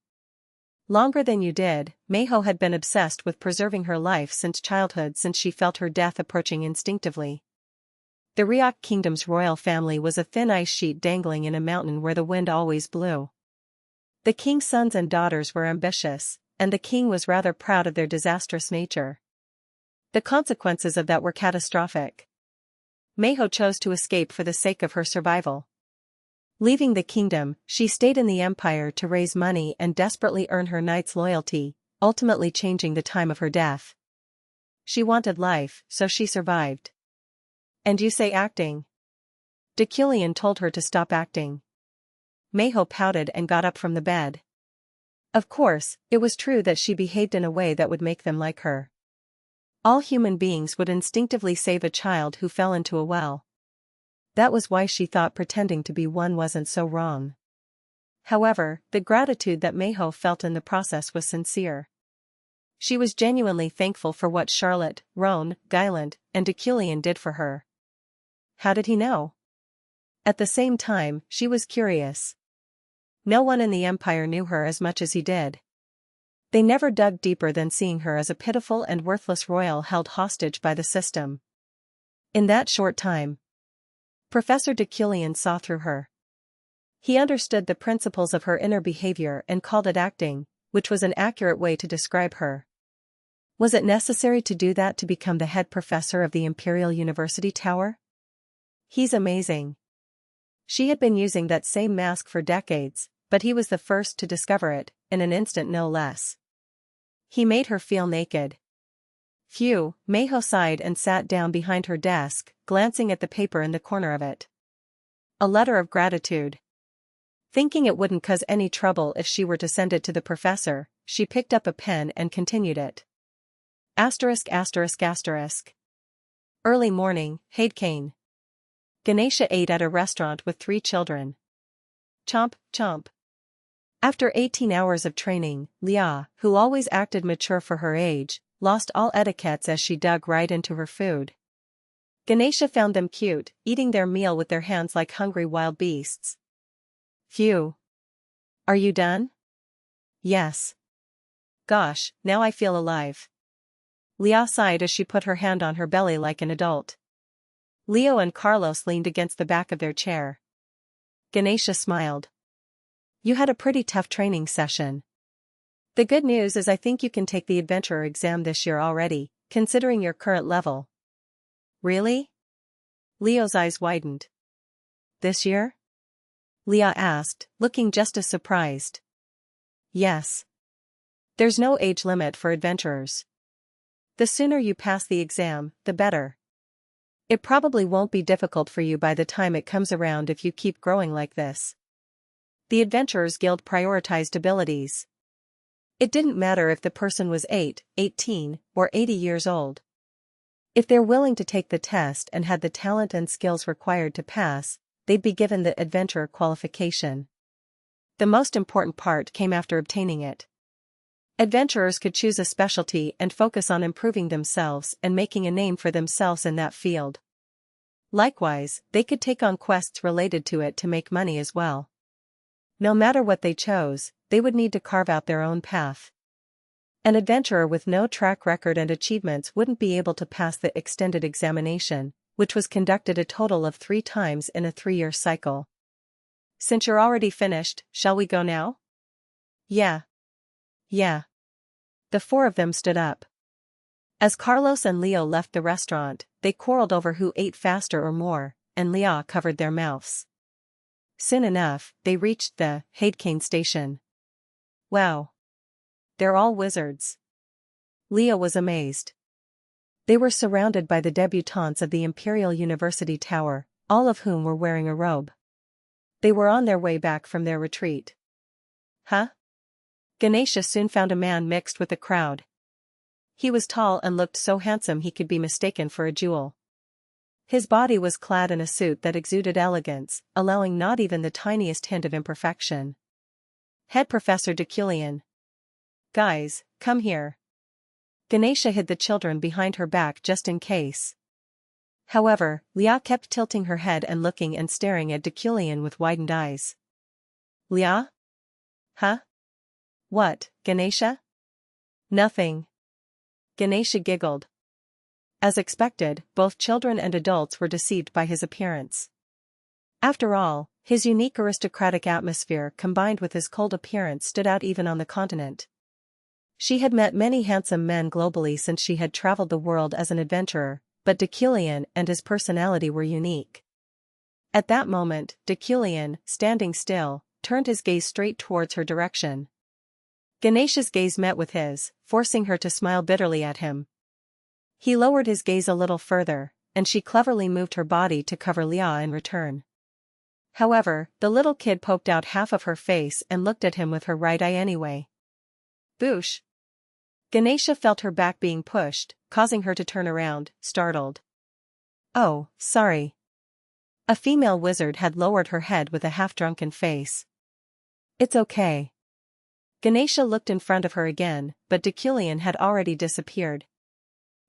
Longer than you did. Mayho had been obsessed with preserving her life since childhood, since she felt her death approaching instinctively. The Ryok Kingdom's royal family was a thin ice sheet dangling in a mountain where the wind always blew. The king's sons and daughters were ambitious, and the king was rather proud of their disastrous nature. The consequences of that were catastrophic. Mayho chose to escape for the sake of her survival. Leaving the kingdom, she stayed in the empire to raise money and desperately earn her knight's loyalty, ultimately changing the time of her death. She wanted life, so she survived. And you say acting? Deculein told her to stop acting. Mayho pouted and got up from the bed. Of course, it was true that she behaved in a way that would make them like her. All human beings would instinctively save a child who fell into a well. That was why she thought pretending to be one wasn't so wrong. However, the gratitude that Mayho felt in the process was sincere. She was genuinely thankful for what Charlotte, Roan, Dylan, and Deculein did for her. How did he know? At the same time, she was curious. No one in the empire knew her as much as he did. They never dug deeper than seeing her as a pitiful and worthless royal held hostage by the system. In that short time, Professor Deculein saw through her. He understood the principles of her inner behavior and called it acting, which was an accurate way to describe her. Was it necessary to do that to become the head professor of the Imperial University Tower? He's amazing. She had been using that same mask for decades, but he was the first to discover it, in an instant no less. He made her feel naked. Phew, Mayho sighed and sat down behind her desk, glancing at the paper in the corner of it. A letter of gratitude. Thinking it wouldn't cause any trouble if she were to send it to the professor, she picked up a pen and continued it. *****. Early morning, Hadekain. Ganesha ate at a restaurant with 3 children. Chomp, chomp. After 18 hours of training, Lia, who always acted mature for her age, lost all etiquettes as she dug right into her food. Ganesha found them cute, eating their meal with their hands like hungry wild beasts. Phew. Are you done? Yes. Gosh, now I feel alive. Lia sighed as she put her hand on her belly like an adult. Leo and Carlos leaned against the back of their chair. Ganesha smiled. You had a pretty tough training session. The good news is I think you can take the adventurer exam this year already, considering your current level. Really? Leo's eyes widened. This year? Lia asked, looking just as surprised. Yes. There's no age limit for adventurers. The sooner you pass the exam, the better. It probably won't be difficult for you by the time it comes around if you keep growing like this. The Adventurers Guild prioritized abilities. It didn't matter if the person was 8, 18, or 80 years old. If they're willing to take the test and had the talent and skills required to pass, they'd be given the adventurer qualification. The most important part came after obtaining it. Adventurers could choose a specialty and focus on improving themselves and making a name for themselves in that field. Likewise, they could take on quests related to it to make money as well. No matter what they chose, they would need to carve out their own path. An adventurer with no track record and achievements wouldn't be able to pass the extended examination, which was conducted a total of 3 times in a 3-year cycle. Since you're already finished, shall we go now? Yeah. Yeah. The four of them stood up. As Carlos and Leo left the restaurant, they quarreled over who ate faster or more, and Leo covered their mouths. Soon enough, they reached the Hadekain station. Wow. They're all wizards. Leo was amazed. They were surrounded by the debutantes of the Imperial University Tower, all of whom were wearing a robe. They were on their way back from their retreat. Huh? Ganesha soon found a man mixed with the crowd. He was tall and looked so handsome he could be mistaken for a jewel. His body was clad in a suit that exuded elegance, allowing not even the tiniest hint of imperfection. Head Professor Deculein. Guys, come here. Ganesha hid the children behind her back just in case. However, Leah kept tilting her head and looking and staring at Deculein with widened eyes. Leah? Huh? What, Ganesha? Nothing. Ganesha giggled. As expected, both children and adults were deceived by his appearance. After all, his unique aristocratic atmosphere combined with his cold appearance stood out even on the continent. She had met many handsome men globally since she had traveled the world as an adventurer, but Deculein and his personality were unique. At that moment, Deculein, standing still, turned his gaze straight towards her direction. Ganesha's gaze met with his, forcing her to smile bitterly at him. He lowered his gaze a little further, and she cleverly moved her body to cover Leah in return. However, the little kid poked out half of her face and looked at him with her right eye anyway. Boosh! Ganesha felt her back being pushed, causing her to turn around, startled. Oh, sorry. A female wizard had lowered her head with a half-drunken face. It's okay. Ganesha looked in front of her again, but Deculein had already disappeared.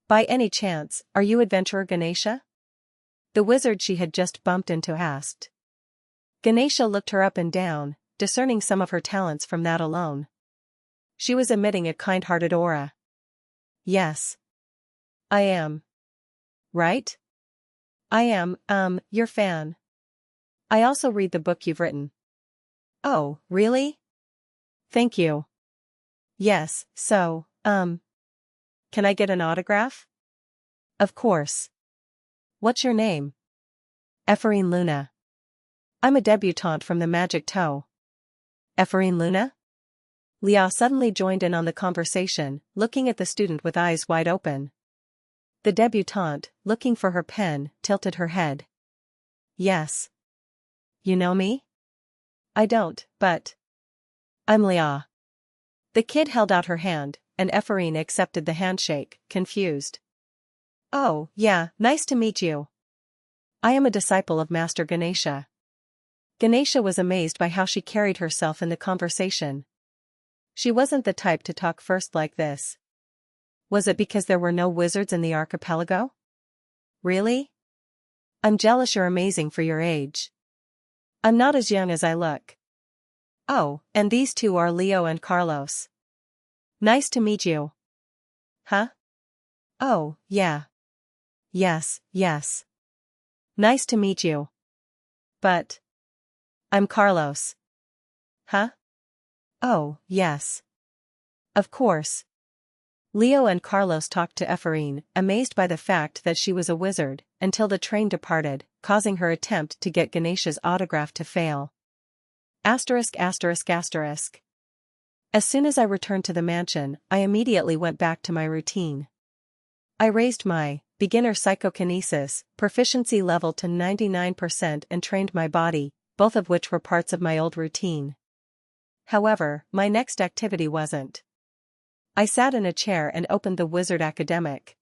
By any chance, are you adventurer Ganesha? The wizard she had just bumped into asked. Ganesha looked her up and down, discerning some of her talents from that alone. She was emitting a kind-hearted aura. Yes. I am. Right? I am, your fan. I also read the book you've written. Oh, really? Thank you. Yes, so, can I get an autograph? Of course. What's your name? Ephraim Luna. I'm a debutante from the Magic Toe. Ephraim Luna? Leah suddenly joined in on the conversation, looking at the student with eyes wide open. The debutante, looking for her pen, tilted her head. Yes. You know me? I don't, but... I'm Leah. The kid held out her hand, and Ephraim accepted the handshake, confused. Oh, yeah, nice to meet you. I am a disciple of Master Ganesha. Ganesha was amazed by how she carried herself in the conversation. She wasn't the type to talk first like this. Was it because there were no wizards in the archipelago? Really? I'm jealous you're amazing for your age. I'm not as young as I look. Oh, and these two are Leo and Carlos. Nice to meet you. Huh? Oh, yeah. Yes, yes. Nice to meet you. But... I'm Carlos. Huh? Oh, yes. Of course. Leo and Carlos talked to Ephraim, amazed by the fact that she was a wizard, until the train departed, causing her attempt to get Ganesha's autograph to fail. Asterisk asterisk asterisk. As soon as I returned to the mansion, I immediately went back to my routine. I raised my beginner psychokinesis proficiency level to 99% and trained my body, both of which were parts of my old routine. However, my next activity wasn't. I sat in a chair and opened the Wizard Academic.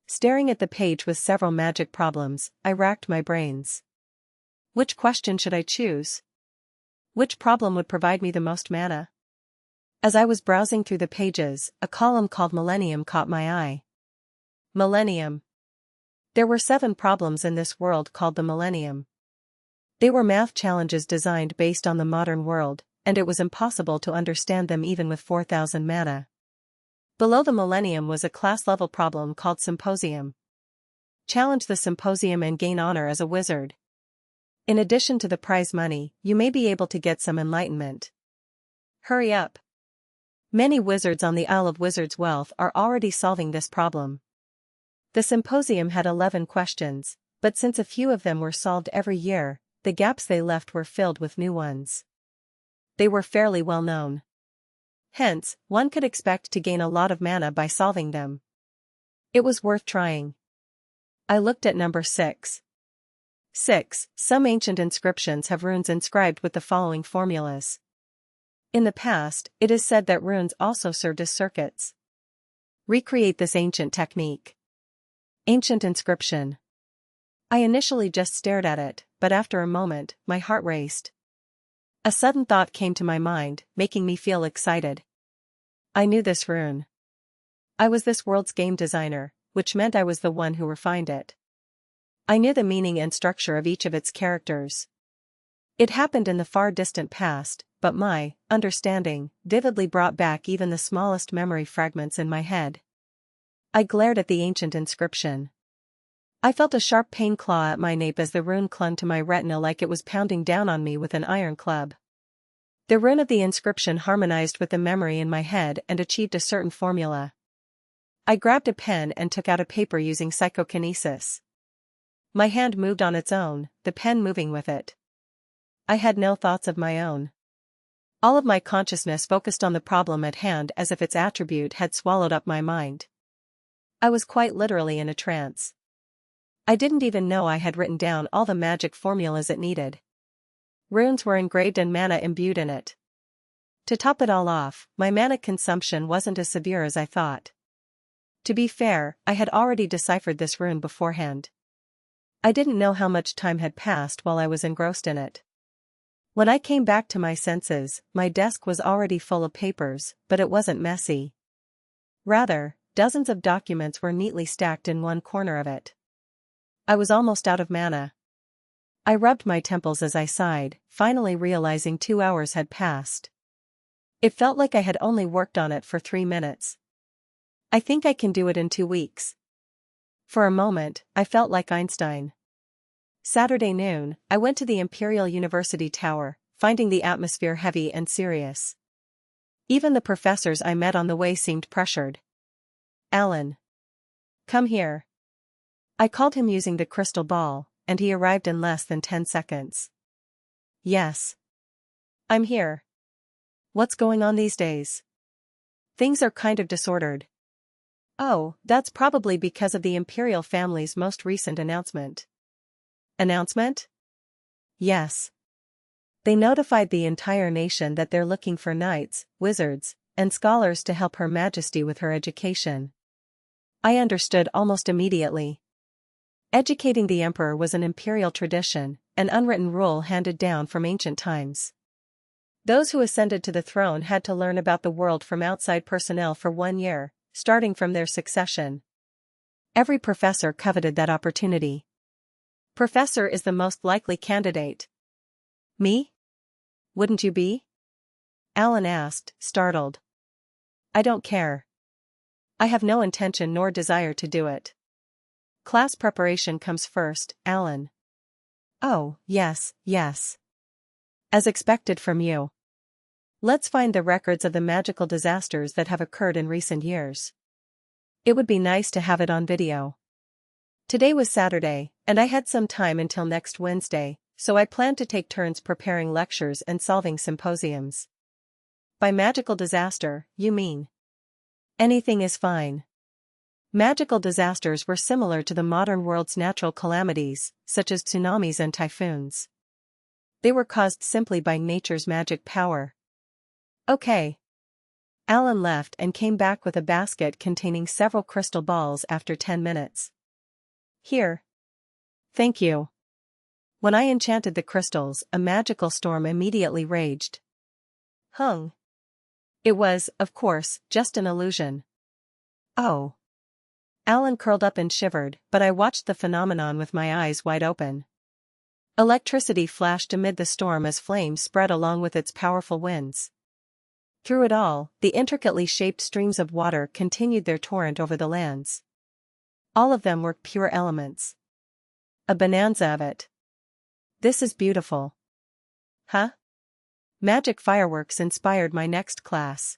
Staring at the page with several magic problems, I racked my brains. Which question should I choose? Which problem would provide me the most mana? As I was browsing through the pages, a column called Millennium caught my eye. Millennium. There were 7 problems in this world called the Millennium. They were math challenges designed based on the modern world, and it was impossible to understand them even with 4,000 mana. Below the Millennium was a class-level problem called Symposium. Challenge the Symposium and gain honor as a wizard. In addition to the prize money, you may be able to get some enlightenment. Hurry up. Many wizards on the Isle of Wizards' Wealth are already solving this problem. The symposium had 11 questions, but since a few of them were solved every year, the gaps they left were filled with new ones. They were fairly well known. Hence, one could expect to gain a lot of mana by solving them. It was worth trying. I looked at number 6. 6. Some ancient inscriptions have runes inscribed with the following formulas. In the past, it is said that runes also served as circuits. Recreate this ancient technique. Ancient inscription. I initially just stared at it, but after a moment, my heart raced. A sudden thought came to my mind, making me feel excited. I knew this rune. I was this world's game designer, which meant I was the one who refined it. I knew the meaning and structure of each of its characters. It happened in the far distant past, but my understanding vividly brought back even the smallest memory fragments in my head. I glared at the ancient inscription. I felt a sharp pain claw at my nape as the rune clung to my retina like it was pounding down on me with an iron club. The rune of the inscription harmonized with the memory in my head and achieved a certain formula. I grabbed a pen and took out a paper using psychokinesis. My hand moved on its own, the pen moving with it. I had no thoughts of my own. All of my consciousness focused on the problem at hand as if its attribute had swallowed up my mind. I was quite literally in a trance. I didn't even know I had written down all the magic formulas it needed. Runes were engraved and mana imbued in it. To top it all off, my mana consumption wasn't as severe as I thought. To be fair, I had already deciphered this rune beforehand. I didn't know how much time had passed while I was engrossed in it. When I came back to my senses, my desk was already full of papers, but it wasn't messy. Rather, dozens of documents were neatly stacked in one corner of it. I was almost out of mana. I rubbed my temples as I sighed, finally realizing 2 hours had passed. It felt like I had only worked on it for 3 minutes. I think I can do it in 2 weeks. For a moment, I felt like Einstein. Saturday noon, I went to the Imperial University Tower, finding the atmosphere heavy and serious. Even the professors I met on the way seemed pressured. Alan. Come here. I called him using the crystal ball, and he arrived in less than 10 seconds. Yes. I'm here. What's going on these days? Things are kind of disordered. Oh, that's probably because of the Imperial family's most recent announcement. Announcement? Yes. They notified the entire nation that they're looking for knights, wizards, and scholars to help Her Majesty with her education. I understood almost immediately. Educating the emperor was an imperial tradition, an unwritten rule handed down from ancient times. Those who ascended to the throne had to learn about the world from outside personnel for 1 year, starting from their succession. Every professor coveted that opportunity. Professor is the most likely candidate. Me? Wouldn't you be? Alan asked, startled. I don't care. I have no intention nor desire to do it. Class preparation comes first, Alan. Oh, yes, yes. As expected from you. Let's find the records of the magical disasters that have occurred in recent years. It would be nice to have it on video. Today was Saturday, and I had some time until next Wednesday, so I planned to take turns preparing lectures and solving symposiums. By magical disaster, you mean? Anything is fine. Magical disasters were similar to the modern world's natural calamities, such as tsunamis and typhoons. They were caused simply by nature's magic power. Okay. Alan left and came back with a basket containing several crystal balls after 10 minutes. Here. Thank you. When I enchanted the crystals, a magical storm immediately raged. Hung. It was, of course, just an illusion. Oh. Alan curled up and shivered, but I watched the phenomenon with my eyes wide open. Electricity flashed amid the storm as flames spread along with its powerful winds. Through it all, the intricately shaped streams of water continued their torrent over the lands. All of them were pure elements. A bonanza of it. This is beautiful. Huh? Magic fireworks inspired my next class.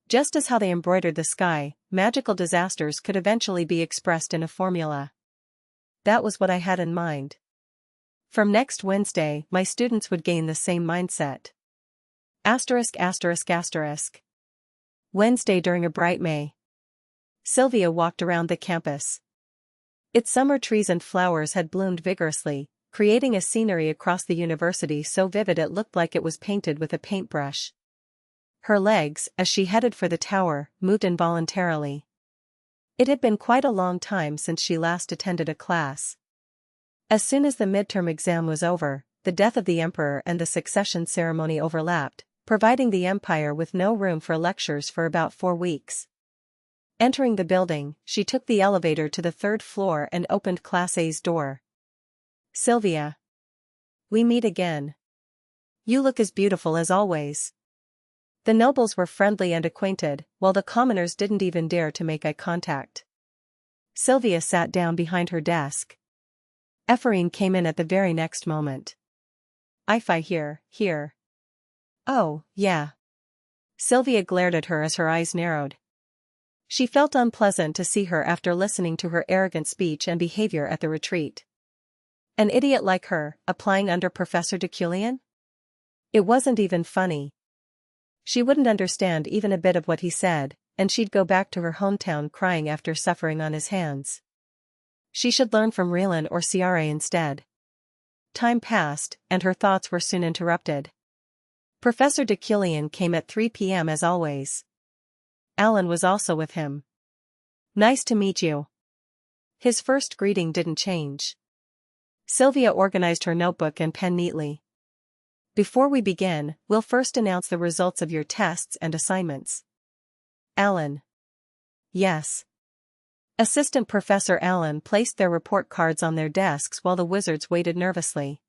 Just as how they embroidered the sky, magical disasters could eventually be expressed in a formula. That was what I had in mind. From next Wednesday, my students would gain the same mindset. Asterisk asterisk asterisk. Wednesday during a bright May. Sylvia walked around the campus. Its summer trees and flowers had bloomed vigorously, creating a scenery across the university so vivid it looked like it was painted with a paintbrush. Her legs, as she headed for the tower, moved involuntarily. It had been quite a long time since she last attended a class. As soon as the midterm exam was over, the death of the emperor and the succession ceremony overlapped, providing the empire with no room for lectures for about 4 weeks. Entering the building, she took the elevator to the 3rd floor and opened Class A's door. Sylvia. We meet again. You look as beautiful as always. The nobles were friendly and acquainted, while the commoners didn't even dare to make eye contact. Sylvia sat down behind her desk. Ephraim came in at the very next moment. "If I here. Oh, yeah." Sylvia glared at her as her eyes narrowed. She felt unpleasant to see her after listening to her arrogant speech and behavior at the retreat. An idiot like her, applying under Professor Deculein? It wasn't even funny. She wouldn't understand even a bit of what he said, and she'd go back to her hometown crying after suffering on his hands. She should learn from Yeriel or Ciara instead. Time passed, and her thoughts were soon interrupted. Professor Deculein came at 3 p.m. as always. Alan was also with him. "Nice to meet you." His first greeting didn't change. Sylvia organized her notebook and pen neatly. "Before we begin, we'll first announce the results of your tests and assignments." Alan. "Yes." Assistant Professor Allen placed their report cards on their desks while the wizards waited nervously.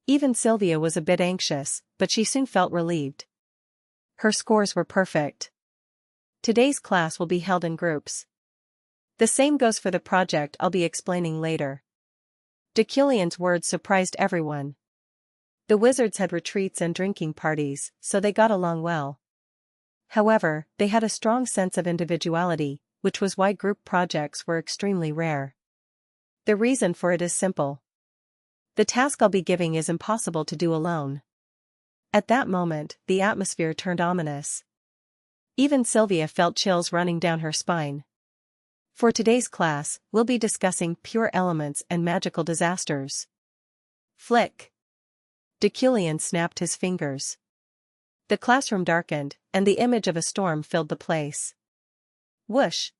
Even Sylvia was a bit anxious, but she soon felt relieved. Her scores were perfect. Today's class will be held in groups. The same goes for the project I'll be explaining later. Deculein's words surprised everyone. The wizards had retreats and drinking parties, so they got along well. However, they had a strong sense of individuality, which was why group projects were extremely rare. The reason for it is simple. The task I'll be giving is impossible to do alone. At that moment, the atmosphere turned ominous. Even Sylvia felt chills running down her spine. For today's class, we'll be discussing pure elements and magical disasters. Flick. Deculein snapped his fingers. The classroom darkened, and the image of a storm filled the place. Whoosh!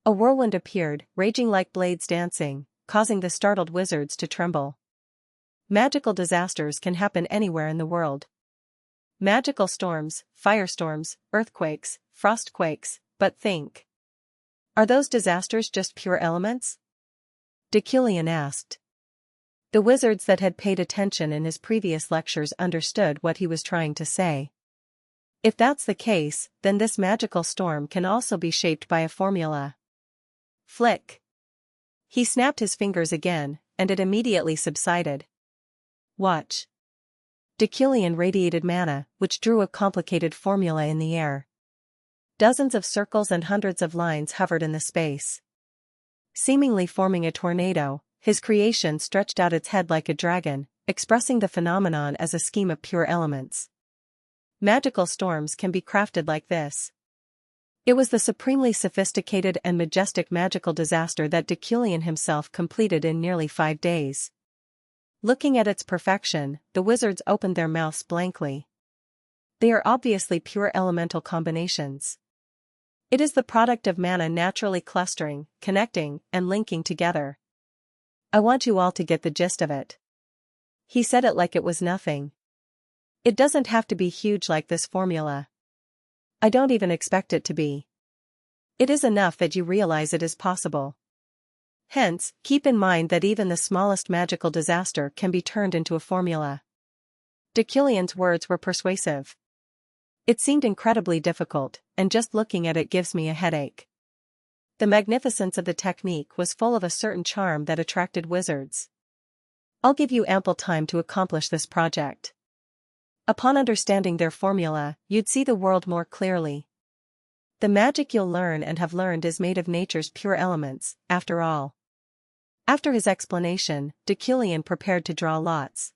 A whirlwind appeared, raging like blades dancing, causing the startled wizards to tremble. Magical disasters can happen anywhere in the world. Magical storms, firestorms, earthquakes, frostquakes, but think. Are those disasters just pure elements? Deculein asked. The wizards that had paid attention in his previous lectures understood what he was trying to say. If that's the case, then this magical storm can also be shaped by a formula. Flick. He snapped his fingers again, and it immediately subsided. Watch. Deculein radiated mana, which drew a complicated formula in the air. Dozens of circles and hundreds of lines hovered in the space. Seemingly forming a tornado, his creation stretched out its head like a dragon, expressing the phenomenon as a scheme of pure elements. Magical storms can be crafted like this. It was the supremely sophisticated and majestic magical disaster that Deculein himself completed in nearly 5 days. Looking at its perfection, the wizards opened their mouths blankly. They are obviously pure elemental combinations. It is the product of mana naturally clustering, connecting, and linking together. I want you all to get the gist of it. He said it like it was nothing. It doesn't have to be huge like this formula. I don't even expect it to be. It is enough that you realize it is possible. Hence, keep in mind that even the smallest magical disaster can be turned into a formula. Deculein's words were persuasive. It seemed incredibly difficult, and just looking at it gives me a headache. The magnificence of the technique was full of a certain charm that attracted wizards. I'll give you ample time to accomplish this project. Upon understanding their formula, you'd see the world more clearly. The magic you'll learn and have learned is made of nature's pure elements, after all. After his explanation, Deculein prepared to draw lots.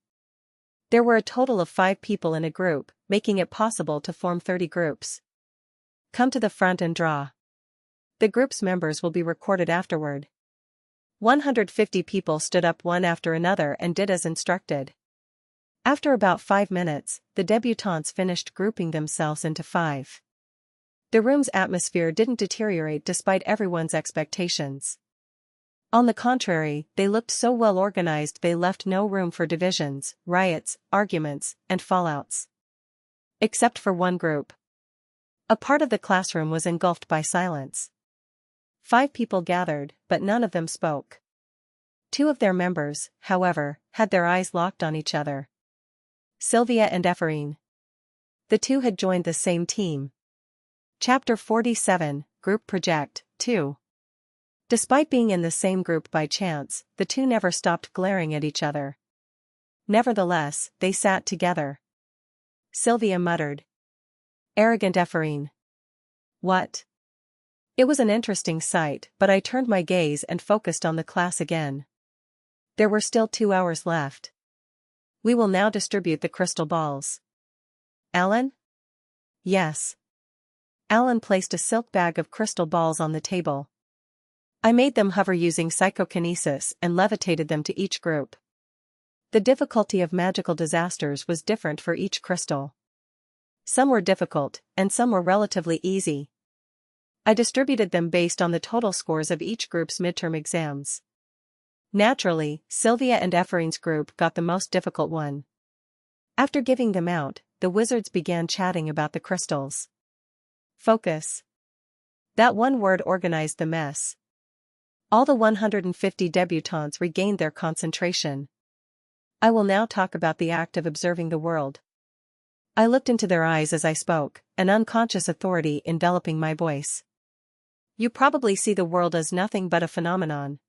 There were a total of 5 people in a group, making it possible to form 30 groups. Come to the front and draw. The group's members will be recorded afterward. 150 people stood up one after another and did as instructed. After about 5 minutes, the debutantes finished grouping themselves into 5. The room's atmosphere didn't deteriorate despite everyone's expectations. On the contrary, they looked so well organized they left no room for divisions, riots, arguments, and fallouts. Except for one group. A part of the classroom was engulfed by silence. 5 people gathered, but none of them spoke. 2 of their members, however, had their eyes locked on each other. Sylvia and Ephraim. The 2 had joined the same team. Chapter 47, Group Project, 2. Despite being in the same group by chance, the 2 never stopped glaring at each other. Nevertheless, they sat together. Sylvia muttered. Arrogant Ephraim. What? It was an interesting sight, but I turned my gaze and focused on the class again. There were still 2 hours left. We will now distribute the crystal balls. Alan? Yes. Alan placed a silk bag of crystal balls on the table. I made them hover using psychokinesis and levitated them to each group. The difficulty of magical disasters was different for each crystal. Some were difficult, and some were relatively easy. I distributed them based on the total scores of each group's midterm exams. Naturally, Sylvia and Ephraim's group got the most difficult one. After giving them out, the wizards began chatting about the crystals. Focus. That one word organized the mess. All the 150 debutantes regained their concentration. I will now talk about the act of observing the world. I looked into their eyes as I spoke, an unconscious authority enveloping my voice. You probably see the world as nothing but a phenomenon.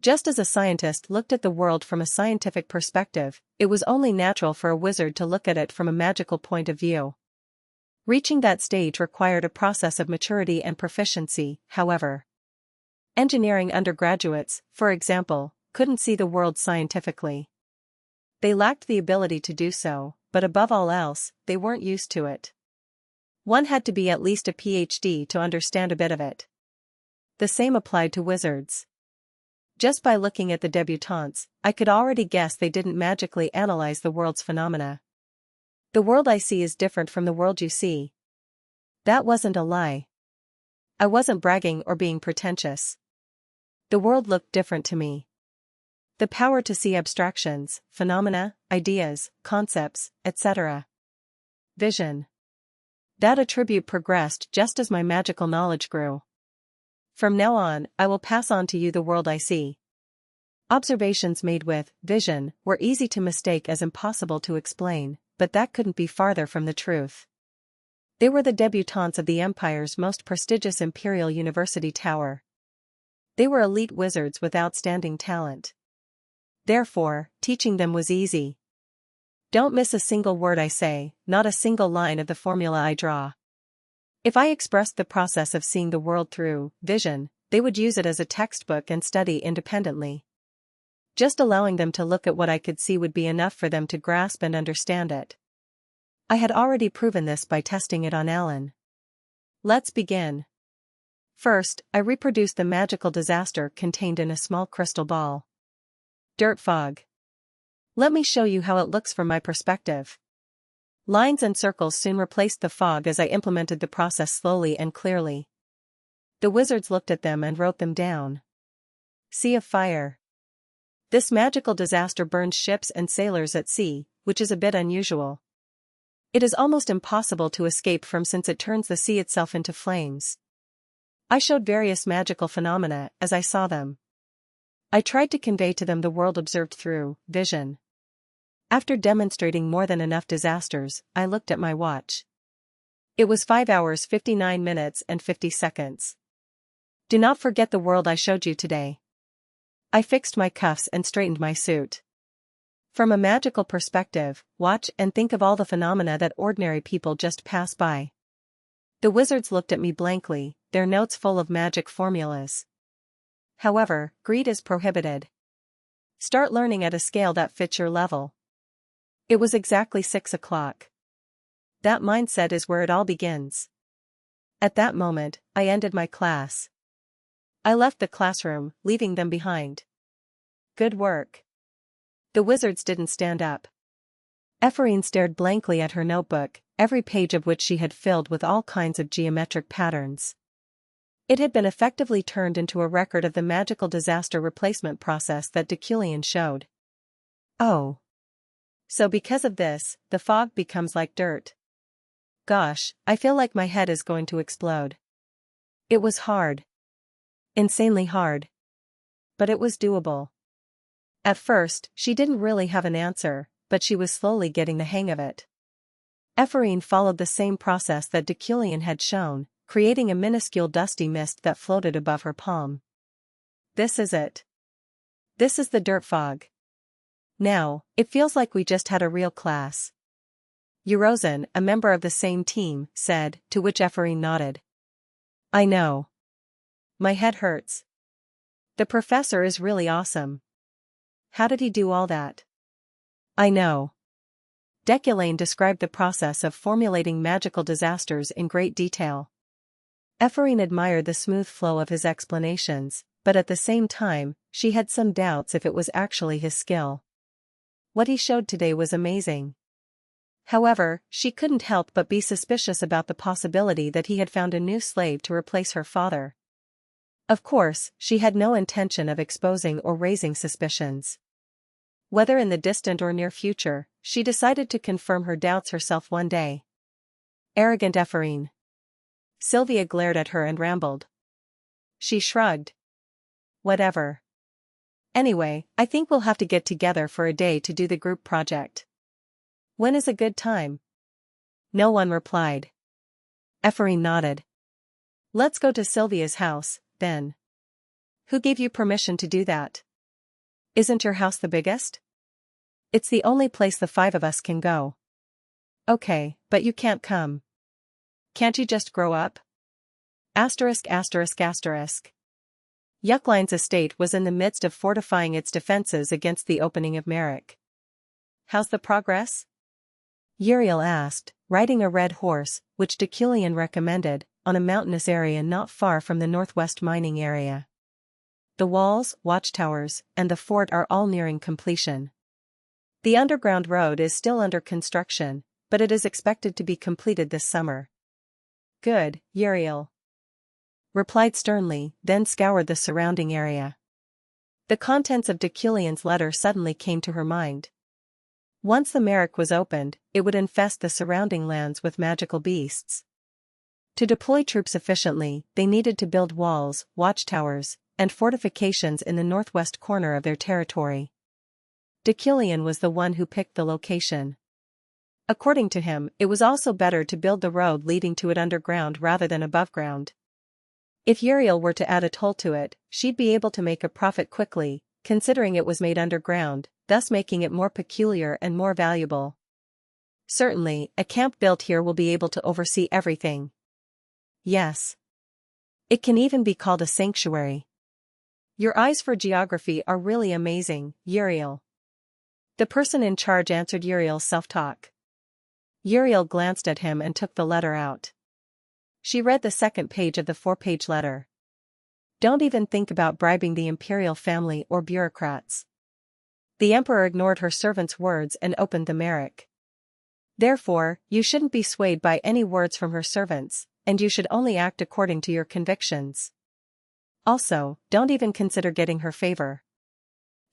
Just as a scientist looked at the world from a scientific perspective, it was only natural for a wizard to look at it from a magical point of view. Reaching that stage required a process of maturity and proficiency, however. Engineering undergraduates, for example, couldn't see the world scientifically. They lacked the ability to do so, but above all else, they weren't used to it. One had to be at least a PhD to understand a bit of it. The same applied to wizards. Just by looking at the debutantes, I could already guess they didn't magically analyze the world's phenomena. The world I see is different from the world you see. That wasn't a lie. I wasn't bragging or being pretentious. The world looked different to me. The power to see abstractions, phenomena, ideas, concepts, etc. Vision. That attribute progressed just as my magical knowledge grew. From now on, I will pass on to you the world I see. Observations made with vision were easy to mistake as impossible to explain, but that couldn't be farther from the truth. They were the debutantes of the Empire's most prestigious Imperial University tower. They were elite wizards with outstanding talent. Therefore, teaching them was easy. Don't miss a single word I say, not a single line of the formula I draw. If I expressed the process of seeing the world through vision, they would use it as a textbook and study independently. Just allowing them to look at what I could see would be enough for them to grasp and understand it. I had already proven this by testing it on Alan. Let's begin. First, I reproduced the magical disaster contained in a small crystal ball. Dirt fog. Let me show you how it looks from my perspective. Lines and circles soon replaced the fog as I implemented the process slowly and clearly. The wizards looked at them and wrote them down. Sea of fire. This magical disaster burns ships and sailors at sea, which is a bit unusual. It is almost impossible to escape from since it turns the sea itself into flames. I showed various magical phenomena as I saw them. I tried to convey to them the world observed through vision. After demonstrating more than enough disasters, I looked at my watch. It was 5 hours 59 minutes and 50 seconds. Do not forget the world I showed you today. I fixed my cuffs and straightened my suit. From a magical perspective, watch and think of all the phenomena that ordinary people just pass by. The wizards looked at me blankly, their notes full of magic formulas. However, greed is prohibited. Start learning at a scale that fits your level. It was exactly 6 o'clock. That mindset is where it all begins. At that moment, I ended my class. I left the classroom, leaving them behind. Good work. The wizards didn't stand up. Ephraim stared blankly at her notebook, every page of which she had filled with all kinds of geometric patterns. It had been effectively turned into a record of the magical disaster replacement process that Deculein showed. Oh. So because of this, the fog becomes like dirt. Gosh, I feel like my head is going to explode. It was hard. Insanely hard. But it was doable. At first, she didn't really have an answer, but she was slowly getting the hang of it. Ephraim followed the same process that Deculein had shown, creating a minuscule dusty mist that floated above her palm. This is it. This is the dirt fog. Now, it feels like we just had a real class. Eurozan, a member of the same team, said, to which Ephraim nodded. I know. My head hurts. The professor is really awesome. How did he do all that? I know. Deculein described the process of formulating magical disasters in great detail. Ephraim admired the smooth flow of his explanations, but at the same time, she had some doubts if it was actually his skill. What he showed today was amazing. However, she couldn't help but be suspicious about the possibility that he had found a new slave to replace her father. Of course, she had no intention of exposing or raising suspicions. Whether in the distant or near future, she decided to confirm her doubts herself one day. Arrogant Ephraim. Sylvia glared at her and rambled. She shrugged. Whatever. Anyway, I think we'll have to get together for a day to do the group project. When is a good time? No one replied. Ephraim nodded. Let's go to Sylvia's house, then. Who gave you permission to do that? Isn't your house the biggest? It's the only place the 5 of us can go. Okay, but you can't come. Can't you just grow up? Asterisk asterisk asterisk. Yukline's estate was in the midst of fortifying its defenses against the opening of Merrick. How's the progress? Yeriel asked, riding a red horse, which Deculein recommended, on a mountainous area not far from the northwest mining area. The walls, watchtowers, and the fort are all nearing completion. The underground road is still under construction, but it is expected to be completed this summer. Good, Yeriel replied sternly, then scoured the surrounding area. The contents of Deculein's letter suddenly came to her mind. Once the Merrick was opened, it would infest the surrounding lands with magical beasts. To deploy troops efficiently, they needed to build walls, watchtowers, and fortifications in the northwest corner of their territory. Deculein was the one who picked the location. According to him, it was also better to build the road leading to it underground rather than above ground. If Yeriel were to add a toll to it, she'd be able to make a profit quickly, considering it was made underground, thus making it more peculiar and more valuable. Certainly, a camp built here will be able to oversee everything. Yes. It can even be called a sanctuary. Your eyes for geography are really amazing, Yeriel. The person in charge answered Yeriel's self-talk. Yeriel glanced at him and took the letter out. She read the second page of the 4-page letter. Don't even think about bribing the imperial family or bureaucrats. The emperor ignored her servant's words and opened the Merrick. Therefore, you shouldn't be swayed by any words from her servants, and you should only act according to your convictions. Also, don't even consider getting her favor.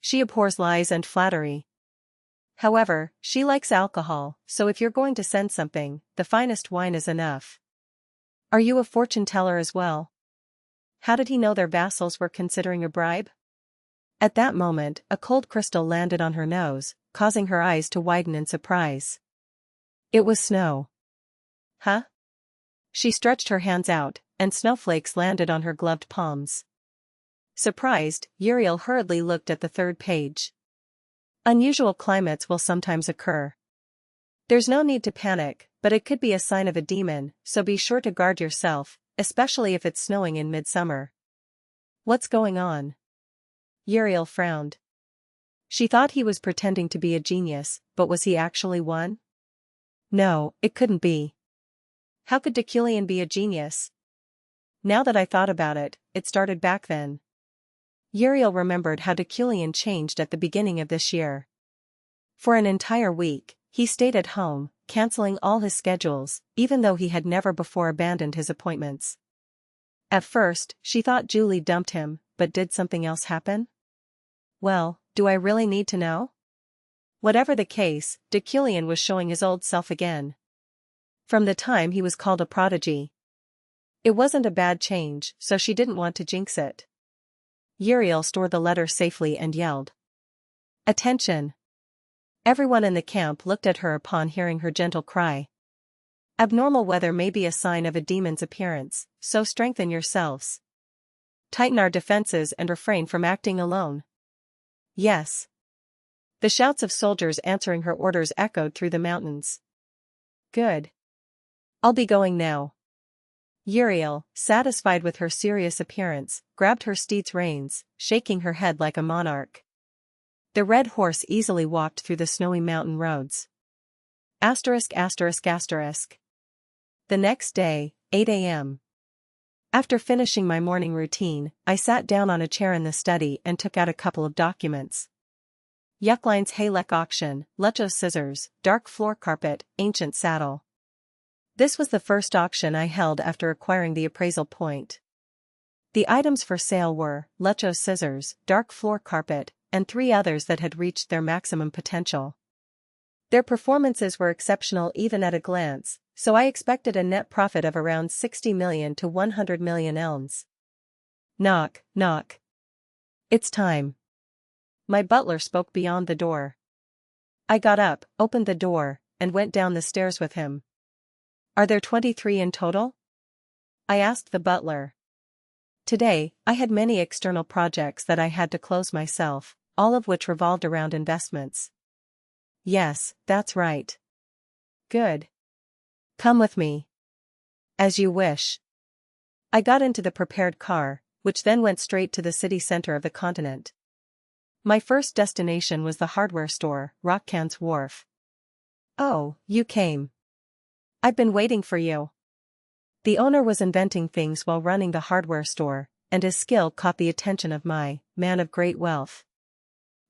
She abhors lies and flattery. However, she likes alcohol, so if you're going to send something, the finest wine is enough. Are you a fortune teller as well? How did he know their vassals were considering a bribe? At that moment, a cold crystal landed on her nose, causing her eyes to widen in surprise. It was snow. Huh? She stretched her hands out, and snowflakes landed on her gloved palms. Surprised, Yeriel hurriedly looked at the 3rd page. Unusual climates will sometimes occur. There's no need to panic, but it could be a sign of a demon, so be sure to guard yourself, especially if it's snowing in midsummer. What's going on? Yeriel frowned. She thought he was pretending to be a genius, but was he actually one? No, it couldn't be. How could Deculein be a genius? Now that I thought about it, it started back then. Yeriel remembered how Deculein changed at the beginning of this year. For an entire week, he stayed at home, canceling all his schedules, even though he had never before abandoned his appointments. At first, she thought Julie dumped him, but did something else happen? Well, do I really need to know? Whatever the case, Deculein was showing his old self again. From the time he was called a prodigy. It wasn't a bad change, so she didn't want to jinx it. Yeriel stored the letter safely and yelled. Attention! Everyone in the camp looked at her upon hearing her gentle cry. Abnormal weather may be a sign of a demon's appearance, so strengthen yourselves. Tighten our defenses and refrain from acting alone. Yes. The shouts of soldiers answering her orders echoed through the mountains. Good. I'll be going now. Yeriel, satisfied with her serious appearance, grabbed her steed's reins, shaking her head like a monarch. The red horse easily walked through the snowy mountain roads. *****. The next day, 8 a.m. After finishing my morning routine, I sat down on a chair in the study and took out a couple of documents. Yukline's Hadekain auction, Lucho's scissors, dark floor carpet, ancient saddle. This was the first auction I held after acquiring the appraisal point. The items for sale were Lucho's scissors, dark floor carpet, and 3 others that had reached their maximum potential. Their performances were exceptional even at a glance, so I expected a net profit of around 60 million to 100 million elms. Knock, knock. It's time. My butler spoke beyond the door. I got up, opened the door, and went down the stairs with him. Are there 23 in total? I asked the butler. Today, I had many external projects that I had to close myself, all of which revolved around investments. Yes, that's right. Good. Come with me. As you wish. I got into the prepared car, which then went straight to the city center of the continent. My first destination was the hardware store, Rockcan's Wharf. Oh, you came. I've been waiting for you. The owner was inventing things while running the hardware store, and his skill caught the attention of my man of great wealth.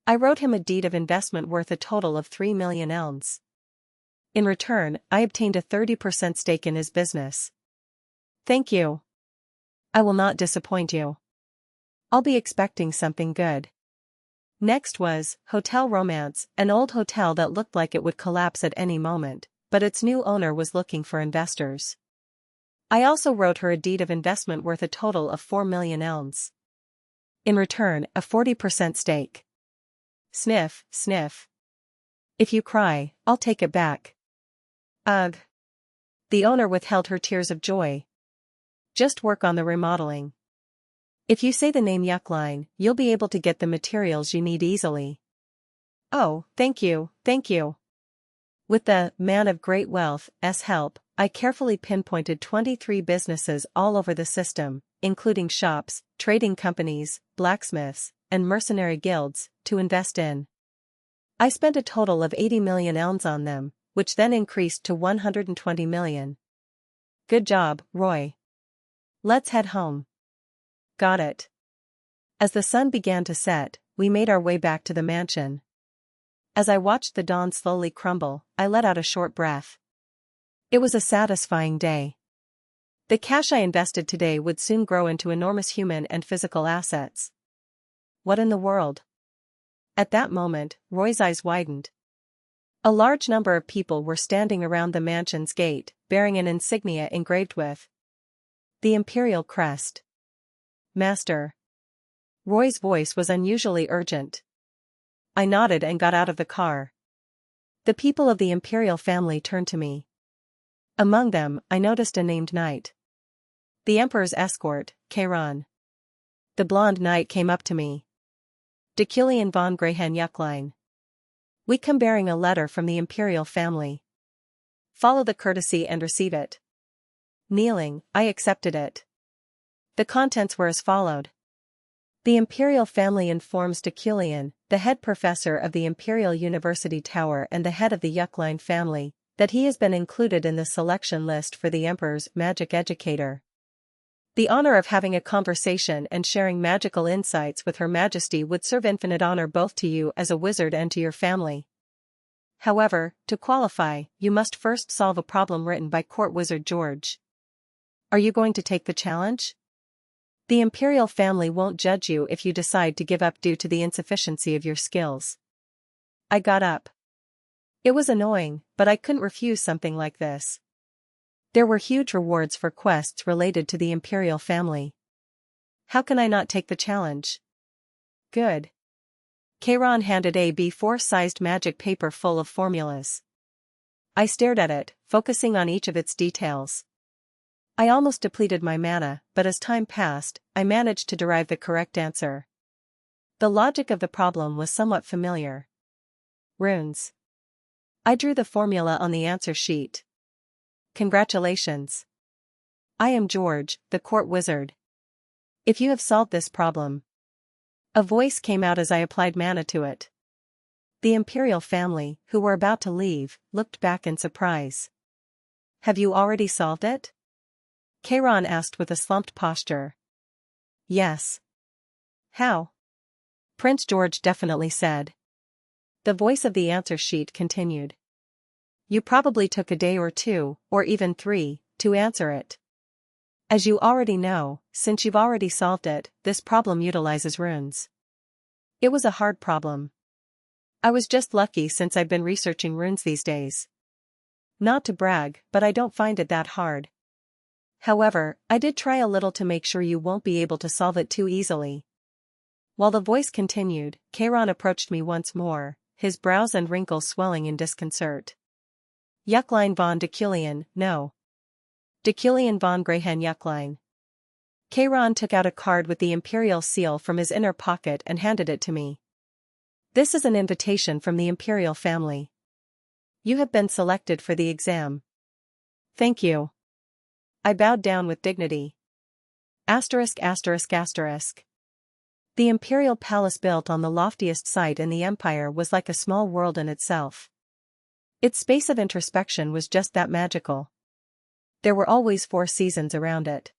I wrote him a deed of investment worth a total of 3 million elms. In return, I obtained a 30% stake in his business. Thank you. I will not disappoint you. I'll be expecting something good. Next was Hotel Romance, an old hotel that looked like it would collapse at any moment, but its new owner was looking for investors. I also wrote her a deed of investment worth a total of 4 million elms. In return, a 40% stake. Sniff, sniff. If you cry, I'll take it back. Ugh. The owner withheld her tears of joy. Just work on the remodeling. If you say the name Yukline, you'll be able to get the materials you need easily. Oh, thank you, thank you. With the man of great wealth's help, I carefully pinpointed 23 businesses all over the system, including shops, trading companies, blacksmiths, and mercenary guilds, to invest in. I spent a total of 80 million elms on them, which then increased to 120 million. Good job, Roy. Let's head home. Got it. As the sun began to set, we made our way back to the mansion. As I watched the dawn slowly crumble, I let out a short breath. It was a satisfying day. The cash I invested today would soon grow into enormous human and physical assets. What in the world? At that moment, Roy's eyes widened. A large number of people were standing around the mansion's gate, bearing an insignia engraved with the imperial crest. Master. Roy's voice was unusually urgent. I nodded and got out of the car. The people of the imperial family turned to me. Among them, I noticed a named knight. The emperor's escort, Chiron. The blonde knight came up to me. Deculein von Grehen Yukline. We come bearing a letter from the imperial family. Follow the courtesy and receive it. Kneeling, I accepted it. The contents were as followed. The imperial family informs Deculein, the head professor of the Imperial University Tower and the head of the Yukline family, that he has been included in the selection list for the Emperor's magic educator. The honor of having a conversation and sharing magical insights with Her Majesty would serve infinite honor both to you as a wizard and to your family. However, to qualify, you must first solve a problem written by Court Wizard George. Are you going to take the challenge? The imperial family won't judge you if you decide to give up due to the insufficiency of your skills. I got up. It was annoying, but I couldn't refuse something like this. There were huge rewards for quests related to the imperial family. How can I not take the challenge? Good. Chiron handed a B4-sized magic paper full of formulas. I stared at it, focusing on each of its details. I almost depleted my mana, but as time passed, I managed to derive the correct answer. The logic of the problem was somewhat familiar. Runes. I drew the formula on the answer sheet. Congratulations. I am George, the court wizard. If you have solved this problem. A voice came out as I applied mana to it. The imperial family, who were about to leave, looked back in surprise. Have you already solved it? Chiron asked with a slumped posture. Yes. How? Prince George definitely said. The voice of the answer sheet continued. You probably took a day or 2, or even 3, to answer it. As you already know, since you've already solved it, this problem utilizes runes. It was a hard problem. I was just lucky since I've been researching runes these days. Not to brag, but I don't find it that hard. However, I did try a little to make sure you won't be able to solve it too easily. While the voice continued, Chiron approached me once more, his brows and wrinkles swelling in disconcert. Yukline von Deculein, no. Deculein von Greyhen Yukline. Chiron took out a card with the imperial seal from his inner pocket and handed it to me. This is an invitation from the imperial family. You have been selected for the exam. Thank you. I bowed down with dignity. Asterisk asterisk asterisk. The imperial palace built on the loftiest site in the empire was like a small world in itself. Its space of introspection was just that magical. There were always 4 seasons around it.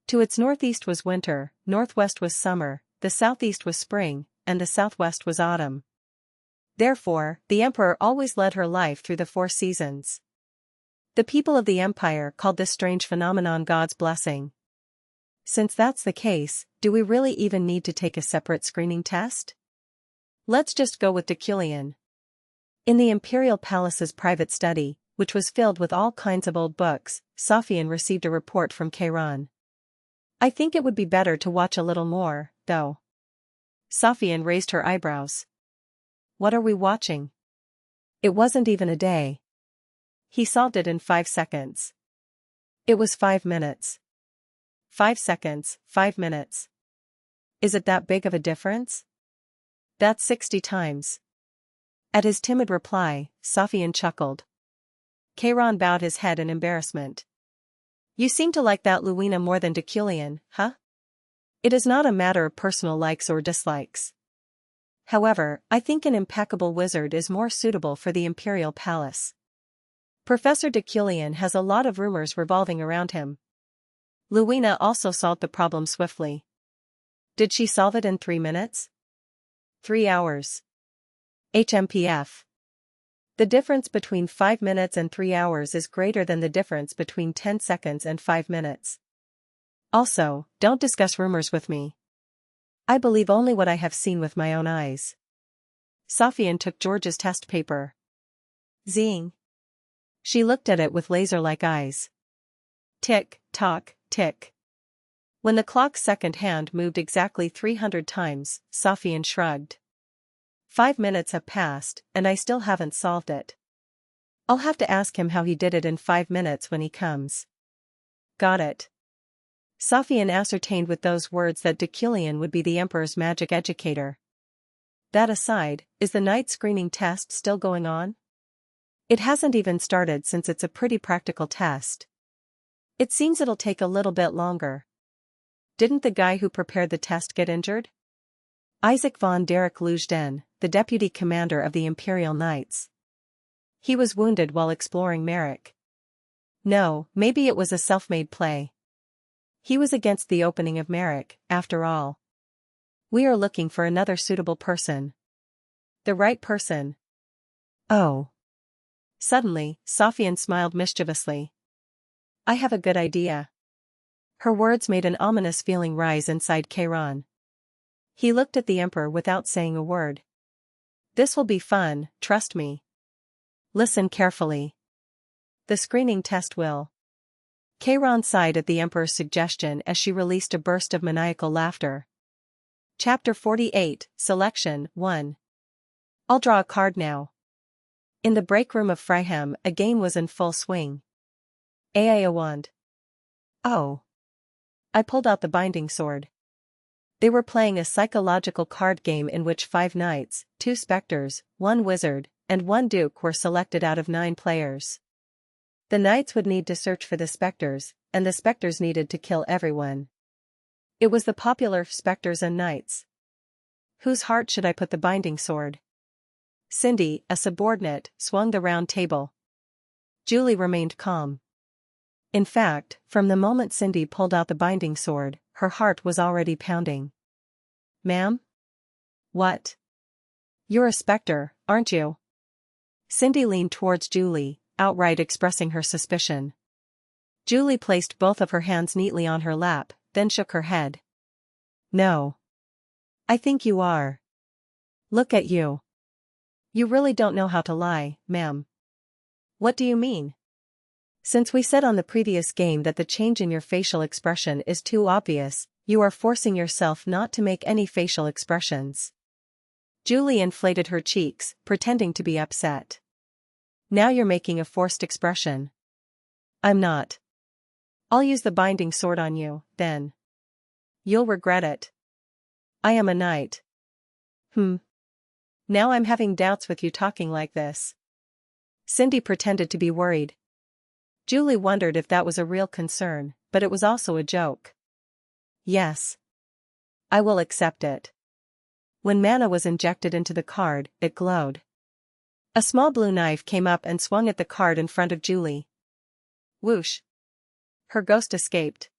To its northeast was winter, northwest was summer, the southeast was spring, and the southwest was autumn. Therefore, the emperor always led her life through the 4 seasons. The people of the empire called this strange phenomenon God's blessing. Since that's the case, do we really even need to take a separate screening test? Let's just go with Deculein. In the imperial palace's private study, which was filled with all kinds of old books, Sophian received a report from Chiron. I think it would be better to watch a little more, though. Sophian raised her eyebrows. What are we watching? It wasn't even a day. He solved it in 5 seconds. It was 5 minutes. 5 seconds, 5 minutes. Is it that big of a difference? That's 60 times. At his timid reply, Sophian chuckled. Chiron bowed his head in embarrassment. You seem to like that Luina more than Deculein, huh? It is not a matter of personal likes or dislikes. However, I think an impeccable wizard is more suitable for the imperial palace. Professor Deculein has a lot of rumors revolving around him. Luina also solved the problem swiftly. Did she solve it in 3 minutes? 3 hours. HMPF. The difference between 5 minutes and 3 hours is greater than the difference between 10 seconds and 5 minutes. Also, don't discuss rumors with me. I believe only what I have seen with my own eyes. Sophian took George's test paper. Zing. She looked at it with laser-like eyes. Tick, tock, tick. When the clock's second hand moved exactly 300 times, Sophian shrugged. 5 minutes have passed, and I still haven't solved it. I'll have to ask him how he did it in 5 minutes when he comes. Got it. Sophian ascertained with those words that Deculein would be the Emperor's magic educator. That aside, is the night screening test still going on? It hasn't even started since it's a pretty practical test. It seems it'll take a little bit longer. Didn't the guy who prepared the test get injured? Isaac von Derek Lugden, the deputy commander of the Imperial Knights. He was wounded while exploring Merrick. No, maybe it was a self-made play. He was against the opening of Merrick, after all. We are looking for another suitable person. The right person. Oh. Suddenly, Sophian smiled mischievously. I have a good idea. Her words made an ominous feeling rise inside Chiron. He looked at the Emperor without saying a word. This will be fun, trust me. Listen carefully. The screening test will. Chiron sighed at the Emperor's suggestion as she released a burst of maniacal laughter. Chapter 48, Selection 1. I'll draw a card now. In the break room of Freihem, a game was in full swing. A wand. Oh. I pulled out the binding sword. They were playing a psychological card game in which 5 knights, 2 specters, 1 wizard, and 1 duke were selected out of 9 players. The knights would need to search for the specters, and the specters needed to kill everyone. It was the popular specters and knights. Whose heart should I put the binding sword? Cindy, a subordinate, swung the round table. Julie remained calm. In fact, from the moment Cindy pulled out the binding sword, her heart was already pounding. Ma'am? What? You're a specter, aren't you? Cindy leaned towards Julie, outright expressing her suspicion. Julie placed both of her hands neatly on her lap, then shook her head. No. I think you are. Look at you. You really don't know how to lie, ma'am. What do you mean? Since we said on the previous game that the change in your facial expression is too obvious, you are forcing yourself not to make any facial expressions. Julie inflated her cheeks, pretending to be upset. Now you're making a forced expression. I'm not. I'll use the binding sword on you, then. You'll regret it. I am a knight. Now I'm having doubts with you talking like this. Cindy pretended to be worried. Julie wondered if that was a real concern, but it was also a joke. Yes. I will accept it. When mana was injected into the card, it glowed. A small blue knife came up and swung at the card in front of Julie. Whoosh. Her ghost escaped.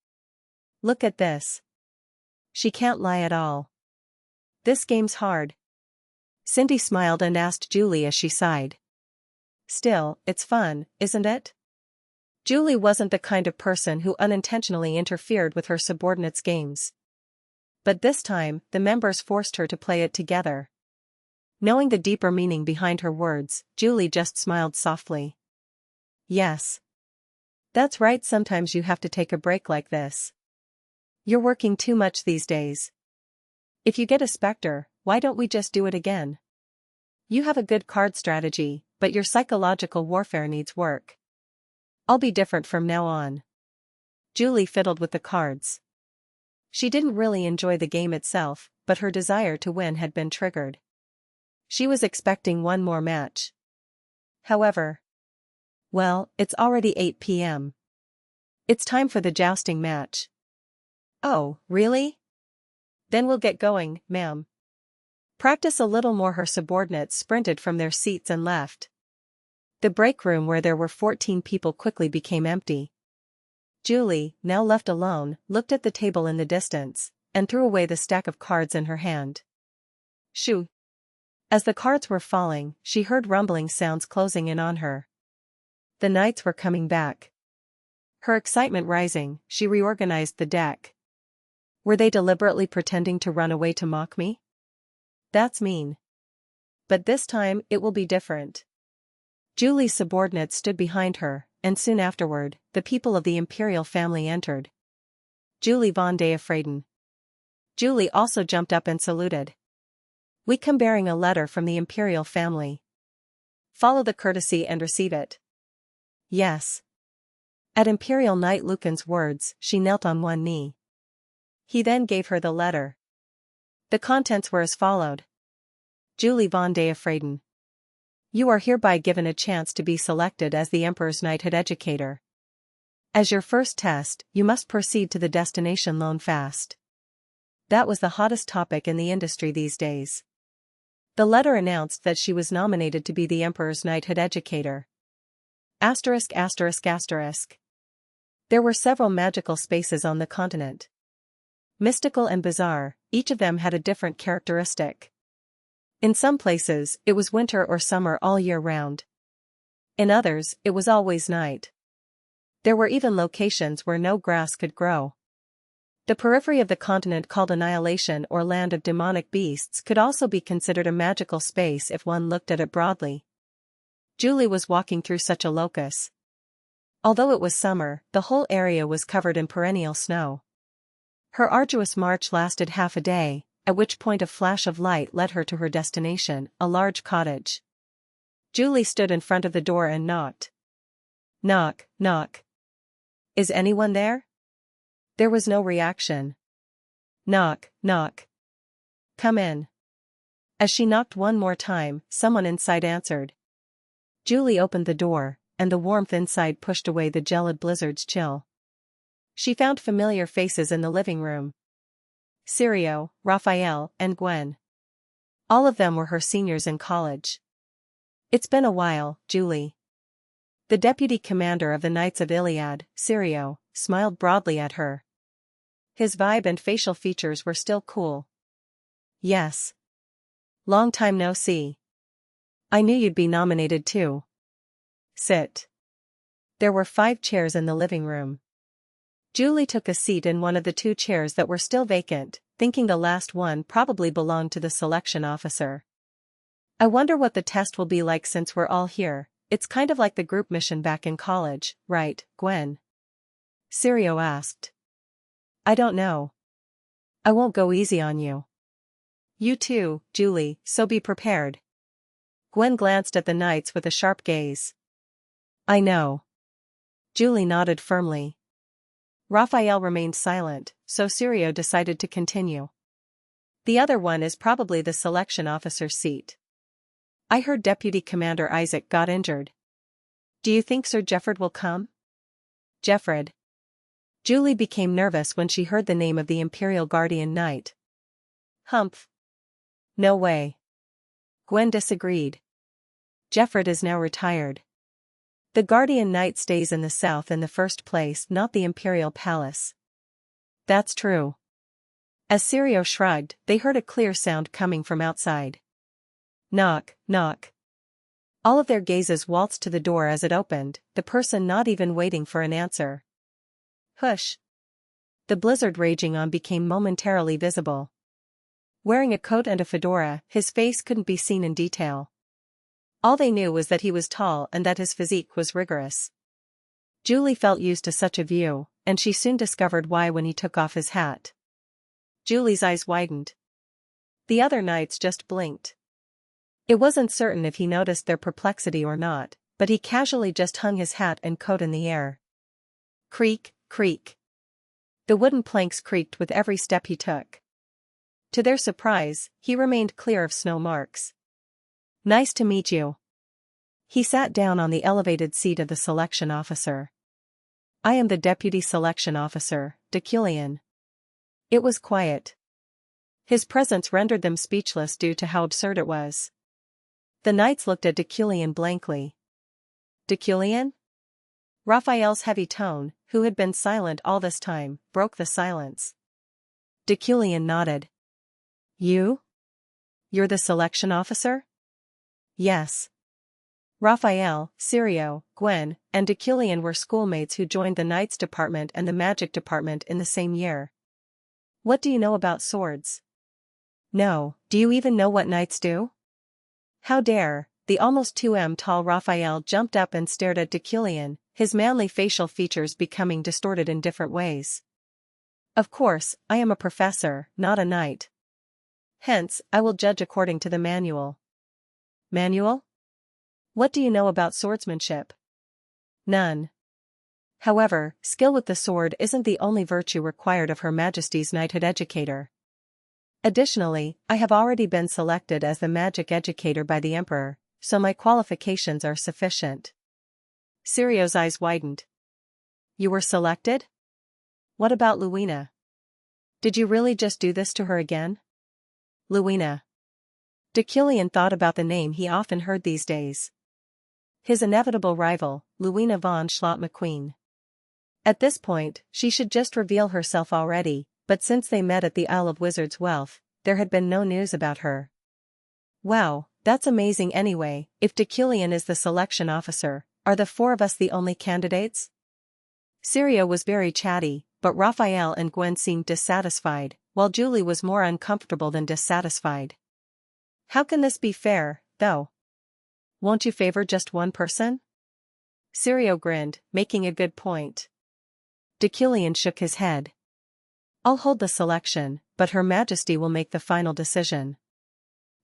Look at this. She can't lie at all. This game's hard. Cindy smiled and asked Julie as she sighed. Still, it's fun, isn't it? Julie wasn't the kind of person who unintentionally interfered with her subordinates' games. But this time, the members forced her to play it together. Knowing the deeper meaning behind her words, Julie just smiled softly. Yes. That's right, sometimes you have to take a break like this. You're working too much these days. If you get a specter, why don't we just do it again? You have a good card strategy, but your psychological warfare needs work. I'll be different from now on. Julie fiddled with the cards. She didn't really enjoy the game itself, but her desire to win had been triggered. She was expecting one more match. However. Well, it's already 8 p.m. It's time for the jousting match. Oh, really? Then we'll get going, ma'am. Practice a little more. Her subordinates sprinted from their seats and left. The break room where there were 14 people quickly became empty. Julie, now left alone, looked at the table in the distance, and threw away the stack of cards in her hand. Shoo! As the cards were falling, she heard rumbling sounds closing in on her. The knights were coming back. Her excitement rising, she reorganized the deck. Were they deliberately pretending to run away to mock me? That's mean. But this time, it will be different. Julie's subordinates stood behind her, and soon afterward, the people of the imperial family entered. Julie von de Afraden. Julie also jumped up and saluted. We come bearing a letter from the imperial family. Follow the courtesy and receive it. Yes. At Imperial Knight Lucan's words, she knelt on one knee. He then gave her the letter. The contents were as followed. Julie von Deculein. You are hereby given a chance to be selected as the Emperor's knighthood educator. As your first test, you must proceed to the destination alone fast. That was the hottest topic in the industry these days. The letter announced that she was nominated to be the Emperor's knighthood educator. Asterisk asterisk asterisk. There were several magical spaces on the continent. Mystical and bizarre, each of them had a different characteristic. In some places, it was winter or summer all year round. In others, it was always night. There were even locations where no grass could grow. The periphery of the continent called Annihilation or Land of Demonic Beasts could also be considered a magical space if one looked at it broadly. Julie was walking through such a locus. Although it was summer, the whole area was covered in perennial snow. Her arduous march lasted half a day, at which point a flash of light led her to her destination, a large cottage. Julie stood in front of the door and knocked. Knock, knock. Is anyone there? There was no reaction. Knock, knock. Come in. As she knocked one more time, someone inside answered. Julie opened the door, and the warmth inside pushed away the gelid blizzard's chill. She found familiar faces in the living room. Sirio, Raphael, and Gwen. All of them were her seniors in college. It's been a while, Julie. The deputy commander of the Knights of Iliad, Sirio, smiled broadly at her. His vibe and facial features were still cool. Yes. Long time no see. I knew you'd be nominated too. Sit. There were 5 chairs in the living room. Julie took a seat in one of the 2 chairs that were still vacant, thinking the last one probably belonged to the selection officer. I wonder what the test will be like since we're all here. It's kind of like the group mission back in college, right, Gwen? Sirio asked. I don't know. I won't go easy on you. You too, Julie, so be prepared. Gwen glanced at the knights with a sharp gaze. I know. Julie nodded firmly. Raphael remained silent, so Sirio decided to continue. The other one is probably the selection officer's seat. I heard Deputy Commander Isaac got injured. Do you think Sir Jeffred will come? Jeffred. Julie became nervous when she heard the name of the Imperial Guardian Knight. Humph. No way. Gwen disagreed. Jeffred is now retired. The Guardian Knight stays in the south in the first place, not the Imperial Palace. That's true. As Sirio shrugged, they heard a clear sound coming from outside. Knock, knock. All of their gazes waltzed to the door as it opened, the person not even waiting for an answer. Hush. The blizzard raging on became momentarily visible. Wearing a coat and a fedora, his face couldn't be seen in detail. All they knew was that he was tall and that his physique was rigorous. Julie felt used to such a view, and she soon discovered why when he took off his hat. Julie's eyes widened. The other knights just blinked. It wasn't certain if he noticed their perplexity or not, but he casually just hung his hat and coat in the air. Creak, creak. The wooden planks creaked with every step he took. To their surprise, he remained clear of snow marks. Nice to meet you. He sat down on the elevated seat of the selection officer. I am the deputy selection officer, Deculein. It was quiet. His presence rendered them speechless due to how absurd it was. The knights looked at Deculein blankly. Deculein? Raphael's heavy tone, who had been silent all this time, broke the silence. Deculein nodded. You? You're the selection officer? Yes. Raphael, Sirio, Gwen, and Deculein were schoolmates who joined the Knights Department and the Magic Department in the same year. What do you know about swords? No, do you even know what knights do? How dare, the almost 2 m tall Raphael jumped up and stared at Deculein, his manly facial features becoming distorted in different ways. Of course, I am a professor, not a knight. Hence, I will judge according to the manual. Manual? What do you know about swordsmanship? None. However, skill with the sword isn't the only virtue required of Her Majesty's knighthood educator. Additionally, I have already been selected as the magic educator by the Emperor, so my qualifications are sufficient. Sirio's eyes widened. You were selected? What about Luina? Did you really just do this to her again? Luina. Deculein thought about the name he often heard these days. His inevitable rival, Luina von Schlott-McQueen. At this point, she should just reveal herself already, but since they met at the Isle of Wizards' Wealth, there had been no news about her. Wow, that's amazing anyway. If Deculein is the selection officer, are the four of us the only candidates? Sirio was very chatty, but Raphael and Gwen seemed dissatisfied, while Julie was more uncomfortable than dissatisfied. How can this be fair, though? Won't you favor just one person? Sirio grinned, making a good point. Deculein shook his head. I'll hold the selection, but Her Majesty will make the final decision.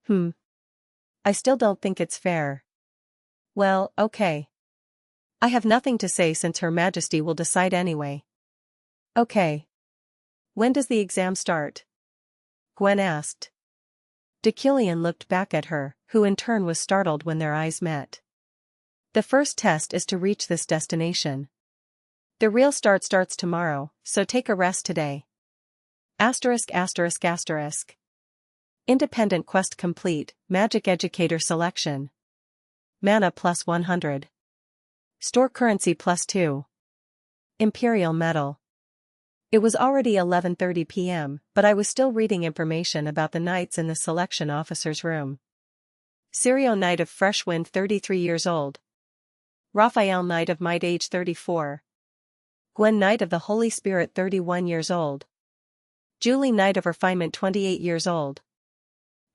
I still don't think it's fair. Well, okay. I have nothing to say since Her Majesty will decide anyway. Okay. When does the exam start? Gwen asked. Deculein looked back at her, who in turn was startled when their eyes met. The first test is to reach this destination. The real start starts tomorrow, so take a rest today. *****. Independent quest complete, magic educator selection. Mana plus 100. Store currency plus 2. Imperial medal. It was already 11:30 p.m., but I was still reading information about the knights in the selection officer's room. Sirio Knight of Fresh Wind 33 years old. Raphael Knight of Might age 34. Gwen Knight of the Holy Spirit 31 years old. Julie Knight of Refinement 28 years old.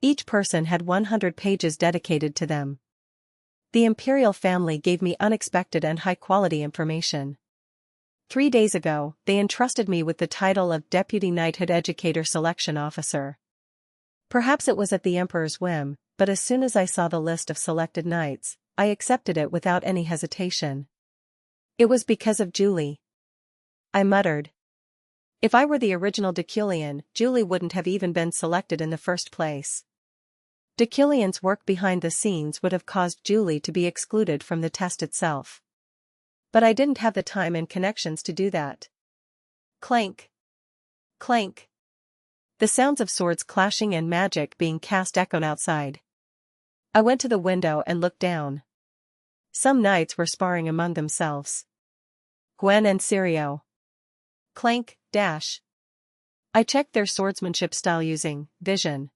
Each person had 100 pages dedicated to them. The Imperial family gave me unexpected and high-quality information. 3 days ago, they entrusted me with the title of Deputy Knighthood Educator Selection Officer. Perhaps it was at the Emperor's whim, but as soon as I saw the list of selected knights, I accepted it without any hesitation. It was because of Julie. I muttered. If I were the original Deculein, Julie wouldn't have even been selected in the first place. Deculein's work behind the scenes would have caused Julie to be excluded from the test itself. But I didn't have the time and connections to do that. Clank. Clank. The sounds of swords clashing and magic being cast echoed outside. I went to the window and looked down. Some knights were sparring among themselves. Gwen and Sirio. Clank, dash. I checked their swordsmanship style using vision.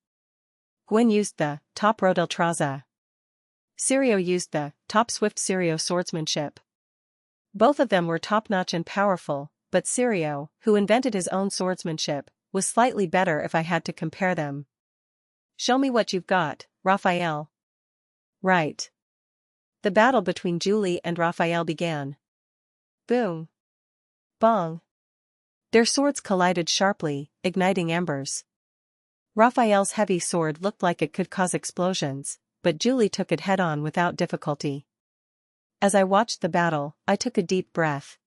Gwen used the top Rodeltraza. Sirio used the top Swift Sirio swordsmanship. Both of them were top-notch and powerful, but Sirio, who invented his own swordsmanship, was slightly better if I had to compare them. Show me what you've got, Raphael. Right. The battle between Julie and Raphael began. Boom. Bong. Their swords collided sharply, igniting embers. Raphael's heavy sword looked like it could cause explosions, but Julie took it head-on without difficulty. As I watched the battle, I took a deep breath.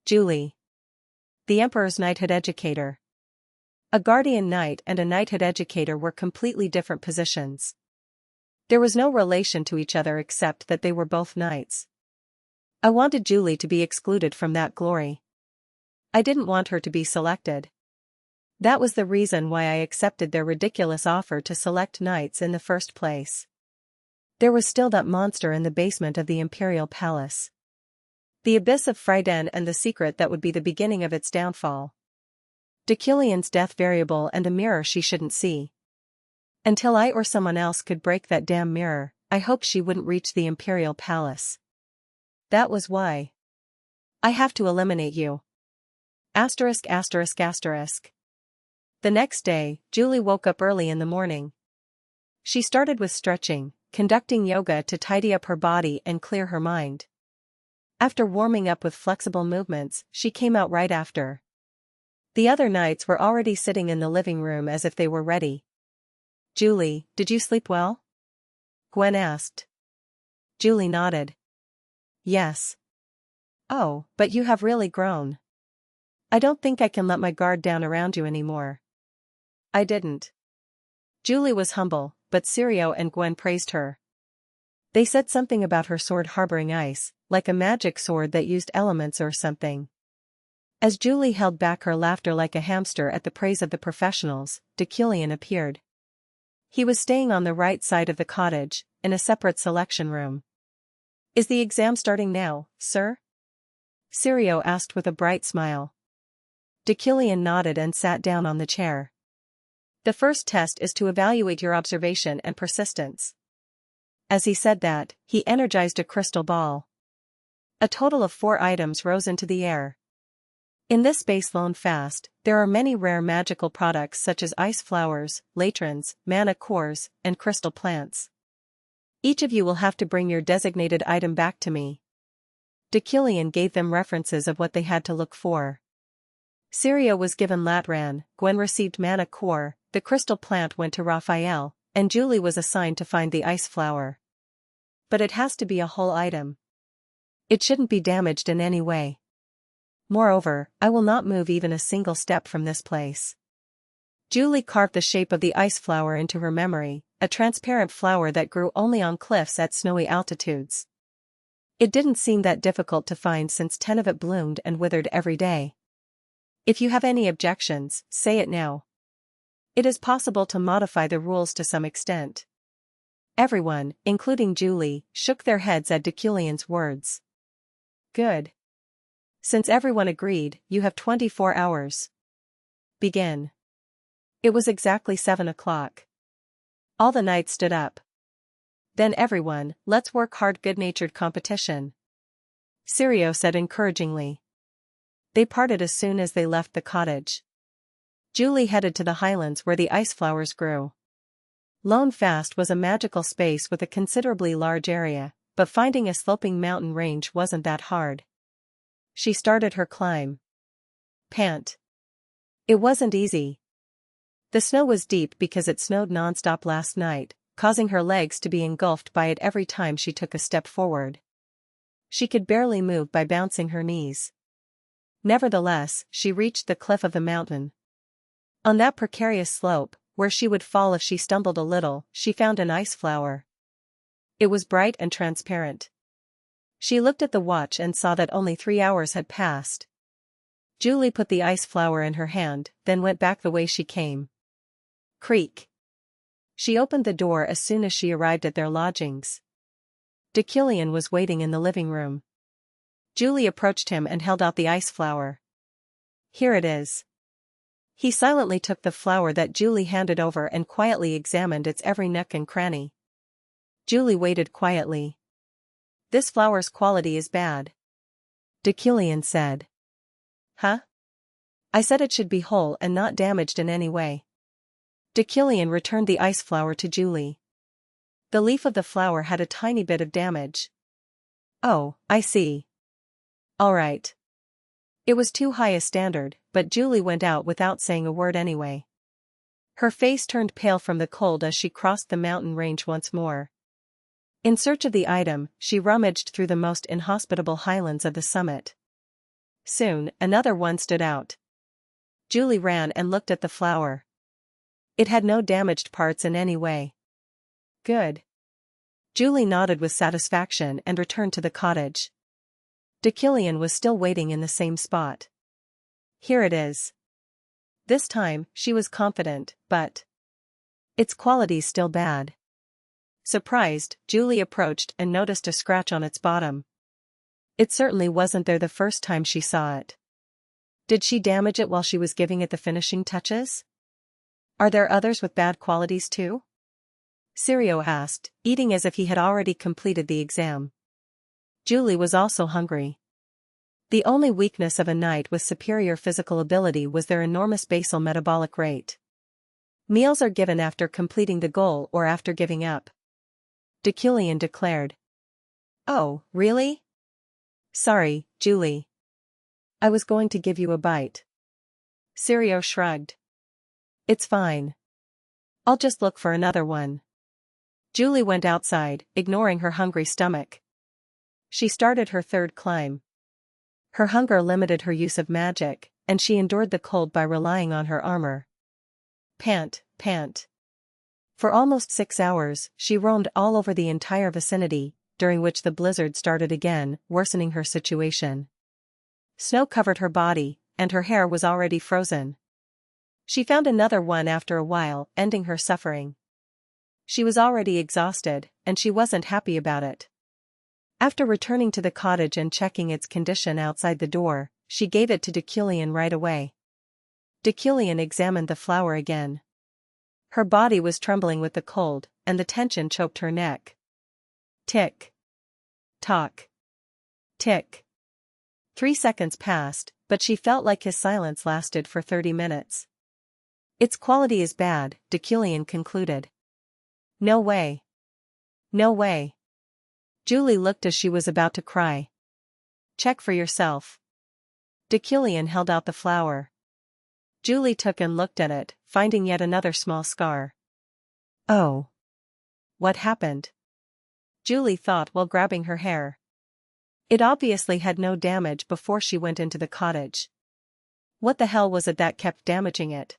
Julie. The Emperor's knighthood educator. A guardian knight and a knighthood educator were completely different positions. There was no relation to each other except that they were both knights. I wanted Julie to be excluded from that glory. I didn't want her to be selected. That was the reason why I accepted their ridiculous offer to select knights in the first place. There was still that monster in the basement of the Imperial Palace. The abyss of Fryden and the secret that would be the beginning of its downfall. Deculein's death variable and a mirror she shouldn't see. Until I or someone else could break that damn mirror, I hoped she wouldn't reach the Imperial Palace. That was why. I have to eliminate you. ******. The next day, Julie woke up early in the morning. She started with stretching, conducting yoga to tidy up her body and clear her mind. After warming up with flexible movements, she came out right after. The other knights were already sitting in the living room as if they were ready. Julie, did you sleep well? Gwen asked. Julie nodded. Yes. Oh, but you have really grown. I don't think I can let my guard down around you anymore. I didn't. Julie was humble, but Sirio and Gwen praised her. They said something about her sword harboring ice, like a magic sword that used elements or something. As Julie held back her laughter like a hamster at the praise of the professionals, Deculein appeared. He was staying on the right side of the cottage, in a separate selection room. Is the exam starting now, sir? Sirio asked with a bright smile. Deculein nodded and sat down on the chair. The first test is to evaluate your observation and persistence. As he said that, he energized a crystal ball. A total of 4 items rose into the air. In this space loan fast, there are many rare magical products such as ice flowers, latrines, mana cores, and crystal plants. Each of you will have to bring your designated item back to me. Deculein gave them references of what they had to look for. Sirio was given Latran, Gwen received mana core, the crystal plant went to Raphael, and Julie was assigned to find the ice flower. But it has to be a whole item. It shouldn't be damaged in any way. Moreover, I will not move even a single step from this place. Julie carved the shape of the ice flower into her memory, a transparent flower that grew only on cliffs at snowy altitudes. It didn't seem that difficult to find since 10 of it bloomed and withered every day. If you have any objections, say it now. It is possible to modify the rules to some extent. Everyone, including Julie, shook their heads at Deculein's words. Good. Since everyone agreed, you have 24 hours. Begin. It was exactly 7 o'clock. All the knights stood up. Then everyone, let's work hard, good-natured competition. Sirio said encouragingly. They parted as soon as they left the cottage. Julie headed to the highlands where the ice flowers grew. Lone Fast was a magical space with a considerably large area, but finding a sloping mountain range wasn't that hard. She started her climb. Pant. It wasn't easy. The snow was deep because it snowed nonstop last night, causing her legs to be engulfed by it every time she took a step forward. She could barely move by bouncing her knees. Nevertheless, she reached the cliff of the mountain. On that precarious slope, where she would fall if she stumbled a little, she found an ice flower. It was bright and transparent. She looked at the watch and saw that only 3 hours had passed. Julie put the ice flower in her hand, then went back the way she came. Creak. She opened the door as soon as she arrived at their lodgings. Deculein was waiting in the living room. Julie approached him and held out the ice flower. Here it is. He silently took the flower that Julie handed over and quietly examined its every nook and cranny. Julie waited quietly. This flower's quality is bad. Deculein said. Huh? I said it should be whole and not damaged in any way. Deculein returned the ice flower to Julie. The leaf of the flower had a tiny bit of damage. Oh, I see. All right. It was too high a standard, but Julie went out without saying a word anyway. Her face turned pale from the cold as she crossed the mountain range once more. In search of the item, she rummaged through the most inhospitable highlands of the summit. Soon, another one stood out. Julie ran and looked at the flower. It had no damaged parts in any way. Good. Julie nodded with satisfaction and returned to the cottage. Deculein was still waiting in the same spot. Here it is. This time, she was confident, but its quality's still bad. Surprised, Julie approached and noticed a scratch on its bottom. It certainly wasn't there the first time she saw it. Did she damage it while she was giving it the finishing touches? Are there others with bad qualities too? Sirio asked, eating as if he had already completed the exam. Julie was also hungry. The only weakness of a knight with superior physical ability was their enormous basal metabolic rate. Meals are given after completing the goal or after giving up. Deculein declared. Oh, really? Sorry, Julie. I was going to give you a bite. Sirio shrugged. It's fine. I'll just look for another one. Julie went outside, ignoring her hungry stomach. She started her third climb. Her hunger limited her use of magic, and she endured the cold by relying on her armor. Pant, pant. For almost 6 hours, she roamed all over the entire vicinity, during which the blizzard started again, worsening her situation. Snow covered her body, and her hair was already frozen. She found another one after a while, ending her suffering. She was already exhausted, and she wasn't happy about it. After returning to the cottage and checking its condition outside the door, she gave it to Deculein right away. Deculein examined the flower again. Her body was trembling with the cold, and the tension choked her neck. Tick. Tock. Tick. 3 seconds passed, but she felt like his silence lasted for 30 minutes. Its quality is bad, Deculein concluded. No way. No way. Julie looked as she was about to cry. Check for yourself. Deculein held out the flower. Julie took and looked at it, finding yet another small scar. Oh. What happened? Julie thought while grabbing her hair. It obviously had no damage before she went into the cottage. What the hell was it that kept damaging it?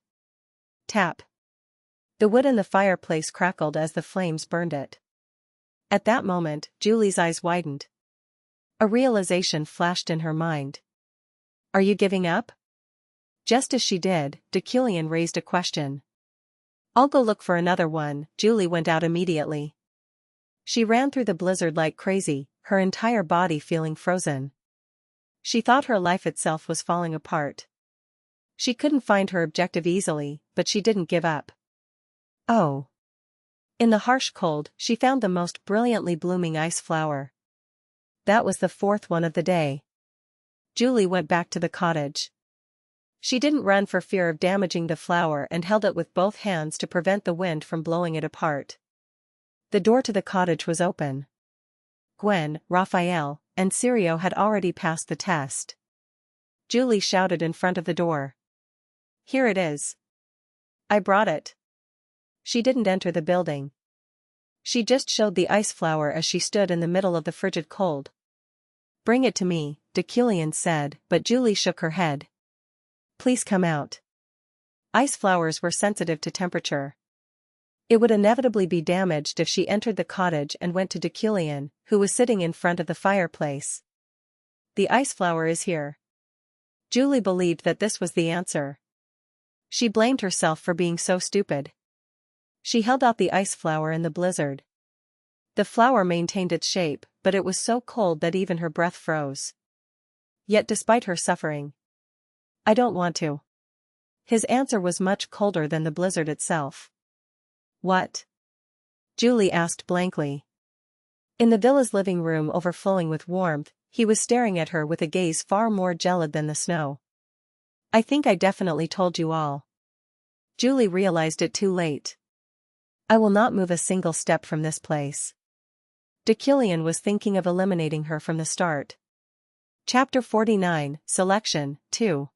Tap. The wood in the fireplace crackled as the flames burned it. At that moment, Julie's eyes widened. A realization flashed in her mind. Are you giving up? Just as she did, Deculein raised a question. I'll go look for another one. Julie went out immediately. She ran through the blizzard like crazy, her entire body feeling frozen. She thought her life itself was falling apart. She couldn't find her objective easily, but she didn't give up. Oh. In the harsh cold, she found the most brilliantly blooming ice flower. That was the 4th one of the day. Julie went back to the cottage. She didn't run for fear of damaging the flower and held it with both hands to prevent the wind from blowing it apart. The door to the cottage was open. Gwen, Raphael, and Sirio had already passed the test. Julie shouted in front of the door. Here it is. I brought it. She didn't enter the building. She just showed the ice flower as she stood in the middle of the frigid cold. Bring it to me, Deculein said, but Julie shook her head. Please come out. Ice flowers were sensitive to temperature. It would inevitably be damaged if she entered the cottage and went to Deculein, who was sitting in front of the fireplace. The ice flower is here. Julie believed that this was the answer. She blamed herself for being so stupid. She held out the ice flower in the blizzard. The flower maintained its shape, but it was so cold that even her breath froze. Yet despite her suffering, I don't want to. His answer was much colder than the blizzard itself. What? Julie asked blankly. In the villa's living room overflowing with warmth, he was staring at her with a gaze far more gelid than the snow. I think I definitely told you all. Julie realized it too late. I will not move a single step from this place. Deculein was thinking of eliminating her from the start. Chapter 49, Selection, 2.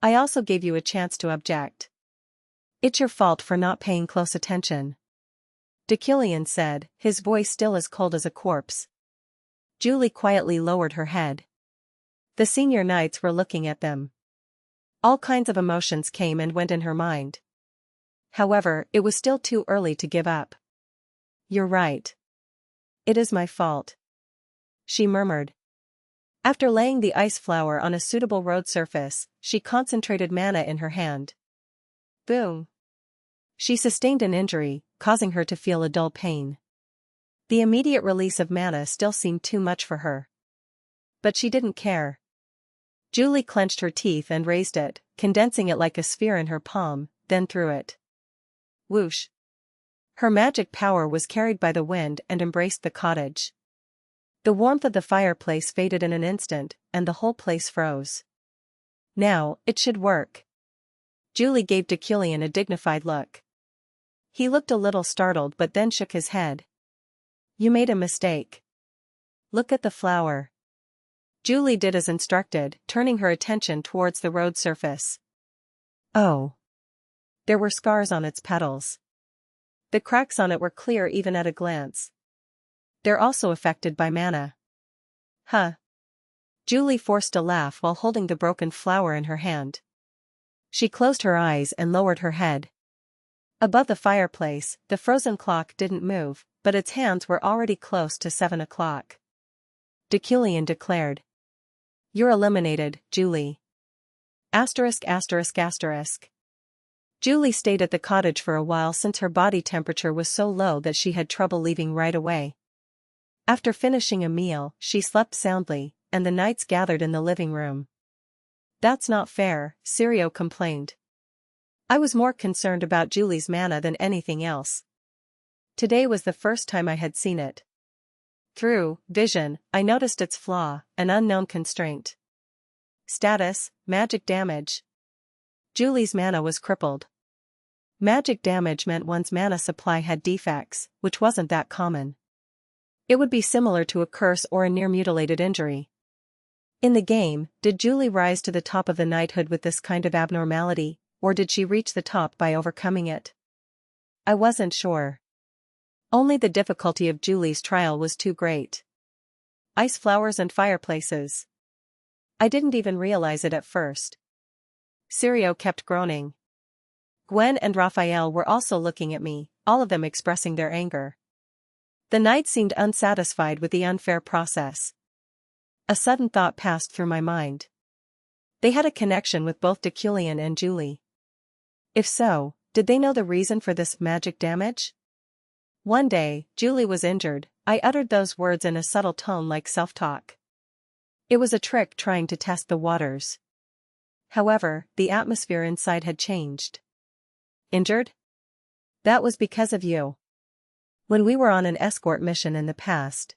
I also gave you a chance to object. It's your fault for not paying close attention. Deculein said, his voice still as cold as a corpse. Julie quietly lowered her head. The senior knights were looking at them. All kinds of emotions came and went in her mind. However, it was still too early to give up. You're right. It is my fault. She murmured. After laying the ice flower on a suitable road surface, she concentrated mana in her hand. Boom. She sustained an injury, causing her to feel a dull pain. The immediate release of mana still seemed too much for her. But she didn't care. Julie clenched her teeth and raised it, condensing it like a sphere in her palm, then threw it. Whoosh. Her magic power was carried by the wind and embraced the cottage. The warmth of the fireplace faded in an instant, and the whole place froze. Now, it should work. Julie gave Deculein a dignified look. He looked a little startled but then shook his head. You made a mistake. Look at the flower. Julie did as instructed, turning her attention towards the road surface. Oh. There were scars on its petals. The cracks on it were clear even at a glance. They're also affected by mana. Huh. Julie forced a laugh while holding the broken flower in her hand. She closed her eyes and lowered her head. Above the fireplace, the frozen clock didn't move, but its hands were already close to 7 o'clock. Deculein declared. You're eliminated, Julie. Asterisk asterisk asterisk. Julie stayed at the cottage for a while since her body temperature was so low that she had trouble leaving right away. After finishing a meal, she slept soundly, and the knights gathered in the living room. That's not fair, Sirio complained. I was more concerned about Julie's mana than anything else. Today was the first time I had seen it. Through vision, I noticed its flaw, an unknown constraint. Status, magic damage. Julie's mana was crippled. Magic damage meant one's mana supply had defects, which wasn't that common. It would be similar to a curse or a near-mutilated injury. In the game, did Julie rise to the top of the knighthood with this kind of abnormality, or did she reach the top by overcoming it? I wasn't sure. Only the difficulty of Julie's trial was too great. Ice flowers and fireplaces. I didn't even realize it at first. Sirio kept groaning. Gwen and Raphael were also looking at me, all of them expressing their anger. The knights seemed unsatisfied with the unfair process. A sudden thought passed through my mind. They had a connection with both Deculein and Julie. If so, did they know the reason for this magic damage? One day, Julie was injured. I uttered those words in a subtle tone like self-talk. It was a trick trying to test the waters. However, the atmosphere inside had changed. Injured? That was because of you. When we were on an escort mission in the past.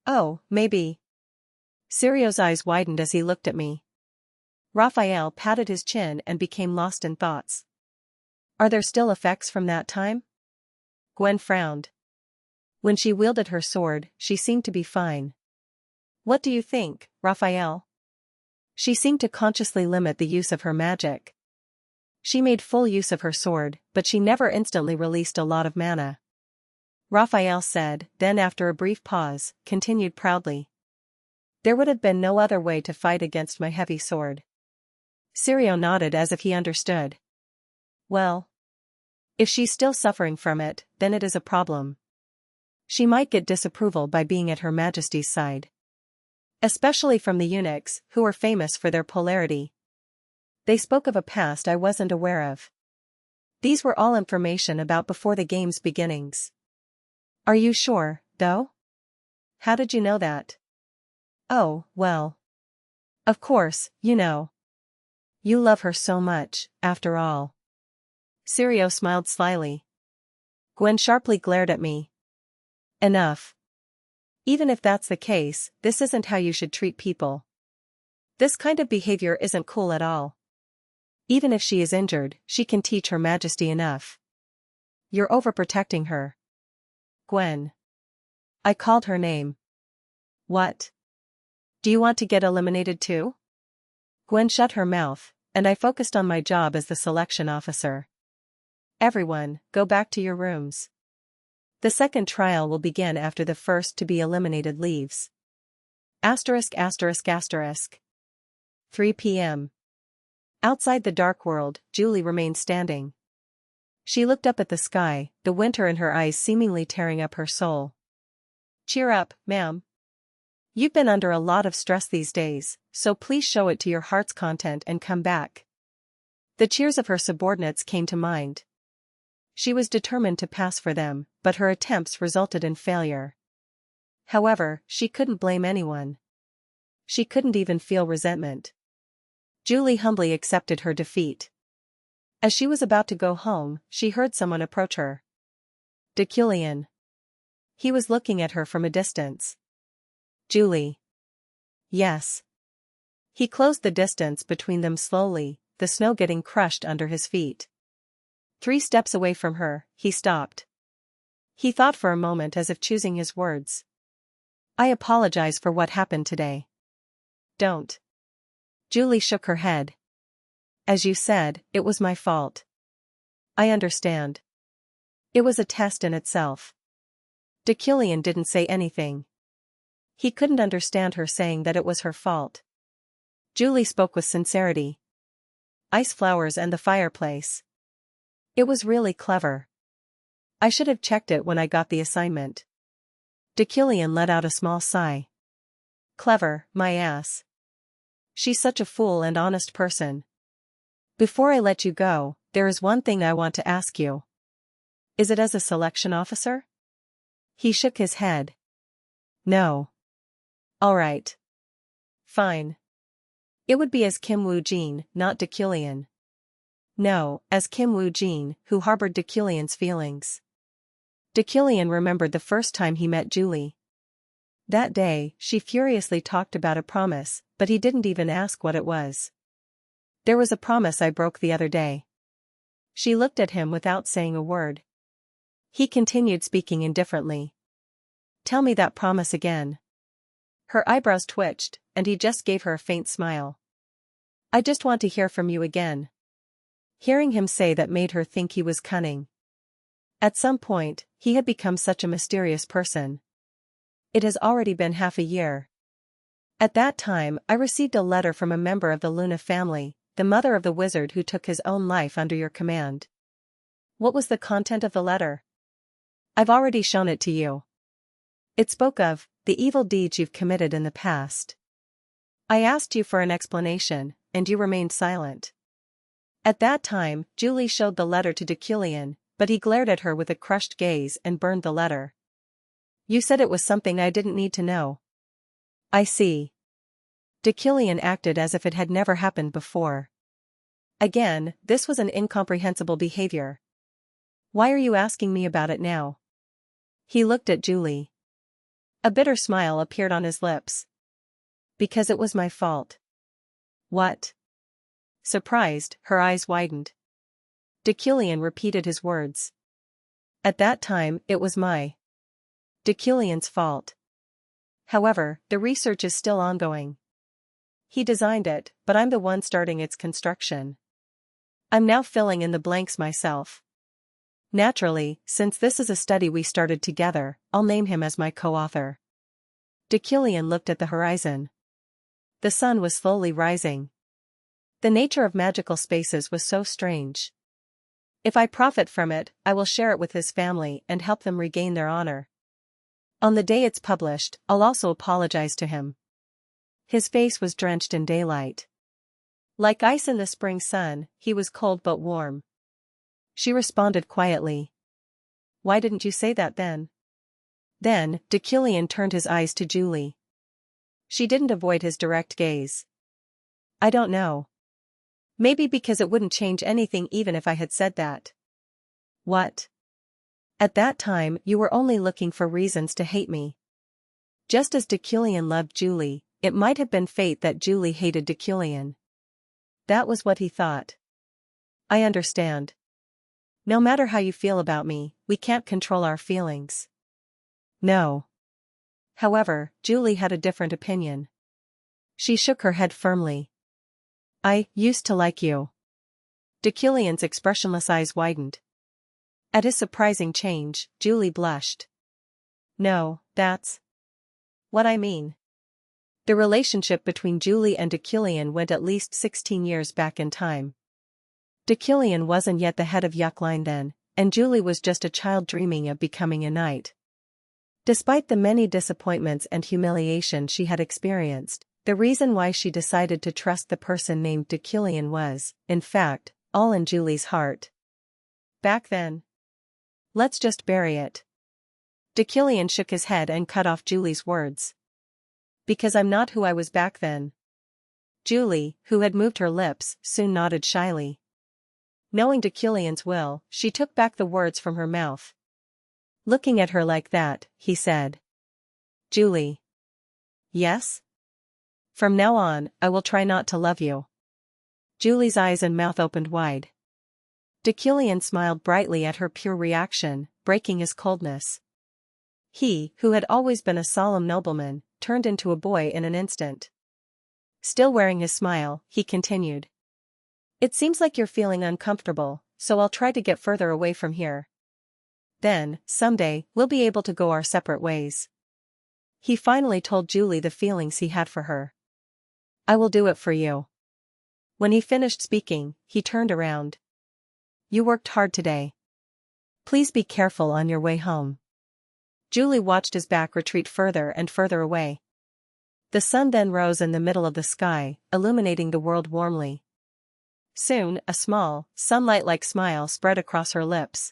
Oh, maybe. Sirio's eyes widened as he looked at me. Raphael patted his chin and became lost in thoughts. Are there still effects from that time? Gwen frowned. When she wielded her sword, she seemed to be fine. What do you think, Raphael? She seemed to consciously limit the use of her magic. She made full use of her sword, but she never instantly released a lot of mana. Raphael said, then after a brief pause, continued proudly. There would have been no other way to fight against my heavy sword. Sirio nodded as if he understood. Well, if she's still suffering from it, then it is a problem. She might get disapproval by being at Her Majesty's side. Especially from the eunuchs, who were famous for their polarity. They spoke of a past I wasn't aware of. These were all information about before the game's beginnings. Are you sure, though? How did you know that? Oh, well. Of course, you know. You love her so much, after all. Sirio smiled slyly. Gwen sharply glared at me. Enough. Even if that's the case, this isn't how you should treat people. This kind of behavior isn't cool at all. Even if she is injured, she can teach Her Majesty enough. You're overprotecting her. Gwen. I called her name. What? Do you want to get eliminated too? Gwen shut her mouth, and I focused on my job as the selection officer. Everyone, go back to your rooms. The second trial will begin after the first to be eliminated leaves. Asterisk asterisk asterisk. 3 p.m. Outside the dark world, Julie remained standing. She looked up at the sky, the winter in her eyes seemingly tearing up her soul. Cheer up, ma'am. You've been under a lot of stress these days, so please show it to your heart's content and come back. The cheers of her subordinates came to mind. She was determined to pass for them, but her attempts resulted in failure. However, she couldn't blame anyone. She couldn't even feel resentment. Julie humbly accepted her defeat. As she was about to go home, she heard someone approach her. Deculein. He was looking at her from a distance. Julie. Yes. He closed the distance between them slowly, the snow getting crushed under his feet. 3 steps away from her, he stopped. He thought for a moment as if choosing his words. I apologize for what happened today. Don't. Julie shook her head. As you said, it was my fault. I understand. It was a test in itself. Deculein didn't say anything. He couldn't understand her saying that it was her fault. Julie spoke with sincerity. Ice flowers and the fireplace. It was really clever. I should have checked it when I got the assignment. Deculein let out a small sigh. Clever, my ass. She's such a fool and honest person. Before I let you go, there is one thing I want to ask you. Is it as a selection officer? He shook his head. No. All right. Fine. It would be as Kim Woo-jin, not Deculein. No, as Kim Woo-jin, who harbored Deculein's feelings. Deculein remembered the first time he met Julie. That day, she furiously talked about a promise, but he didn't even ask what it was. There was a promise I broke the other day. She looked at him without saying a word. He continued speaking indifferently. Tell me that promise again. Her eyebrows twitched, and he just gave her a faint smile. I just want to hear from you again. Hearing him say that made her think he was cunning. At some point, he had become such a mysterious person. It has already been half a year. At that time, I received a letter from a member of the Luna family, the mother of the wizard who took his own life under your command. What was the content of the letter? I've already shown it to you. It spoke of the evil deeds you've committed in the past. I asked you for an explanation, and you remained silent. At that time, Julie showed the letter to Deculein, but he glared at her with a crushed gaze and burned the letter. You said it was something I didn't need to know. I see. Deculein acted as if it had never happened before. Again, this was an incomprehensible behavior. Why are you asking me about it now? He looked at Julie. A bitter smile appeared on his lips. Because it was my fault. What? Surprised, her eyes widened. Deculein repeated his words. At that time, it was Deculein's fault. However, the research is still ongoing. He designed it, but I'm the one starting its construction. I'm now filling in the blanks myself. Naturally, since this is a study we started together, I'll name him as my co-author. Deculein looked at the horizon. The sun was slowly rising. The nature of magical spaces was so strange. If I profit from it, I will share it with his family and help them regain their honor. On the day it's published, I'll also apologize to him. His face was drenched in daylight. Like ice in the spring sun, he was cold but warm. She responded quietly. Why didn't you say that then? Then, Deculein turned his eyes to Julie. She didn't avoid his direct gaze. I don't know. Maybe because it wouldn't change anything even if I had said that. What? At that time, you were only looking for reasons to hate me. Just as Deculein loved Julie, it might have been fate that Julie hated Deculein. That was what he thought. I understand. No matter how you feel about me, we can't control our feelings. No. However, Julie had a different opinion. She shook her head firmly. I used to like you. Deculein's expressionless eyes widened. At his surprising change, Julie blushed. No, that's what I mean. The relationship between Julie and Deculein went at least 16 years back in time. Deculein wasn't yet the head of Yukline then, and Julie was just a child dreaming of becoming a knight. Despite the many disappointments and humiliation she had experienced, the reason why she decided to trust the person named Deculein was, in fact, all in Julie's heart. Back then. Let's just bury it. Deculein shook his head and cut off Julie's words. Because I'm not who I was back then. Julie, who had moved her lips, soon nodded shyly. Knowing Deculein's will, she took back the words from her mouth. Looking at her like that, he said. Julie. Yes? From now on, I will try not to love you. Julie's eyes and mouth opened wide. Deculein smiled brightly at her pure reaction, breaking his coldness. He, who had always been a solemn nobleman, turned into a boy in an instant. Still wearing his smile, he continued. It seems like you're feeling uncomfortable, so I'll try to get further away from here. Then, someday, we'll be able to go our separate ways. He finally told Julie the feelings he had for her. I will do it for you. When he finished speaking, he turned around. You worked hard today. Please be careful on your way home. Julie watched his back retreat further and further away. The sun then rose in the middle of the sky, illuminating the world warmly. Soon, a small, sunlight-like smile spread across her lips.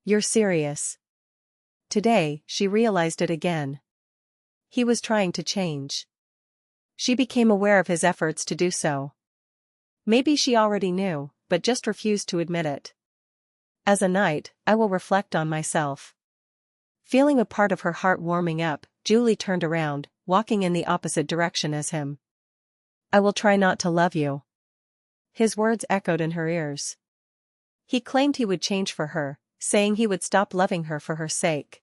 You're serious. Today, she realized it again. He was trying to change. She became aware of his efforts to do so. Maybe she already knew, but just refused to admit it. As a knight, I will reflect on myself. Feeling a part of her heart warming up, Julie turned around, walking in the opposite direction as him. I will try not to love you. His words echoed in her ears. He claimed he would change for her, saying he would stop loving her for her sake.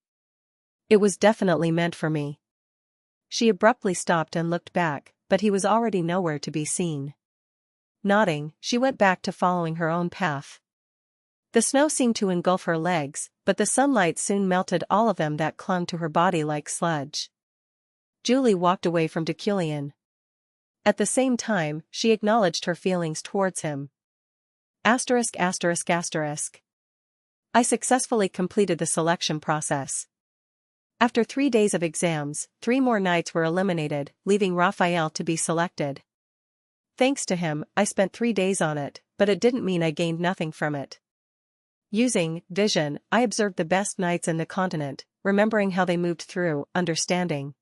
It was definitely meant for me. She abruptly stopped and looked back, but he was already nowhere to be seen. Nodding, she went back to following her own path. The snow seemed to engulf her legs, but the sunlight soon melted all of them that clung to her body like sludge. Julie walked away from Deculein. At the same time, she acknowledged her feelings towards him. ******. I successfully completed the selection process. After 3 days of exams, 3 more knights were eliminated, leaving Raphael to be selected. Thanks to him, I spent 3 days on it, but it didn't mean I gained nothing from it. Using vision, I observed the best knights in the continent, remembering how they moved through understanding.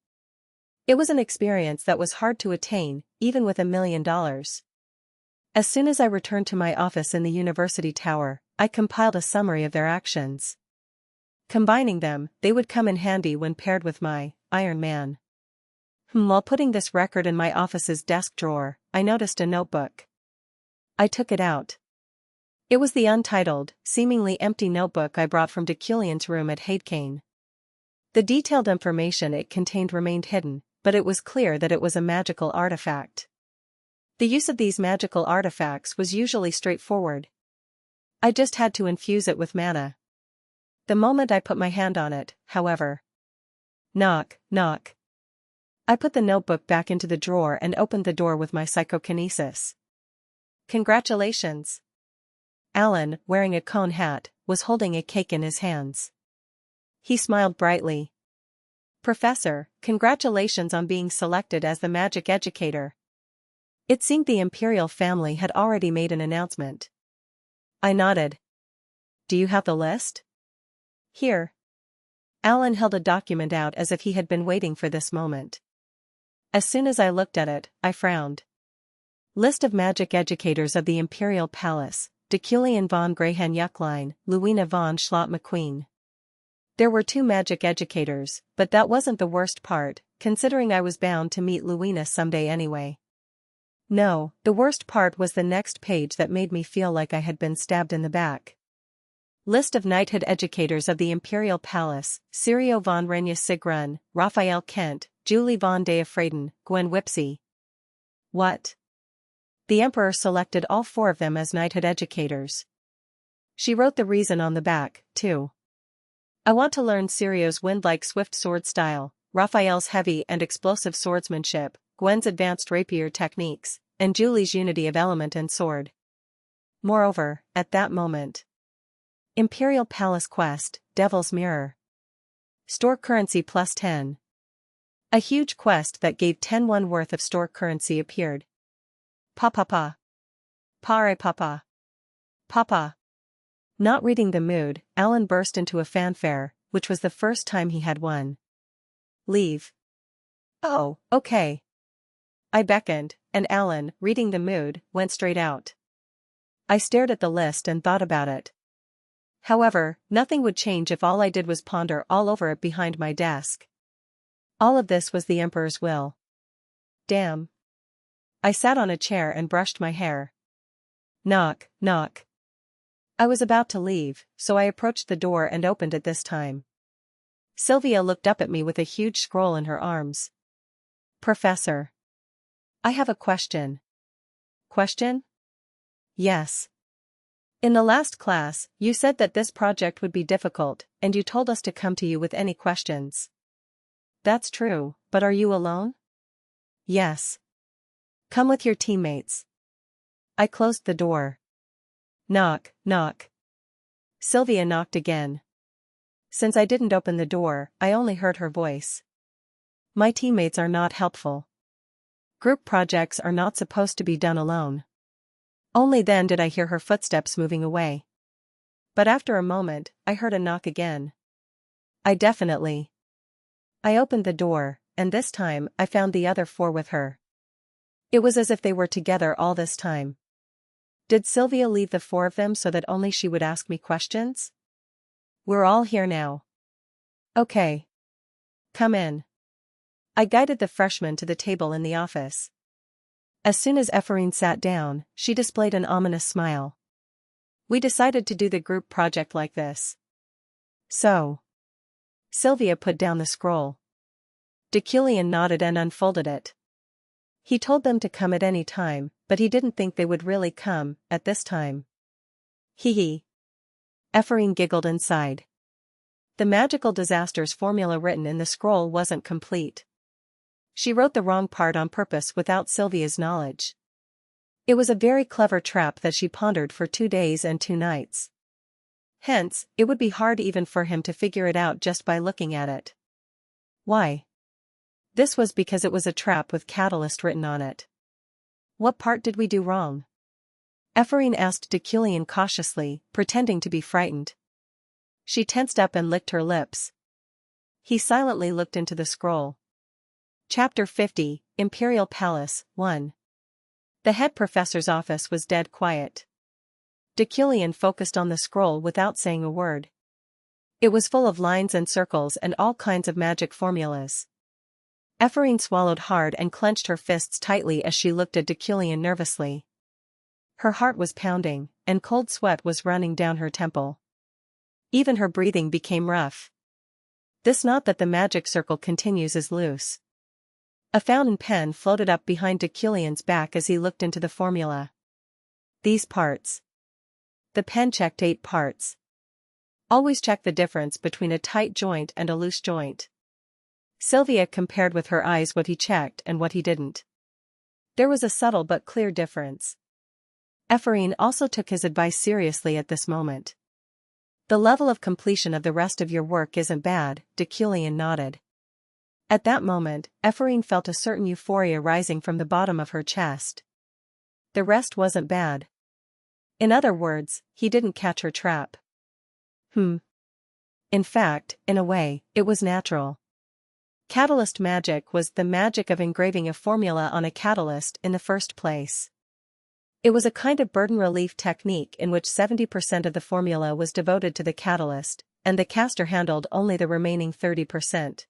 It was an experience that was hard to attain, even with $1 million. As soon as I returned to my office in the university tower, I compiled a summary of their actions. Combining them, they would come in handy when paired with my Iron Man. While putting this record in my office's desk drawer, I noticed a notebook. I took it out. It was the untitled, seemingly empty notebook I brought from Deculein's room at Hadekain. The detailed information it contained remained hidden, but it was clear that it was a magical artifact. The use of these magical artifacts was usually straightforward. I just had to infuse it with mana. The moment I put my hand on it, however. Knock, knock. I put the notebook back into the drawer and opened the door with my psychokinesis. Congratulations. Alan, wearing a cone hat, was holding a cake in his hands. He smiled brightly. Professor, congratulations on being selected as the magic educator. It seemed the Imperial family had already made an announcement. I nodded. Do you have the list? Here. Alan held a document out as if he had been waiting for this moment. As soon as I looked at it, I frowned. List of magic educators of the Imperial Palace: Deculein von Grehen Yukline, Luina von Schlott McQueen. There were 2 magic educators, but that wasn't the worst part, considering I was bound to meet Luina someday anyway. No, the worst part was the next page that made me feel like I had been stabbed in the back. List of knighthood educators of the Imperial Palace: Sirio von Renya Sigrun, Raphael Kent, Julie von Deafraden, Gwen Whipsey. What? The Emperor selected all 4 of them as knighthood educators. She wrote the reason on the back, too. I want to learn Sirio's wind-like swift sword style, Raphael's heavy and explosive swordsmanship, Gwen's advanced rapier techniques, and Julie's unity of element and sword. Moreover, at that moment. Imperial Palace Quest, Devil's Mirror. Store currency plus 10. A huge quest that gave 10 worth of store currency appeared. Papa. Pare papa. Papa. Not reading the mood, Alan burst into a fanfare, which was the first time he had won. Leave. Oh, okay. I beckoned, and Alan, reading the mood, went straight out. I stared at the list and thought about it. However, nothing would change if all I did was ponder all over it behind my desk. All of this was the Emperor's will. Damn. I sat on a chair and brushed my hair. Knock, knock. I was about to leave, so I approached the door and opened it this time. Sylvia looked up at me with a huge scroll in her arms. Professor. I have a question. Question? Yes. In the last class, you said that this project would be difficult, and you told us to come to you with any questions. That's true, but are you alone? Yes. Come with your teammates. I closed the door. Knock, knock. Sylvia knocked again. Since I didn't open the door, I only heard her voice. My teammates are not helpful. Group projects are not supposed to be done alone. Only then did I hear her footsteps moving away. But after a moment, I heard a knock again. I opened the door, and this time I found the other four with her. It was as if they were together all this time. Did Sylvia leave the four of them so that only she would ask me questions? We're all here now. Okay. Come in. I guided the freshman to the table in the office. As soon as Ephraim sat down, she displayed an ominous smile. We decided to do the group project like this. So. Sylvia put down the scroll. Deculein nodded and unfolded it. He told them to come at any time, but he didn't think they would really come, at this time. Hee hee. Ephraim giggled and sighed. The magical disasters formula written in the scroll wasn't complete. She wrote the wrong part on purpose without Sylvia's knowledge. It was a very clever trap that she pondered for 2 days and 2 nights. Hence, it would be hard even for him to figure it out just by looking at it. Why? This was because it was a trap with catalyst written on it. What part did we do wrong? Ephraim asked Deculein cautiously, pretending to be frightened. She tensed up and licked her lips. He silently looked into the scroll. Chapter 50, Imperial Palace, 1. The head professor's office was dead quiet. Deculein focused on the scroll without saying a word. It was full of lines and circles and all kinds of magic formulas. Ephraim swallowed hard and clenched her fists tightly as she looked at Deculein nervously. Her heart was pounding, and cold sweat was running down her temple. Even her breathing became rough. This knot that the magic circle continues is loose. A fountain pen floated up behind Deculein's back as he looked into the formula. These parts. The pen checked 8 parts. Always check the difference between a tight joint and a loose joint. Sylvia compared with her eyes what he checked and what he didn't. There was a subtle but clear difference. Ephraim also took his advice seriously at this moment. The level of completion of the rest of your work isn't bad, Deculein nodded. At that moment, Ephraim felt a certain euphoria rising from the bottom of her chest. The rest wasn't bad. In other words, he didn't catch her trap. In fact, in a way, it was natural. Catalyst magic was the magic of engraving a formula on a catalyst in the first place. It was a kind of burden relief technique in which 70% of the formula was devoted to the catalyst, and the caster handled only the remaining 30%.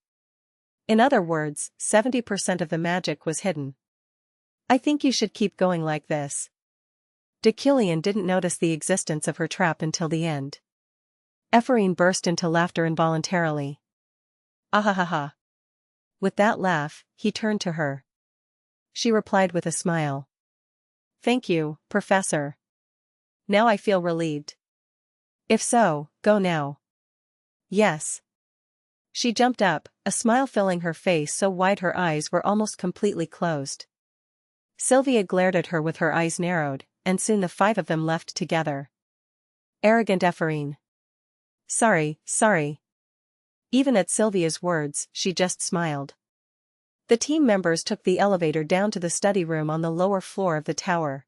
In other words, 70% of the magic was hidden. I think you should keep going like this. Deculein didn't notice the existence of her trap until the end. Ephraim burst into laughter involuntarily. Ahahaha. With that laugh, he turned to her. She replied with a smile. Thank you, Professor. Now I feel relieved. If so, go now. Yes. She jumped up, a smile filling her face so wide her eyes were almost completely closed. Sylvia glared at her with her eyes narrowed, and soon the 5 of them left together. Arrogant Ephraim. Sorry. Even at Sylvia's words, she just smiled. The team members took the elevator down to the study room on the lower floor of the tower.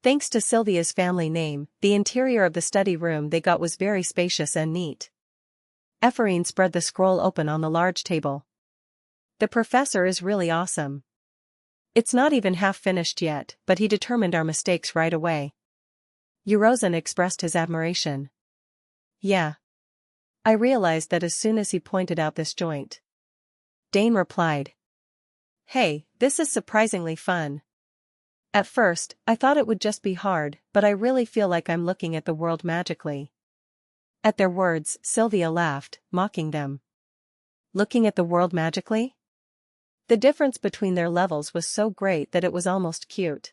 Thanks to Sylvia's family name, the interior of the study room they got was very spacious and neat. Ephraim spread the scroll open on the large table. The professor is really awesome. It's not even half finished yet, but he determined our mistakes right away. Eurozan expressed his admiration. Yeah. I realized that as soon as he pointed out this joint. Dane replied. Hey, this is surprisingly fun. At first, I thought it would just be hard, but I really feel like I'm looking at the world magically. At their words, Sylvia laughed, mocking them. Looking at the world magically? The difference between their levels was so great that it was almost cute.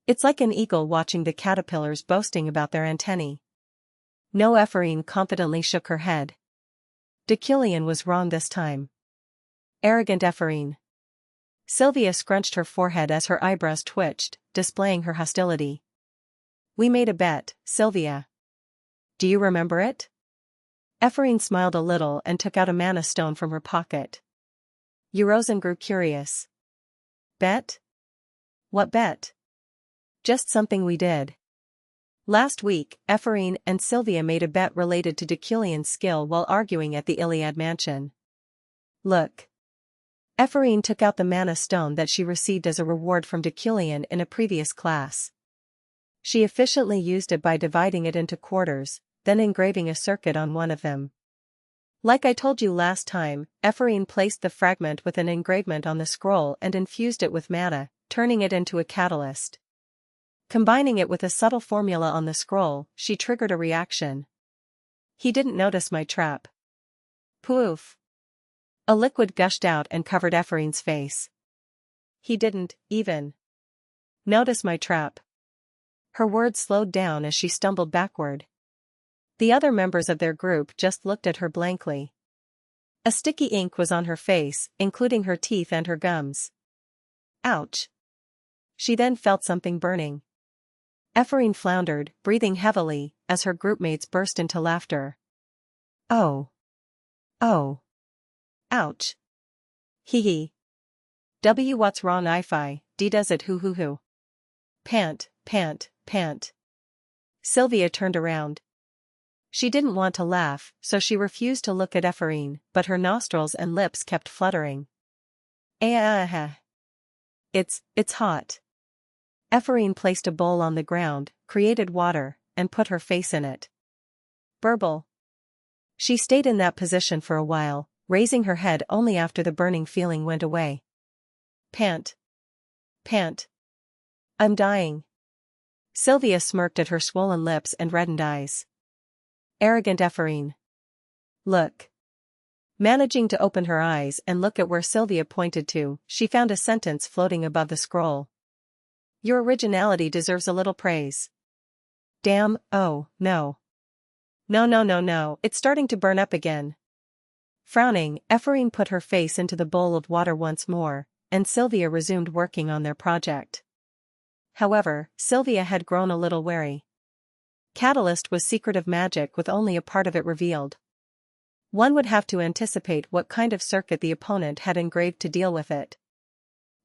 It's like an eagle watching the caterpillars boasting about their antennae. No, Ephraim confidently shook her head. Deculein was wrong this time. Arrogant Ephraim. Sylvia scrunched her forehead as her eyebrows twitched, displaying her hostility. We made a bet, Sylvia. Do you remember it? Ephraim smiled a little and took out a mana stone from her pocket. Euros grew curious. Bet? What bet? Just something we did. Last week, Ephraim and Sylvia made a bet related to Deculein's skill while arguing at the Iliad mansion. Look. Ephraim took out the mana stone that she received as a reward from Deculein in a previous class. She efficiently used it by dividing it into quarters, then engraving a circuit on one of them. Like I told you last time, Ephraim placed the fragment with an engravement on the scroll and infused it with mana, turning it into a catalyst. Combining it with a subtle formula on the scroll, she triggered a reaction. He didn't notice my trap. Poof! A liquid gushed out and covered Ephraim's face. He didn't, even, notice my trap. Her words slowed down as she stumbled backward. The other members of their group just looked at her blankly. A sticky ink was on her face, including her teeth and her gums. Ouch! She then felt something burning. Ephraim floundered, breathing heavily, as her groupmates burst into laughter. Oh! Oh! Ouch! Hee hee. What's wrong Ifi, D does it hoo. Pant, pant, pant. Sylvia turned around. She didn't want to laugh, so she refused to look at Ephraim, but her nostrils and lips kept fluttering. It's hot. Ephraim placed a bowl on the ground, created water, and put her face in it. Burble. She stayed in that position for a while, raising her head only after the burning feeling went away. Pant. Pant. I'm dying. Sylvia smirked at her swollen lips and reddened eyes. Arrogant Ephraim. Look. Managing to open her eyes and look at where Sylvia pointed to, she found a sentence floating above the scroll. Your originality deserves a little praise. Damn, oh, no. No, it's starting to burn up again. Frowning, Ephraim put her face into the bowl of water once more, and Sylvia resumed working on their project. However, Sylvia had grown a little wary. Catalyst was secretive magic with only a part of it revealed. One would have to anticipate what kind of circuit the opponent had engraved to deal with it.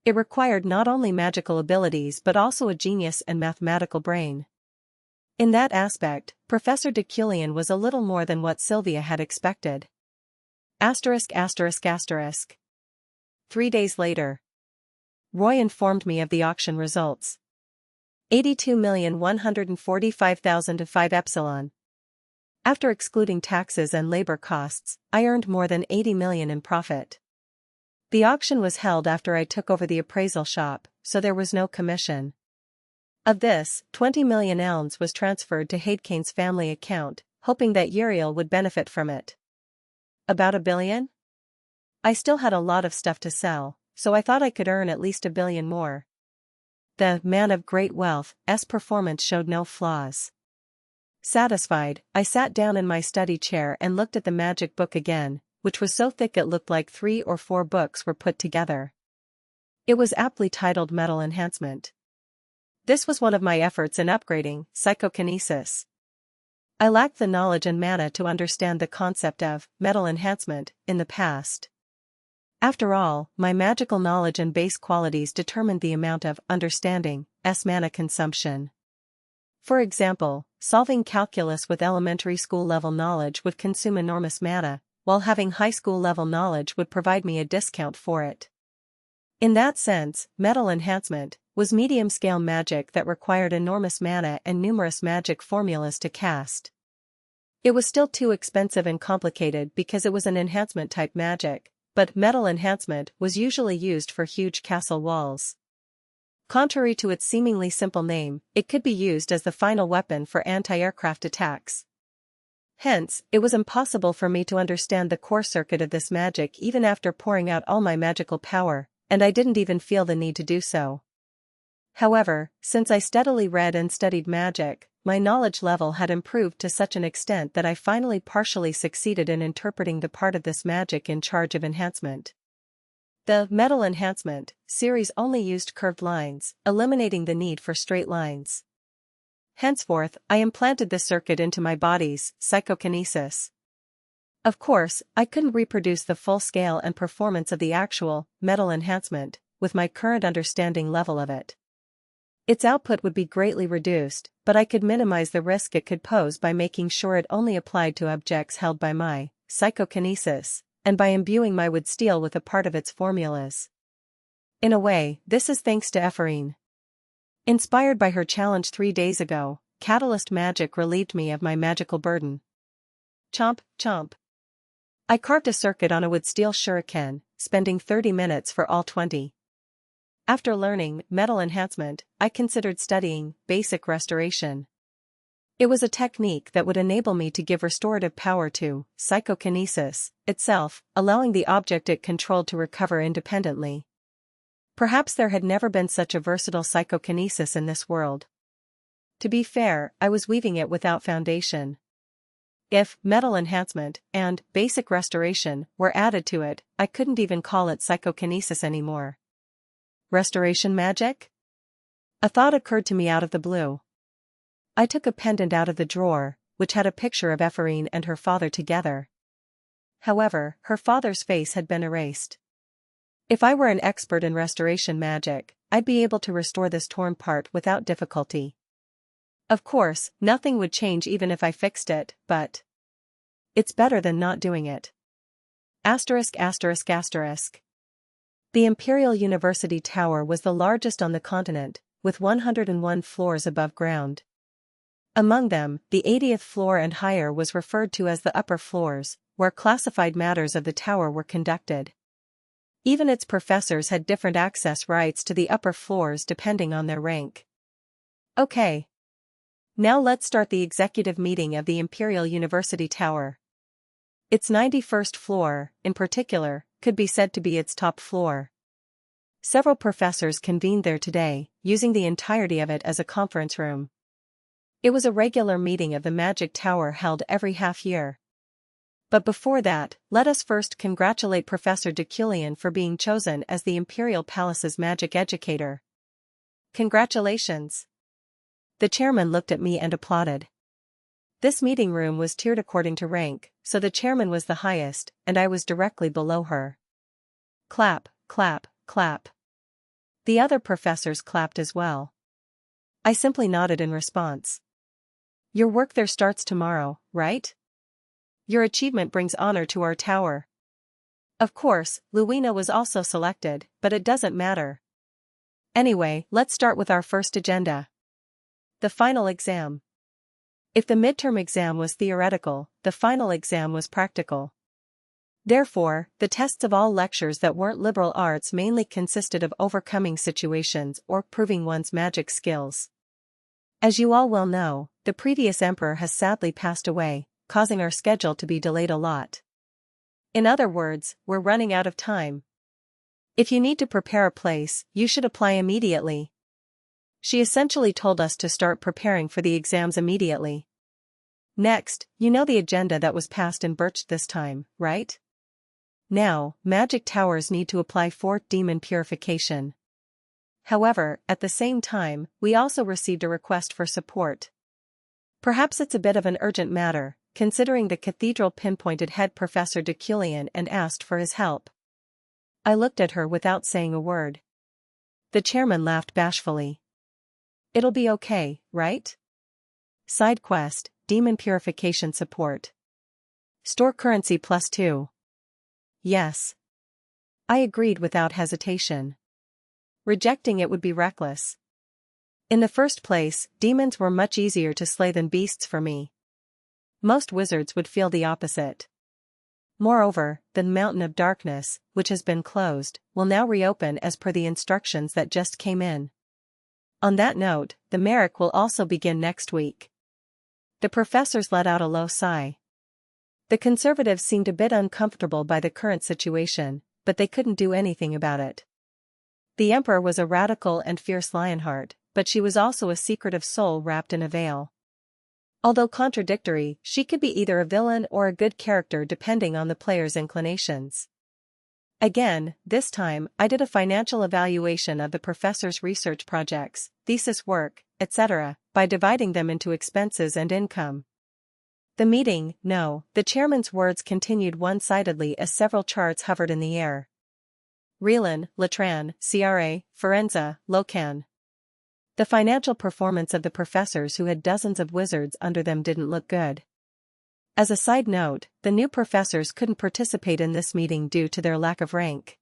It required not only magical abilities but also a genius and mathematical brain. In that aspect, Professor Deculein was a little more than what Sylvia had expected. ****. 3 days later. Roy informed me of the auction results. 82,145,000 to 5 epsilon. After excluding taxes and labor costs, I earned more than 80 million in profit. The auction was held after I took over the appraisal shop, so there was no commission. Of this, 20 million elns was transferred to Hadekain's family account, hoping that Yeriel would benefit from it. About 1 billion? I still had a lot of stuff to sell, so I thought I could earn at least 1 billion more. The man of great wealth's performance showed no flaws. Satisfied, I sat down in my study chair and looked at the magic book again, which was so thick it looked like 3 or 4 books were put together. It was aptly titled Metal Enhancement. This was one of my efforts in upgrading psychokinesis. I lacked the knowledge and mana to understand the concept of metal enhancement in the past. After all, my magical knowledge and base qualities determined the amount of understanding mana consumption. For example, solving calculus with elementary school level knowledge would consume enormous mana, while having high school level knowledge would provide me a discount for it. In that sense, metal enhancement was medium-scale magic that required enormous mana and numerous magic formulas to cast. It was still too expensive and complicated because it was an enhancement-type magic, but metal enhancement was usually used for huge castle walls. Contrary to its seemingly simple name, it could be used as the final weapon for anti-aircraft attacks. Hence, it was impossible for me to understand the core circuit of this magic even after pouring out all my magical power, and I didn't even feel the need to do so. However, since I steadily read and studied magic, my knowledge level had improved to such an extent that I finally partially succeeded in interpreting the part of this magic in charge of enhancement. The Metal Enhancement series only used curved lines, eliminating the need for straight lines. Henceforth, I implanted this circuit into my body's psychokinesis. Of course, I couldn't reproduce the full scale and performance of the actual metal enhancement with my current understanding level of it. Its output would be greatly reduced, but I could minimize the risk it could pose by making sure it only applied to objects held by my psychokinesis, and by imbuing my wood steel with a part of its formulas. In a way, this is thanks to Ephraim. Inspired by her challenge 3 days ago, catalyst magic relieved me of my magical burden. Chomp, chomp. I carved a circuit on a wood steel shuriken, spending 30 minutes for all 20. After learning metal enhancement, I considered studying basic restoration. It was a technique that would enable me to give restorative power to psychokinesis itself, allowing the object it controlled to recover independently. Perhaps there had never been such a versatile psychokinesis in this world. To be fair, I was weaving it without foundation. If metal enhancement and basic restoration were added to it, I couldn't even call it psychokinesis anymore. Restoration magic? A thought occurred to me out of the blue. I took a pendant out of the drawer, which had a picture of Ephraim and her father together. However, her father's face had been erased. If I were an expert in restoration magic, I'd be able to restore this torn part without difficulty. Of course, nothing would change even if I fixed it, but it's better than not doing it. Asterisk asterisk asterisk. The Imperial University Tower was the largest on the continent, with 101 floors above ground. Among them, the 80th floor and higher was referred to as the upper floors, where classified matters of the tower were conducted. Even its professors had different access rights to the upper floors depending on their rank. Okay. Now let's start the executive meeting of the Imperial University Tower. Its 91st floor, in particular, could be said to be its top floor. Several professors convened there today, using the entirety of it as a conference room. It was a regular meeting of the Magic Tower held every half year. But before that, let us first congratulate Professor Deculein for being chosen as the Imperial Palace's magic educator. Congratulations! The chairman looked at me and applauded. This meeting room was tiered according to rank, so the chairman was the highest, and I was directly below her. Clap, clap, clap. The other professors clapped as well. I simply nodded in response. Your work there starts tomorrow, right? Your achievement brings honor to our tower. Of course, Luina was also selected, but it doesn't matter. Anyway, let's start with our first agenda. The final exam. If the midterm exam was theoretical, the final exam was practical. Therefore, the tests of all lectures that weren't liberal arts mainly consisted of overcoming situations or proving one's magic skills. As you all well know, the previous emperor has sadly passed away, causing our schedule to be delayed a lot. In other words, we're running out of time. If you need to prepare a place, you should apply immediately. She essentially told us to start preparing for the exams immediately. Next, you know the agenda that was passed in Birch this time, right? Now, magic towers need to apply for demon purification. However, at the same time, we also received a request for support. Perhaps it's a bit of an urgent matter, considering the cathedral pinpointed head Professor Deculein and asked for his help. I looked at her without saying a word. The chairman laughed bashfully. It'll be okay, right? Side quest, demon purification support. Store currency +2. Yes. I agreed without hesitation. Rejecting it would be reckless. In the first place, demons were much easier to slay than beasts for me. Most wizards would feel the opposite. Moreover, the Mountain of Darkness, which has been closed, will now reopen as per the instructions that just came in. On that note, the Merrick will also begin next week. The professors let out a low sigh. The conservatives seemed a bit uncomfortable by the current situation, but they couldn't do anything about it. The emperor was a radical and fierce Lionheart, but she was also a secretive soul wrapped in a veil. Although contradictory, she could be either a villain or a good character depending on the player's inclinations. Again, this time, I did a financial evaluation of the professor's research projects, thesis work, etc., by dividing them into expenses and income. The meeting, no, the chairman's words continued one-sidedly as several charts hovered in the air. Yeriel, Latran, CRA, Forenza, Locan. The financial performance of the professors who had dozens of wizards under them didn't look good. As a side note, the new professors couldn't participate in this meeting due to their lack of rank.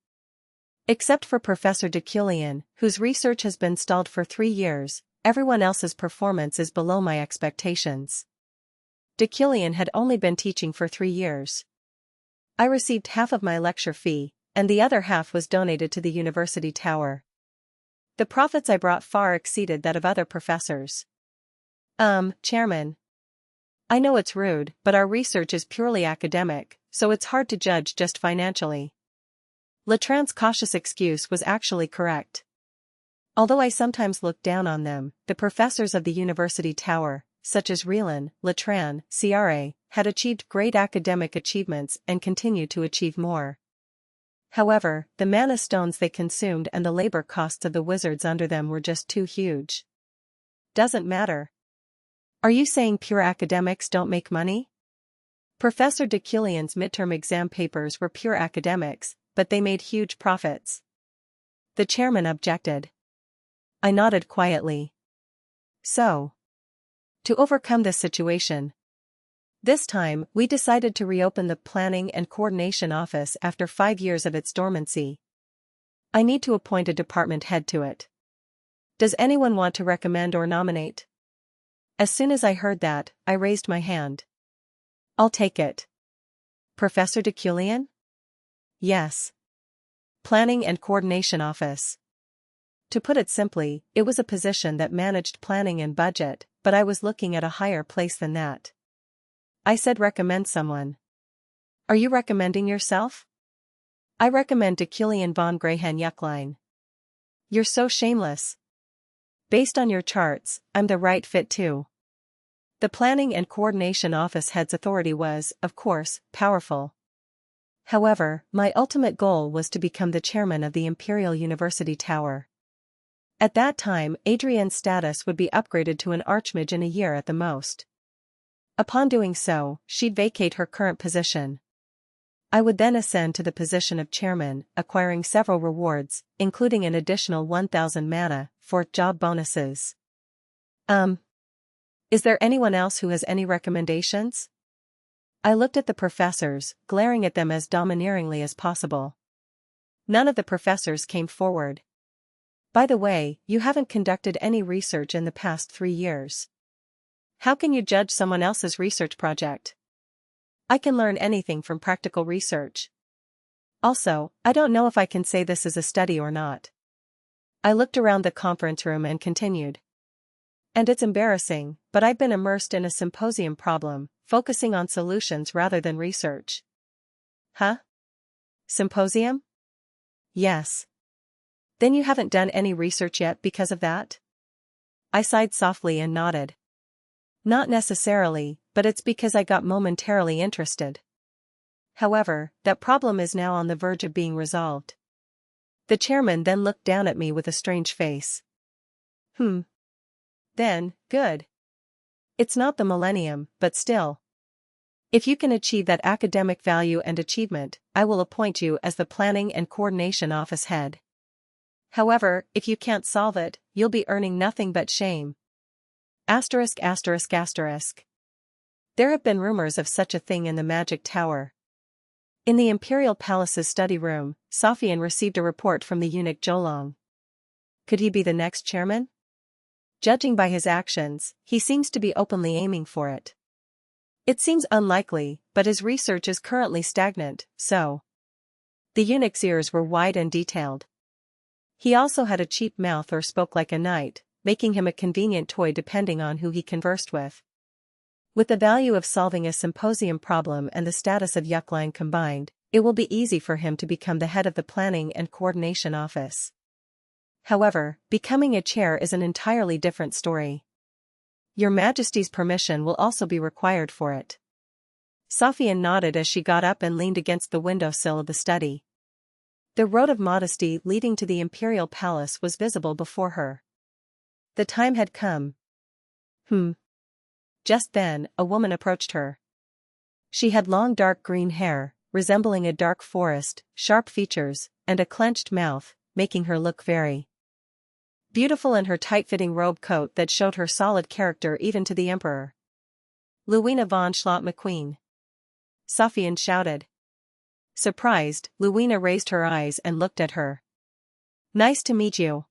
Except for Professor Deculein, whose research has been stalled for 3 years, everyone else's performance is below my expectations. Deculein had only been teaching for 3 years. I received half of my lecture fee, and the other half was donated to the university tower. The profits I brought far exceeded that of other professors. Chairman. I know it's rude, but our research is purely academic, so it's hard to judge just financially. Latran's cautious excuse was actually correct. Although I sometimes look down on them, the professors of the university tower, such as Yeriel, Latran, CRA, had achieved great academic achievements and continue to achieve more. However, the mana stones they consumed and the labor costs of the wizards under them were just too huge. Doesn't matter. Are you saying pure academics don't make money? Professor Deculein's midterm exam papers were pure academics, but they made huge profits. The chairman objected. I nodded quietly. So, to overcome this situation, this time we decided to reopen the Planning and Coordination Office after 5 years of its dormancy. I need to appoint a department head to it. Does anyone want to recommend or nominate? As soon as I heard that, I raised my hand. I'll take it. Professor Deculein? Yes. Planning and Coordination Office. To put it simply, it was a position that managed planning and budget, but I was looking at a higher place than that. I said recommend someone. Are you recommending yourself? I recommend Deculein von Greyhen Yukline. You're so shameless. Based on your charts, I'm the right fit too. The Planning and Coordination Office head's authority was, of course, powerful. However, my ultimate goal was to become the chairman of the Imperial University Tower. At that time, Adrienne's status would be upgraded to an archmage in a year at the most. Upon doing so, she'd vacate her current position. I would then ascend to the position of chairman, acquiring several rewards, including an additional 1,000 mana, for job bonuses. Is there anyone else who has any recommendations? I looked at the professors, glaring at them as domineeringly as possible. None of the professors came forward. By the way, you haven't conducted any research in the past 3 years. How can you judge someone else's research project? I can learn anything from practical research. Also, I don't know if I can say this is a study or not. I looked around the conference room and continued. And it's embarrassing, but I've been immersed in a symposium problem, focusing on solutions rather than research. Huh? Symposium? Yes. Then you haven't done any research yet because of that? I sighed softly and nodded. Not necessarily, but it's because I got momentarily interested. However, that problem is now on the verge of being resolved. The chairman then looked down at me with a strange face. Then, good. It's not the millennium, but still. If you can achieve that academic value and achievement, I will appoint you as the Planning and Coordination Office head. However, if you can't solve it, you'll be earning nothing but shame. ******. There have been rumors of such a thing in the Magic Tower. In the Imperial Palace's study room, Sofian received a report from the eunuch Jolong. Could he be the next chairman? Judging by his actions, he seems to be openly aiming for it. It seems unlikely, but his research is currently stagnant, so. The eunuch's ears were wide and detailed. He also had a cheap mouth or spoke like a knight, making him a convenient toy depending on who he conversed with. With the value of solving a symposium problem and the status of Yukline combined, it will be easy for him to become the head of the Planning and Coordination Office. However, becoming a chair is an entirely different story. Your Majesty's permission will also be required for it. Sofian nodded as she got up and leaned against the windowsill of the study. The road of modesty leading to the Imperial Palace was visible before her. The time had come. Just then, a woman approached her. She had long dark green hair, resembling a dark forest, sharp features, and a clenched mouth, making her look very beautiful in her tight-fitting robe coat that showed her solid character even to the emperor. Luwina von Schlott-McQueen. Sofian shouted. Surprised, Luwina raised her eyes and looked at her. Nice to meet you.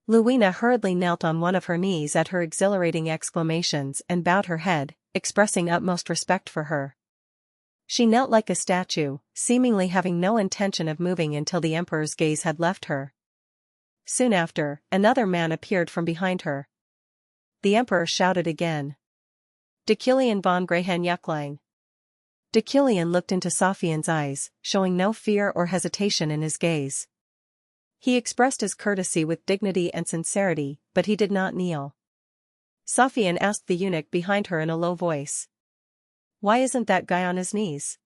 Luwina hurriedly knelt on one of her knees at her exhilarating exclamations and bowed her head, expressing utmost respect for her. She knelt like a statue, seemingly having no intention of moving until the emperor's gaze had left her. Soon after, another man appeared from behind her. The emperor shouted again. Deculein von Grehen Yukline. Deculein looked into Sofian's eyes, showing no fear or hesitation in his gaze. He expressed his courtesy with dignity and sincerity, but he did not kneel. Sofian asked the eunuch behind her in a low voice. Why isn't that guy on his knees?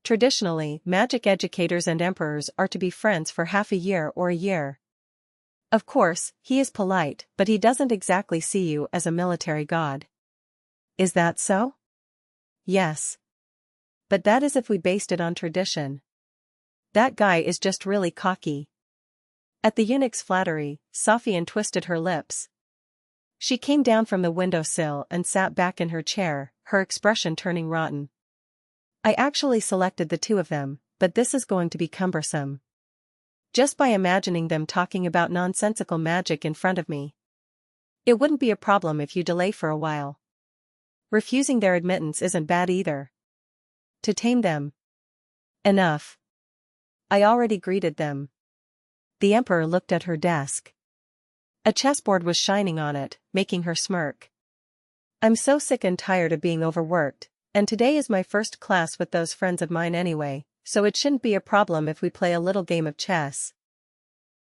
Traditionally, magic educators and emperors are to be friends for half a year or a year. Of course, he is polite, but he doesn't exactly see you as a military god. Is that so? Yes. But that is if we based it on tradition. That guy is just really cocky. At the eunuch's flattery, Sofian twisted her lips. She came down from the windowsill and sat back in her chair, her expression turning rotten. I actually selected the two of them, but this is going to be cumbersome. Just by imagining them talking about nonsensical magic in front of me. It wouldn't be a problem if you delay for a while. Refusing their admittance isn't bad either. To tame them. Enough. I already greeted them. The emperor looked at her desk. A chessboard was shining on it, making her smirk. I'm so sick and tired of being overworked, and today is my first class with those friends of mine anyway, so it shouldn't be a problem if we play a little game of chess.